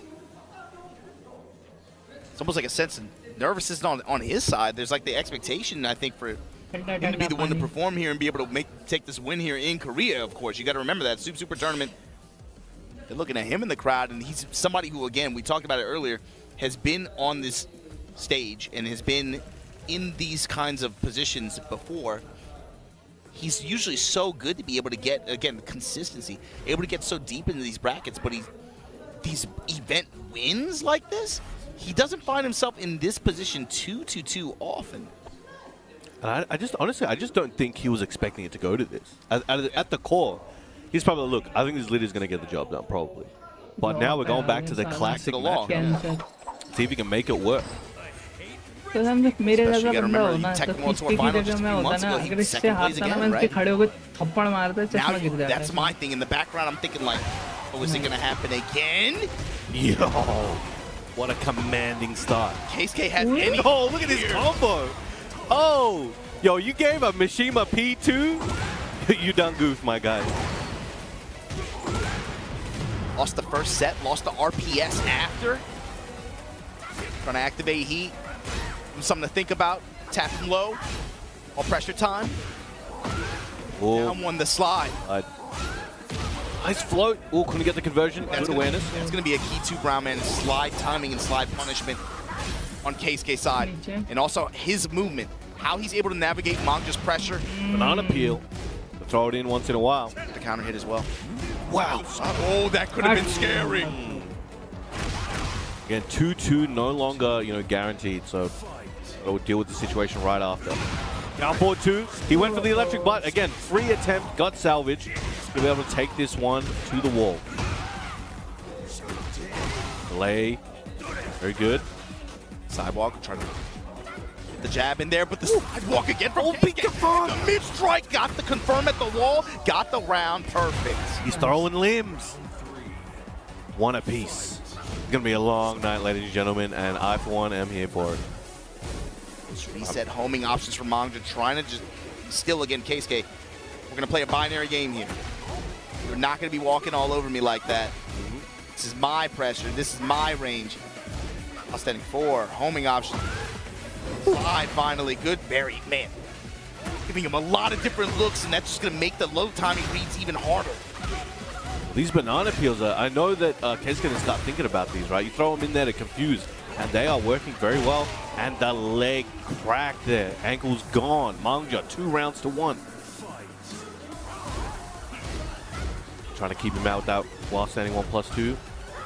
it's almost like a sense of nervousness on his side. There's like the expectation, I think, for him to be the one to perform here and be able to take this win here in Korea, of course. You got to remember that Soop Super Tournament, they're looking at him in the crowd, and he's somebody who, again, we talked about it earlier, has been on this stage and has been in these kinds of positions before. He's usually so good to be able to get, again, consistency, able to get so deep into these brackets, but these event wins like this, he doesn't find himself in this position too often. And I just, honestly, I just don't think he was expecting it to go to this. At the core, he's probably, look, I think this leader is going to get the job done, probably. But now we're going back to the classic matchup. See if he can make it work. तो हम मेरे जगह बंदा होना तो किसी की जगह मैं होता ना अगर इससे हाथ ना मैं इसके खड़े होकर थप्पड़ मारता चश्मा गिर जाता That's my thing. In the background, I'm thinking like, oh, is it going to happen again? Yo, what a commanding start. Keisuke has any... Oh, look at this combo. Oh, yo, you gave a Mishima P2? You done goofed, my guy. Lost the first set, lost the RPS after. Trying to activate heat. Something to think about. Tap him low. All pressure time. Oh. Now won the slide. Nice float. Oh, couldn't get the conversion. Good awareness. That's going to be a key to Brown Man. Slide timing and slide punishment on Keisuke's side. And also his movement. How he's able to navigate Manja's pressure. Banana peel. Throw it in once in a while. The counter hit as well. Wow. Oh, that could have been scary. Again, 2-2 no longer, guaranteed. So we'll deal with the situation right after. Down 4-2. He went for the electric butt. Again, free attempt, got salvage. To be able to take this one to the wall. Delay. Very good. Sidewalk, trying to get the jab in there, but the sidewalk again from Keisuke. The mid-strike got the confirm at the wall, got the round perfect. He's throwing limbs. One apiece. It's going to be a long night, ladies and gentlemen, and I, for one, am here for it. Just reset homing options for Manga, trying to just still, again, Keisuke. We're going to play a binary game here. You're not going to be walking all over me like that. This is my pressure. This is my range. Outstanding 4, homing option. 5, finally. Good berry, man. Giving him a lot of different looks, and that's just going to make the low timing reads even harder. These banana peels, I know that Keisuke's going to start thinking about these, right? You throw them in there to confuse, and they are working very well. And the leg cracked there. Ankle's gone. Manga, 2 rounds to 1. trying to keep him out with that while standing 1+2.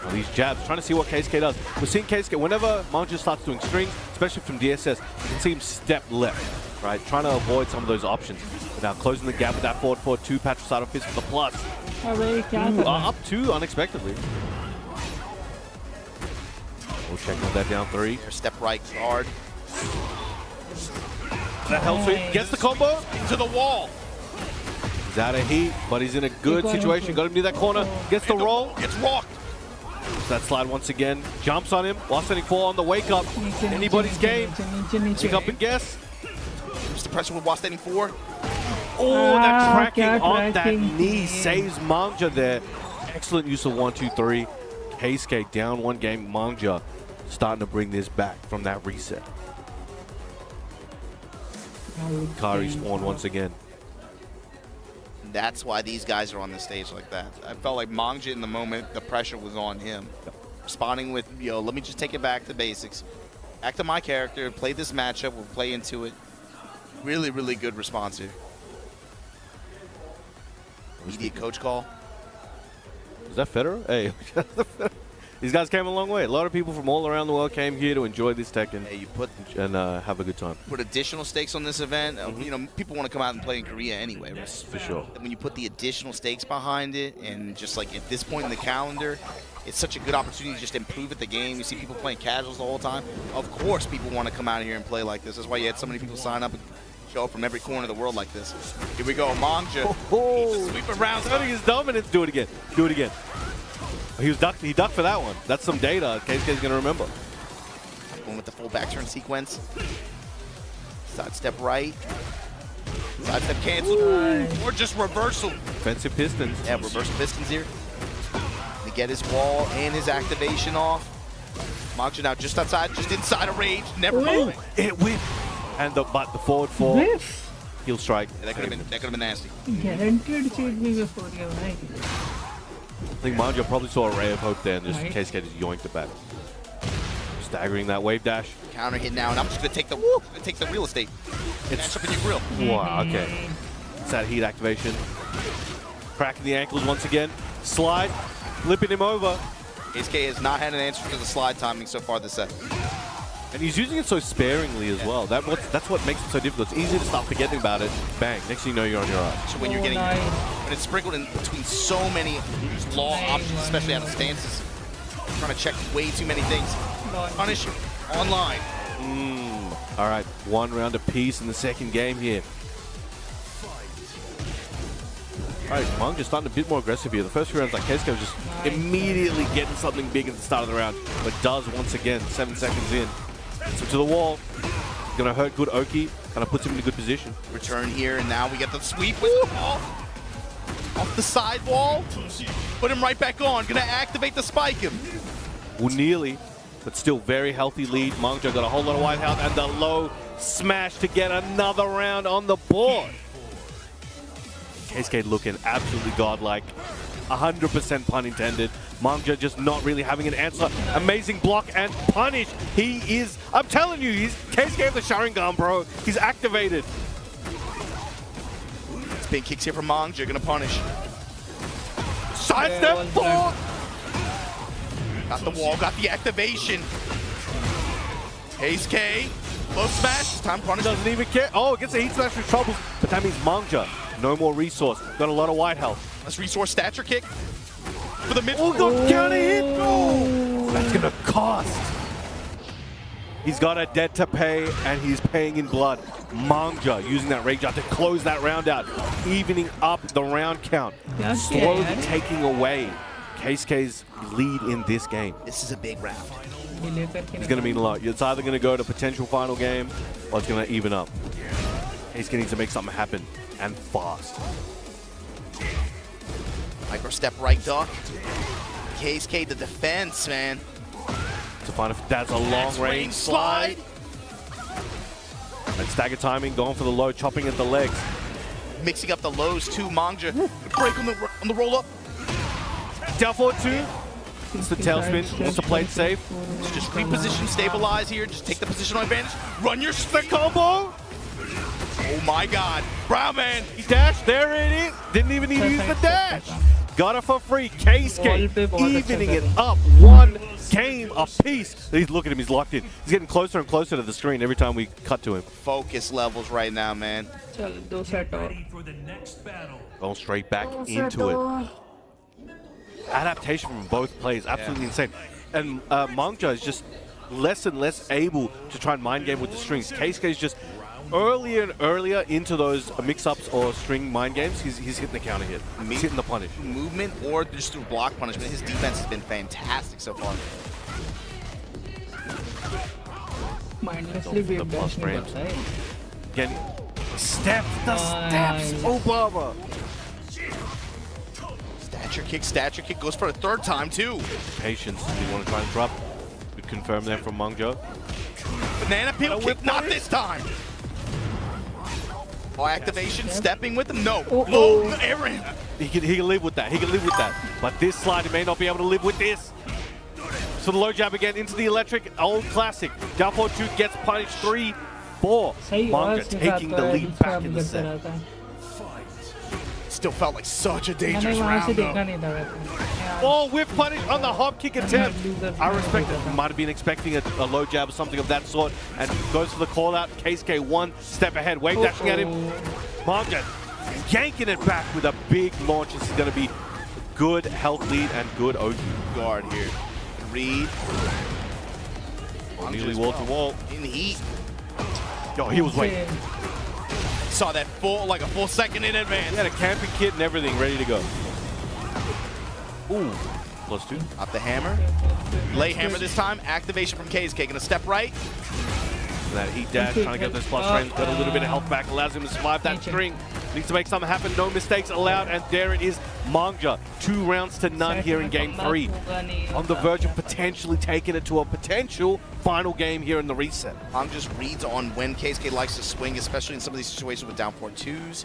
Now these jabs, trying to see what KSK does. We're seeing KSK, whenever Mangja starts doing strings, especially from DSS, you can see him step left, right? Trying to avoid some of those options without closing the gap with that forward 4-2. Patricide fist for the plus. Up 2 unexpectedly. We'll check on that down 3. Step right guard. That hell sweep gets the combo to the wall. He's out of heat, but he's in a good situation. Got him near that corner. Gets the roll. It's rocked. So that slide once again. Jumps on him while setting 4 on the wake up. Anybody's game. Pick up and guess. Just the pressure with while standing 4. Oh, that tracking on that knee saves Mangja there. Excellent use of 1-2-3. KSK down 1 game. Mangja starting to bring this back from that reset. Kari spawned once again. That's why these guys are on the stage like that. I felt like Mangja in the moment, the pressure was on him. Responding with, yo, let me just take it back to basics. Back to my character, play this matchup, we'll play into it. Really, really good response here. Immediate coach call. Is that Federer? Hey. These guys came a long way. A lot of people from all around the world came here to enjoy this Tekken and have a good time. Put additional stakes on this event. You know, people want to come out and play in Korea anyway. Yes, for sure. And when you put the additional stakes behind it, and just like at this point in the calendar, it's such a good opportunity to just improve at the game. You see people playing casuals the whole time. Of course, people want to come out here and play like this. That's why you had so many people sign up and show up from every corner of the world like this. Here we go, Mangja. Sweep around. I think his dominance. Do it again. Do it again. He ducked for that one. That's some data KSK's going to remember. Going with the full back turn sequence. Side step right. Side step cancel. Or just reversal. Defensive pistons. Yeah, reversal pistons here. To get his wall and his activation off. Mangja now just outside, just inside of rage. Never moving. It whipped. And the forward 4. Heel strike. Yeah, that could have been nasty. Guaranteed cheat me before you, right? I think Mangja probably saw a ray of hope there and just KSK just yoinked it back. Staggering that wave dash. Counter hit now, and I'm just gonna take the real estate. It's up in your grill. Wow, okay. It's that heat activation. Cracking the ankles once again. Slide, flipping him over. KSK has not had an answer to the slide timing so far this set. And he's using it so sparingly as well. That's what makes it so difficult. It's easy to stop forgetting about it. Bang, next thing you know, you're on your ass. So when you're getting, when it's sprinkled in between so many law options, especially out of stances, trying to check way too many things. Punish online. All right, 1 round apiece in the second game here. All right, Mangja starting a bit more aggressive here. The first few rounds, like KSK was just immediately getting something big at the start of the round, but does once again, 7 seconds in. So to the wall, gonna hurt good Oki, kind of puts him in a good position. Return here, and now we get the sweep with the wall. Off the side wall, put him right back on. Gonna activate the spike him. Well, nearly, but still very healthy lead. Mangja got a whole lot of white health and the low smash to get another round on the board. KSK looking absolutely godlike. 100% pun intended. Mangja just not really having an answer. Amazing block and punish. He is, I'm telling you, he's KSK of the Sharingan, bro. He's activated. Spin kicks here from Mangja, gonna punish. Sidestep 4. Got the wall, got the activation. KSK, low smash, time punish. Doesn't even care. Oh, gets a heat smash with troubles, but that means Mangja, no more resource. Got a lot of white health. Let's resource stature kick. For the mid. Oh, got counter hit. Oh, that's gonna cost. He's got a debt to pay, and he's paying in blood. Mangja using that rage out to close that round out, evening up the round count, slowly taking away KSK's lead in this game. This is a big round. It's gonna mean a lot. It's either gonna go to potential final game, or it's gonna even up. KSK needs to make something happen, and fast. Micro step right duck. KSK the defense, man. To find if that's a long range slide. And stagger timing, going for the low, chopping at the legs. Mixing up the lows too, Mangja. Break on the roll up. Down forward 2. It's the tailspin, wants to play it safe. So just reposition, stabilize here, just take the positional advantage. Run your the combo. Oh my god. Brown man. He dashed, there it is. Didn't even need to use the dash. got it for free. Keisuke Ball pe bahut acha evening it kar up 1 game apiece. He's look at him. He's locked in. He's getting closer and closer to the screen every time we cut to him. Focus levels right now, man. चल 2 set और Ready for the next battle. Going straight back into it. Adaptation from both players, absolutely insane. And Mangja is just less and less able to try and mind game with the strings. Keisuke is just earlier and earlier into those mix-ups or string mind games. He's hitting the counter hit. He's hitting the punish. Movement or just through block punishment. His defense has been fantastic so far. mindlessly wave dash नहीं करता है Again, the steps. Oh, Baba. Stature kick goes for a third time too. Patience. Do you want to try and drop? Good confirm there from Mangjo. Banana peel kick, not this time. Oh, activation, stepping with him. No. Low Aaron. He can live with that. He can live with that. But this slide, he may not be able to live with this. So the low jab again into the electric. Old classic. Down 4-2 gets punished 3-4. Manga taking the lead back in the set. Still felt like such a dangerous round though. Oh, whip punish on the hop kick attempt. I respect it. Might have been expecting a low jab or something of that sort, and goes for the call out. Keisuke 1 step ahead, wave dashing at him. Manga yanking it back with a big launch. This is going to be good health lead and good OG guard here. Reed. Nearly wall to wall. In the heat. Yo, he was waiting. Saw that like a full second in advance. He had a camping kit and everything ready to go. Ooh, +2. Up the hammer. Lay hammer this time. Activation from Keisuke. Gonna step right. That heat dash, trying to get those plus frames. Got a little bit of health back. Allows him to survive that string. Needs to make something happen. No mistakes allowed. And there it is. Mangja. 2 rounds to none here in game 3. On the verge of potentially taking it to a potential final game here in the reset. Just reads on when Keisuke likes to swing, especially in some of these situations with down 4-2s.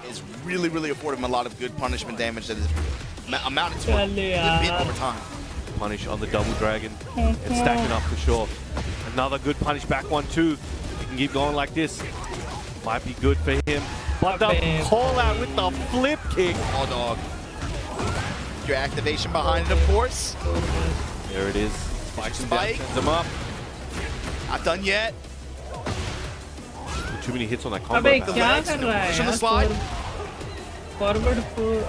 Is really affording him a lot of good punishment damage that is amounted to a bit over time. Punish on the double dragon. It's stacking up for sure. Another good punish back 1-2. He can keep going like this. Might be good for him. But the call out with the flip kick. Oh, dog. Your activation behind it, of course. There it is. Spike. Sends him up. Not done yet. Too many hits on that combo. अबे क्या कर रहा है Push on the slide. Forward for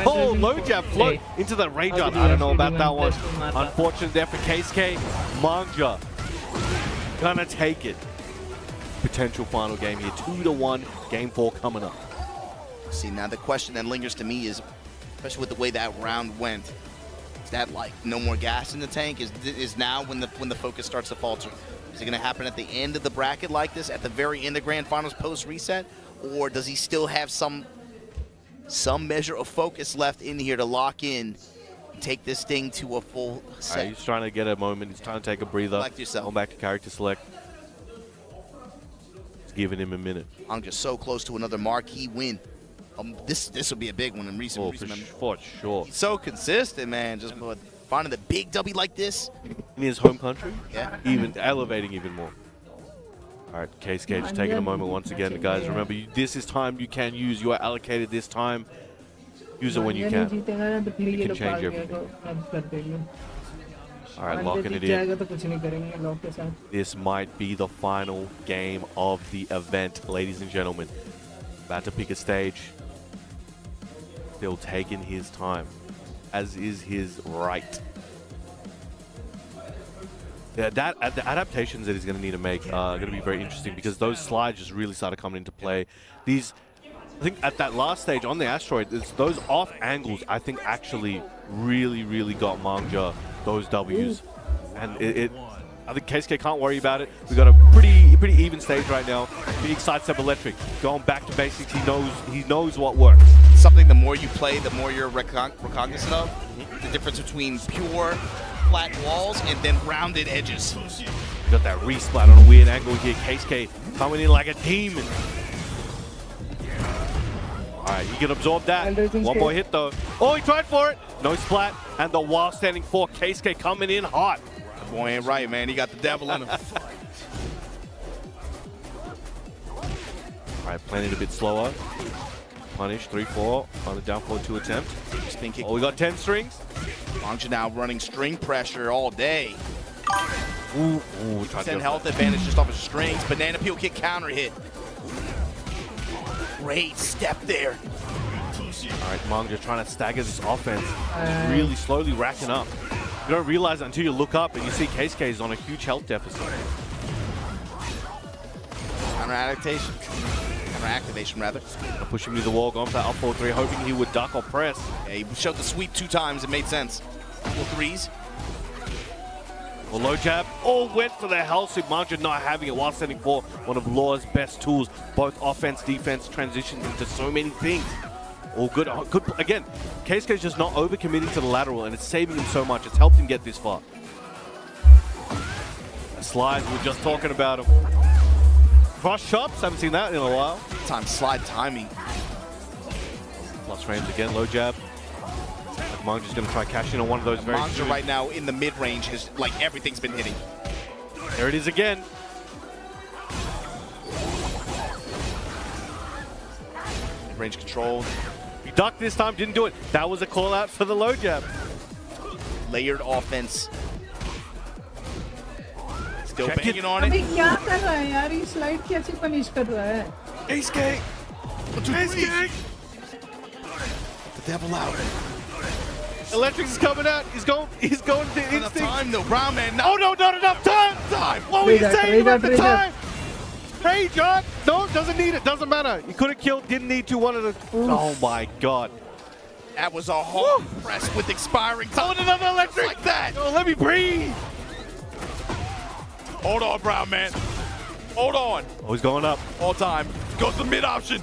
oh, low jab float into the rage on. I don't know about that one. Unfortunate there for Keisuke. Mangja gonna take it. Potential final game here. 2-1. Game 4 coming up. See, now the question that lingers to me is, especially with the way that round went, is that like no more gas in the tank? Is now when the focus starts to falter? Is it going to happen at the end of the bracket like this, at the very end of Grand Finals post reset, or does he still have some measure of focus left in here to lock in, take this thing to a full set? Right, he's trying to get a moment. He's trying to take a breather. Select yourself. Going back to character select. Giving him a minute. I'm just so close to another marquee win. This will be a big one in recent for sure. He's so consistent, man. Just finding the big W like this in his home country. Yeah, even elevating even more. All right, Keisuke just taking a moment once again, guys. Remember, this is time you can use. You are allocated this time. Use it when you can. You can change everything. All right, locking it in. This might be the final game of the event, ladies and gentlemen. About to pick a stage. Still taking his time, as is his right. Yeah, the adaptations that he's going to need to make are going to be very interesting because those slides just really started coming into play. I think at that last stage on the asteroid, it's those off angles I think actually really got Mangja those W's, and I think Keisuke can't worry about it. We got a pretty even stage right now. Big sidestep electric, going back to basics. He knows what works. Something the more you play, the more you're recognizant of the difference between pure flat walls and then rounded edges. Got that resplat on a weird angle here. Keisuke coming in like a demon. All right, he can absorb that. One more hit though. Oh, he tried for it. No splat. And the wall standing for Keisuke coming in hot. That boy ain't right, man. He got the devil in him. All right, playing it a bit slower. Punish, 3-4. On the down 4-2 attempt. Spin kick. Oh, we got 10 strings. Mangja now running string pressure all day. Ooh, 10 health advantage just off his strings. Banana peel kick counter hit. Great step there. All right, Mangja trying to stagger this offense. Really slowly racking up. You don't realize it until you look up and you see Keisuke is on a huge health deficit. Counter-activation, rather. Push him to the wall, going for that up 4-3, hoping he would duck or press. Yeah, he showed the sweep 2 times. It made sense. 4-3s. Well, low jab. Oh, went for the hell sweep. Mangja not having it while setting for one of Law's best tools. Both offense, defense, transitions into so many things. All good. Good. Again, Keisuke's just not overcommitting to the lateral, and it's saving him so much. It's helped him get this far. The slides, we were just talking about him. Cross chops, haven't seen that in a while. Slide timing. Plus frames again, low jab. Mangja's going to try cash in on one of those very Mangja right now in the mid-range has, like, everything's been hitting. There it is again. Mid-range control. He ducked this time, didn't do it. That was a call out for the low jab. Layered offense. Still Check banging it. on it. अबे क्या कर रहा है यार ये slide कैसे punish कर रहा है Keisuke! Keisuke! The devil out. Electrics is coming out. He's going to Enough instinct. time though, Brown man. Oh no, not enough time! What were you saying about the time? Hey, John! No, doesn't need it. Doesn't matter. He could have killed, didn't need to, wanted to. Oh my god. That was a hard press with expiring time. Oh, another electric! Like that. Oh, let me breathe! Hold on, Brown man. Hold on. Oh, he's going up. All time. Goes to mid option.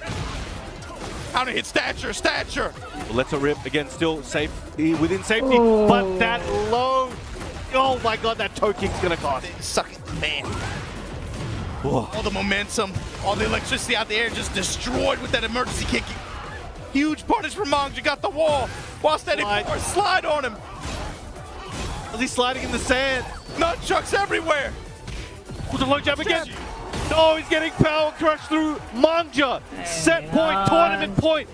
Counter hit stature. Well, let's a rip. Again, still safe, within safety. But that low. Oh my god, that toe kick's gonna cost. Suck it, man. Whoa. All the momentum, all the electricity out the air just destroyed with that emergency kick. Huge punish from Mangja. Got the wall. While standing forward, slide on him. Is he sliding in the sand? Nunchucks everywhere. With the low jab again. Oh, he's getting power crushed through Mangja. Set point, tournament point.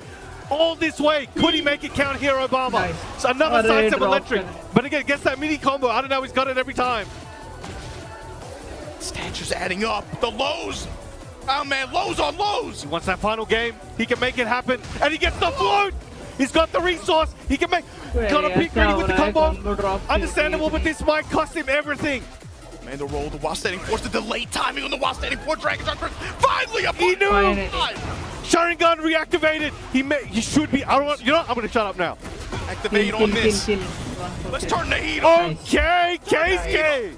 All this way. Could he make it count here, Obama? Nice. So another sidestep electric. But again, gets that mini combo. I don't know, he's got it every time. Stature's adding up. The lows. Oh man, lows on lows. He wants that final game. He can make it happen. And he gets the float. He's got the resource. He can make. Got a peek ready with the combo. Understandable, but this might cost him everything. Man, the roll, the while standing force, the delayed timing on the while standing force. Dragon Shock finally up. He knew. Sharingan reactivated. He should be. I don't want. You know what? I'm gonna shut up now. Activate on this. Let's turn the heat on. Okay, Keisuke.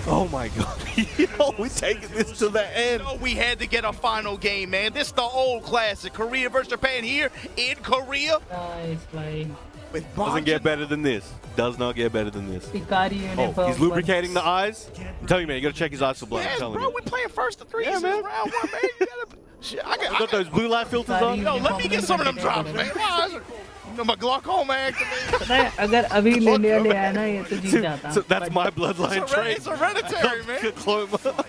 Oh my god. Yo, we're taking this to the end. You know we had to get a final game, man. This is the old classic. Korea versus Japan here in Korea. Nice flying With Doesn't get better than this. Does not get better than this. Hikari Oh, he's lubricating the eyes. I'm telling you, man, you gotta check his eyes for blood. I'm Yes, telling bro, you. we playing first to three. Yeah, man. Round one, man. You gotta, shit, I got those blue light filters on. Yo, let me get some of them drops, man. You know, my glaucoma activated. पता है अगर अभी India ले आया ना ये तो जीत जाता So that's my bloodline trait. It's hereditary, man. Glaucoma.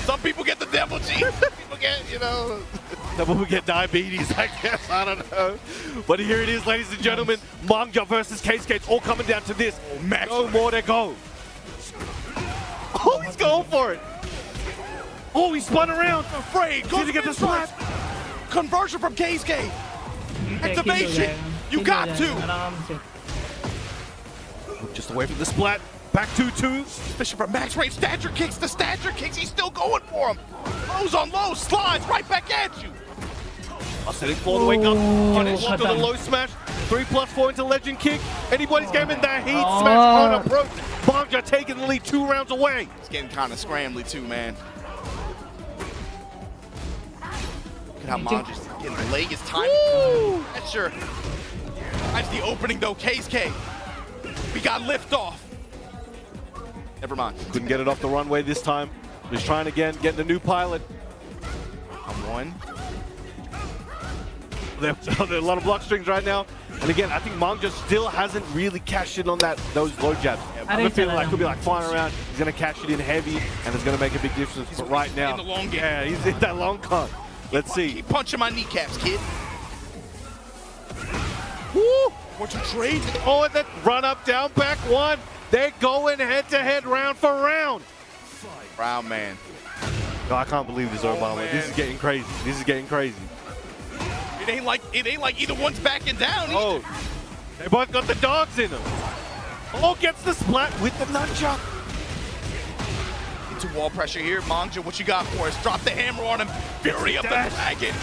Some people get the devil gene. Some people get, you know. Some people get diabetes, I guess. I don't know. But here it is, ladies and gentlemen. Mangja versus Keisuke. It's all coming down to this. No more to go. Oh, he's going for it. Oh, he spun around. Afraid. Go to get the slap. Conversion from Keisuke. Activation. You got to. Just away from the splat. Back 2-2. Especially from max range stature kicks. The stature kicks. He's still going for him. Lows on lows. Slides right back at you. I'll set it all the way up. Punish to the low smash. 3+4 into legend kick. Anybody's game in that heat. Smash on approach. Mangja taking the lead 2 rounds away. It's getting kind of scrambly too, man. Look at how Manja's getting the leg is time. That's sure. That's the opening though. Keisuke. We got lift off. Never mind. Couldn't get it off the runway this time. He's trying again, getting a new pilot. I'm one. There are a lot of block strings right now. And again, I think Mangja still hasn't really cashed in on those low jabs. I'm feeling like could be like flying around. He's going to cash it in heavy, and it's going to make a big difference. But right now, in the long game. Yeah, he's in that long con. Let's see. Keep punching my kneecaps, kid. Woo! What you trade? Oh, and then run up, down, back one. They're going head-to-head, round for round. Brown man. No, I can't believe this, Obama. Man. This is getting crazy. This is getting crazy. It ain't like either one's backing down. Oh, they both got the dogs in them. Oh, gets the splat with the nunchuck. Into wall pressure here. Mangja, what you got for us? Drop the hammer on him. Fury of the dragon.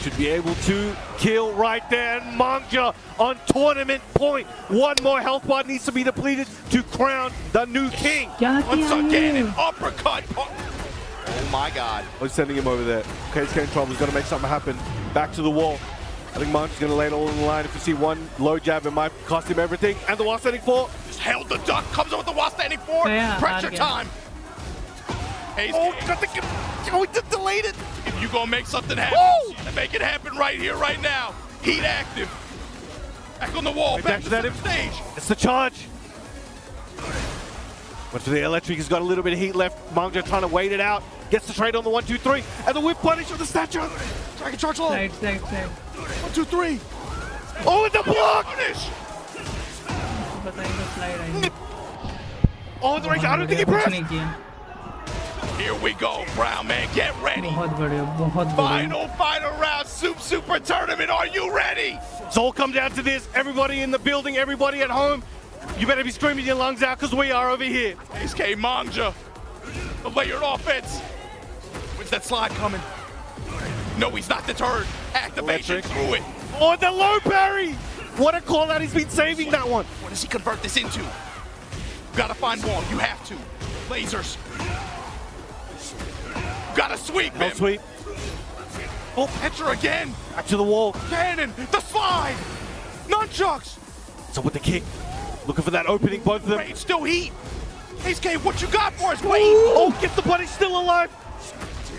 Should be able to kill right there. And Mangja on tournament point. One more health bar needs to be depleted to crown the new king. Once again, an uppercut. Oh my God. I'm sending him over there. KSK in trouble. He's going to make something happen. Back to the wall. I think Mangja's going to lay it all on the line. If you see one low jab, it might cost him everything. And the wall standing 4. Just held the duck. Comes up with the wall standing 4. Yeah, Pressure time. Got the delayed it. If you gonna make something happen, make it happen right here, right now. Heat active. Back on the wall. Back to the stage. It's the charge. But for the electric, he's got a little bit of heat left. Mangja trying to wait it out. Gets the trade on the 1, 2, 3. And the whip punish with the statue. Dragon charge low. Side. 1, 2, 3. Oh, and the block. Punish. Oh, the range. I don't think he pressed. Here we go, Brown man. Get ready. बहुत बढ़िया Final round, Soop Super Tournament. Are you ready? It's all come down to this. Everybody in the building, everybody at home, you better be screaming your lungs out because we are over here. SK Mangja, the layered offense. When's that slide coming? No, he's not deterred. Activation through it. Oh, the low parry. What a call out. He's been saving that one. What does he convert this into? You gotta find wall. You have to. Lasers. Gotta sweep him. Sweep. Oh, Petra again. Back to the wall. Cannon. The slide. Nunchucks. So with the kick, looking for that opening, both of them. Wait, still heat. SK, what you got for us? Wait. Oh, gets the buddy still alive.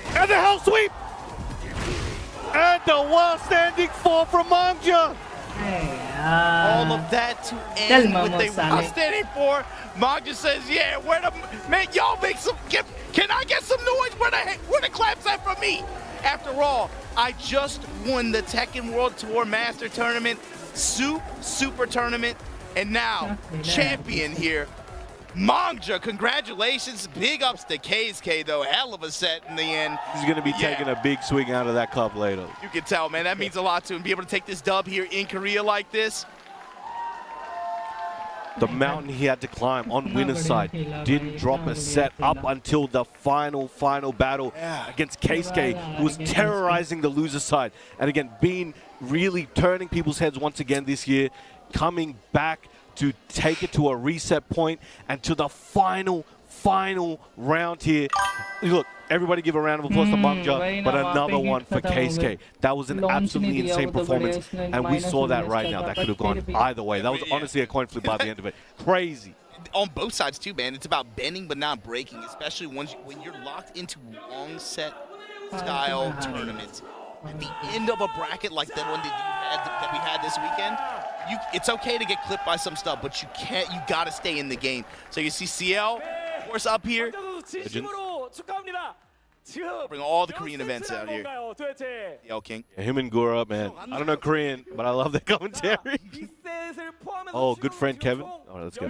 And the hell sweep. And the wall standing 4 from Mangja. All of that to end what they were standing for. Mangja says, yeah, where the man, y'all make some, can I get some noise? Where the claps at from me? After all, I just won the Tekken World Tour Master Tournament, Soop Super Tournament, and now champion here. Mangja, congratulations. Big ups to KSK though. Hell of a set in the end. He's going to be taking a big swing out of that cup later. You can tell, man. That means a lot to him. Be able to take this dub here in Korea like this. The mountain he had to climb on winner's side didn't drop a set up until the final battle against KSK, who was terrorizing the loser side. And again, really turning people's heads once again this year, coming back to take it to a reset point and to the final round here. Look, everybody give a round of applause to Mangja, but another one for KSK. That was an absolutely insane performance, and we saw that right now. That could have gone either way. That was honestly a coin flip by the end of it. Crazy. On both sides too, man. It's about bending but not breaking, especially when you're locked into long set style tournaments. At the end of a bracket like that one that we had this weekend, it's okay to get clipped by some stuff, but you gotta stay in the game. So you see CL, of course, up here. Bring all the Korean events out here. CL King. Yeah, him and Gura, man. I don't know Korean, but I love their commentary. Oh, good friend Kevin. Oh, let's go.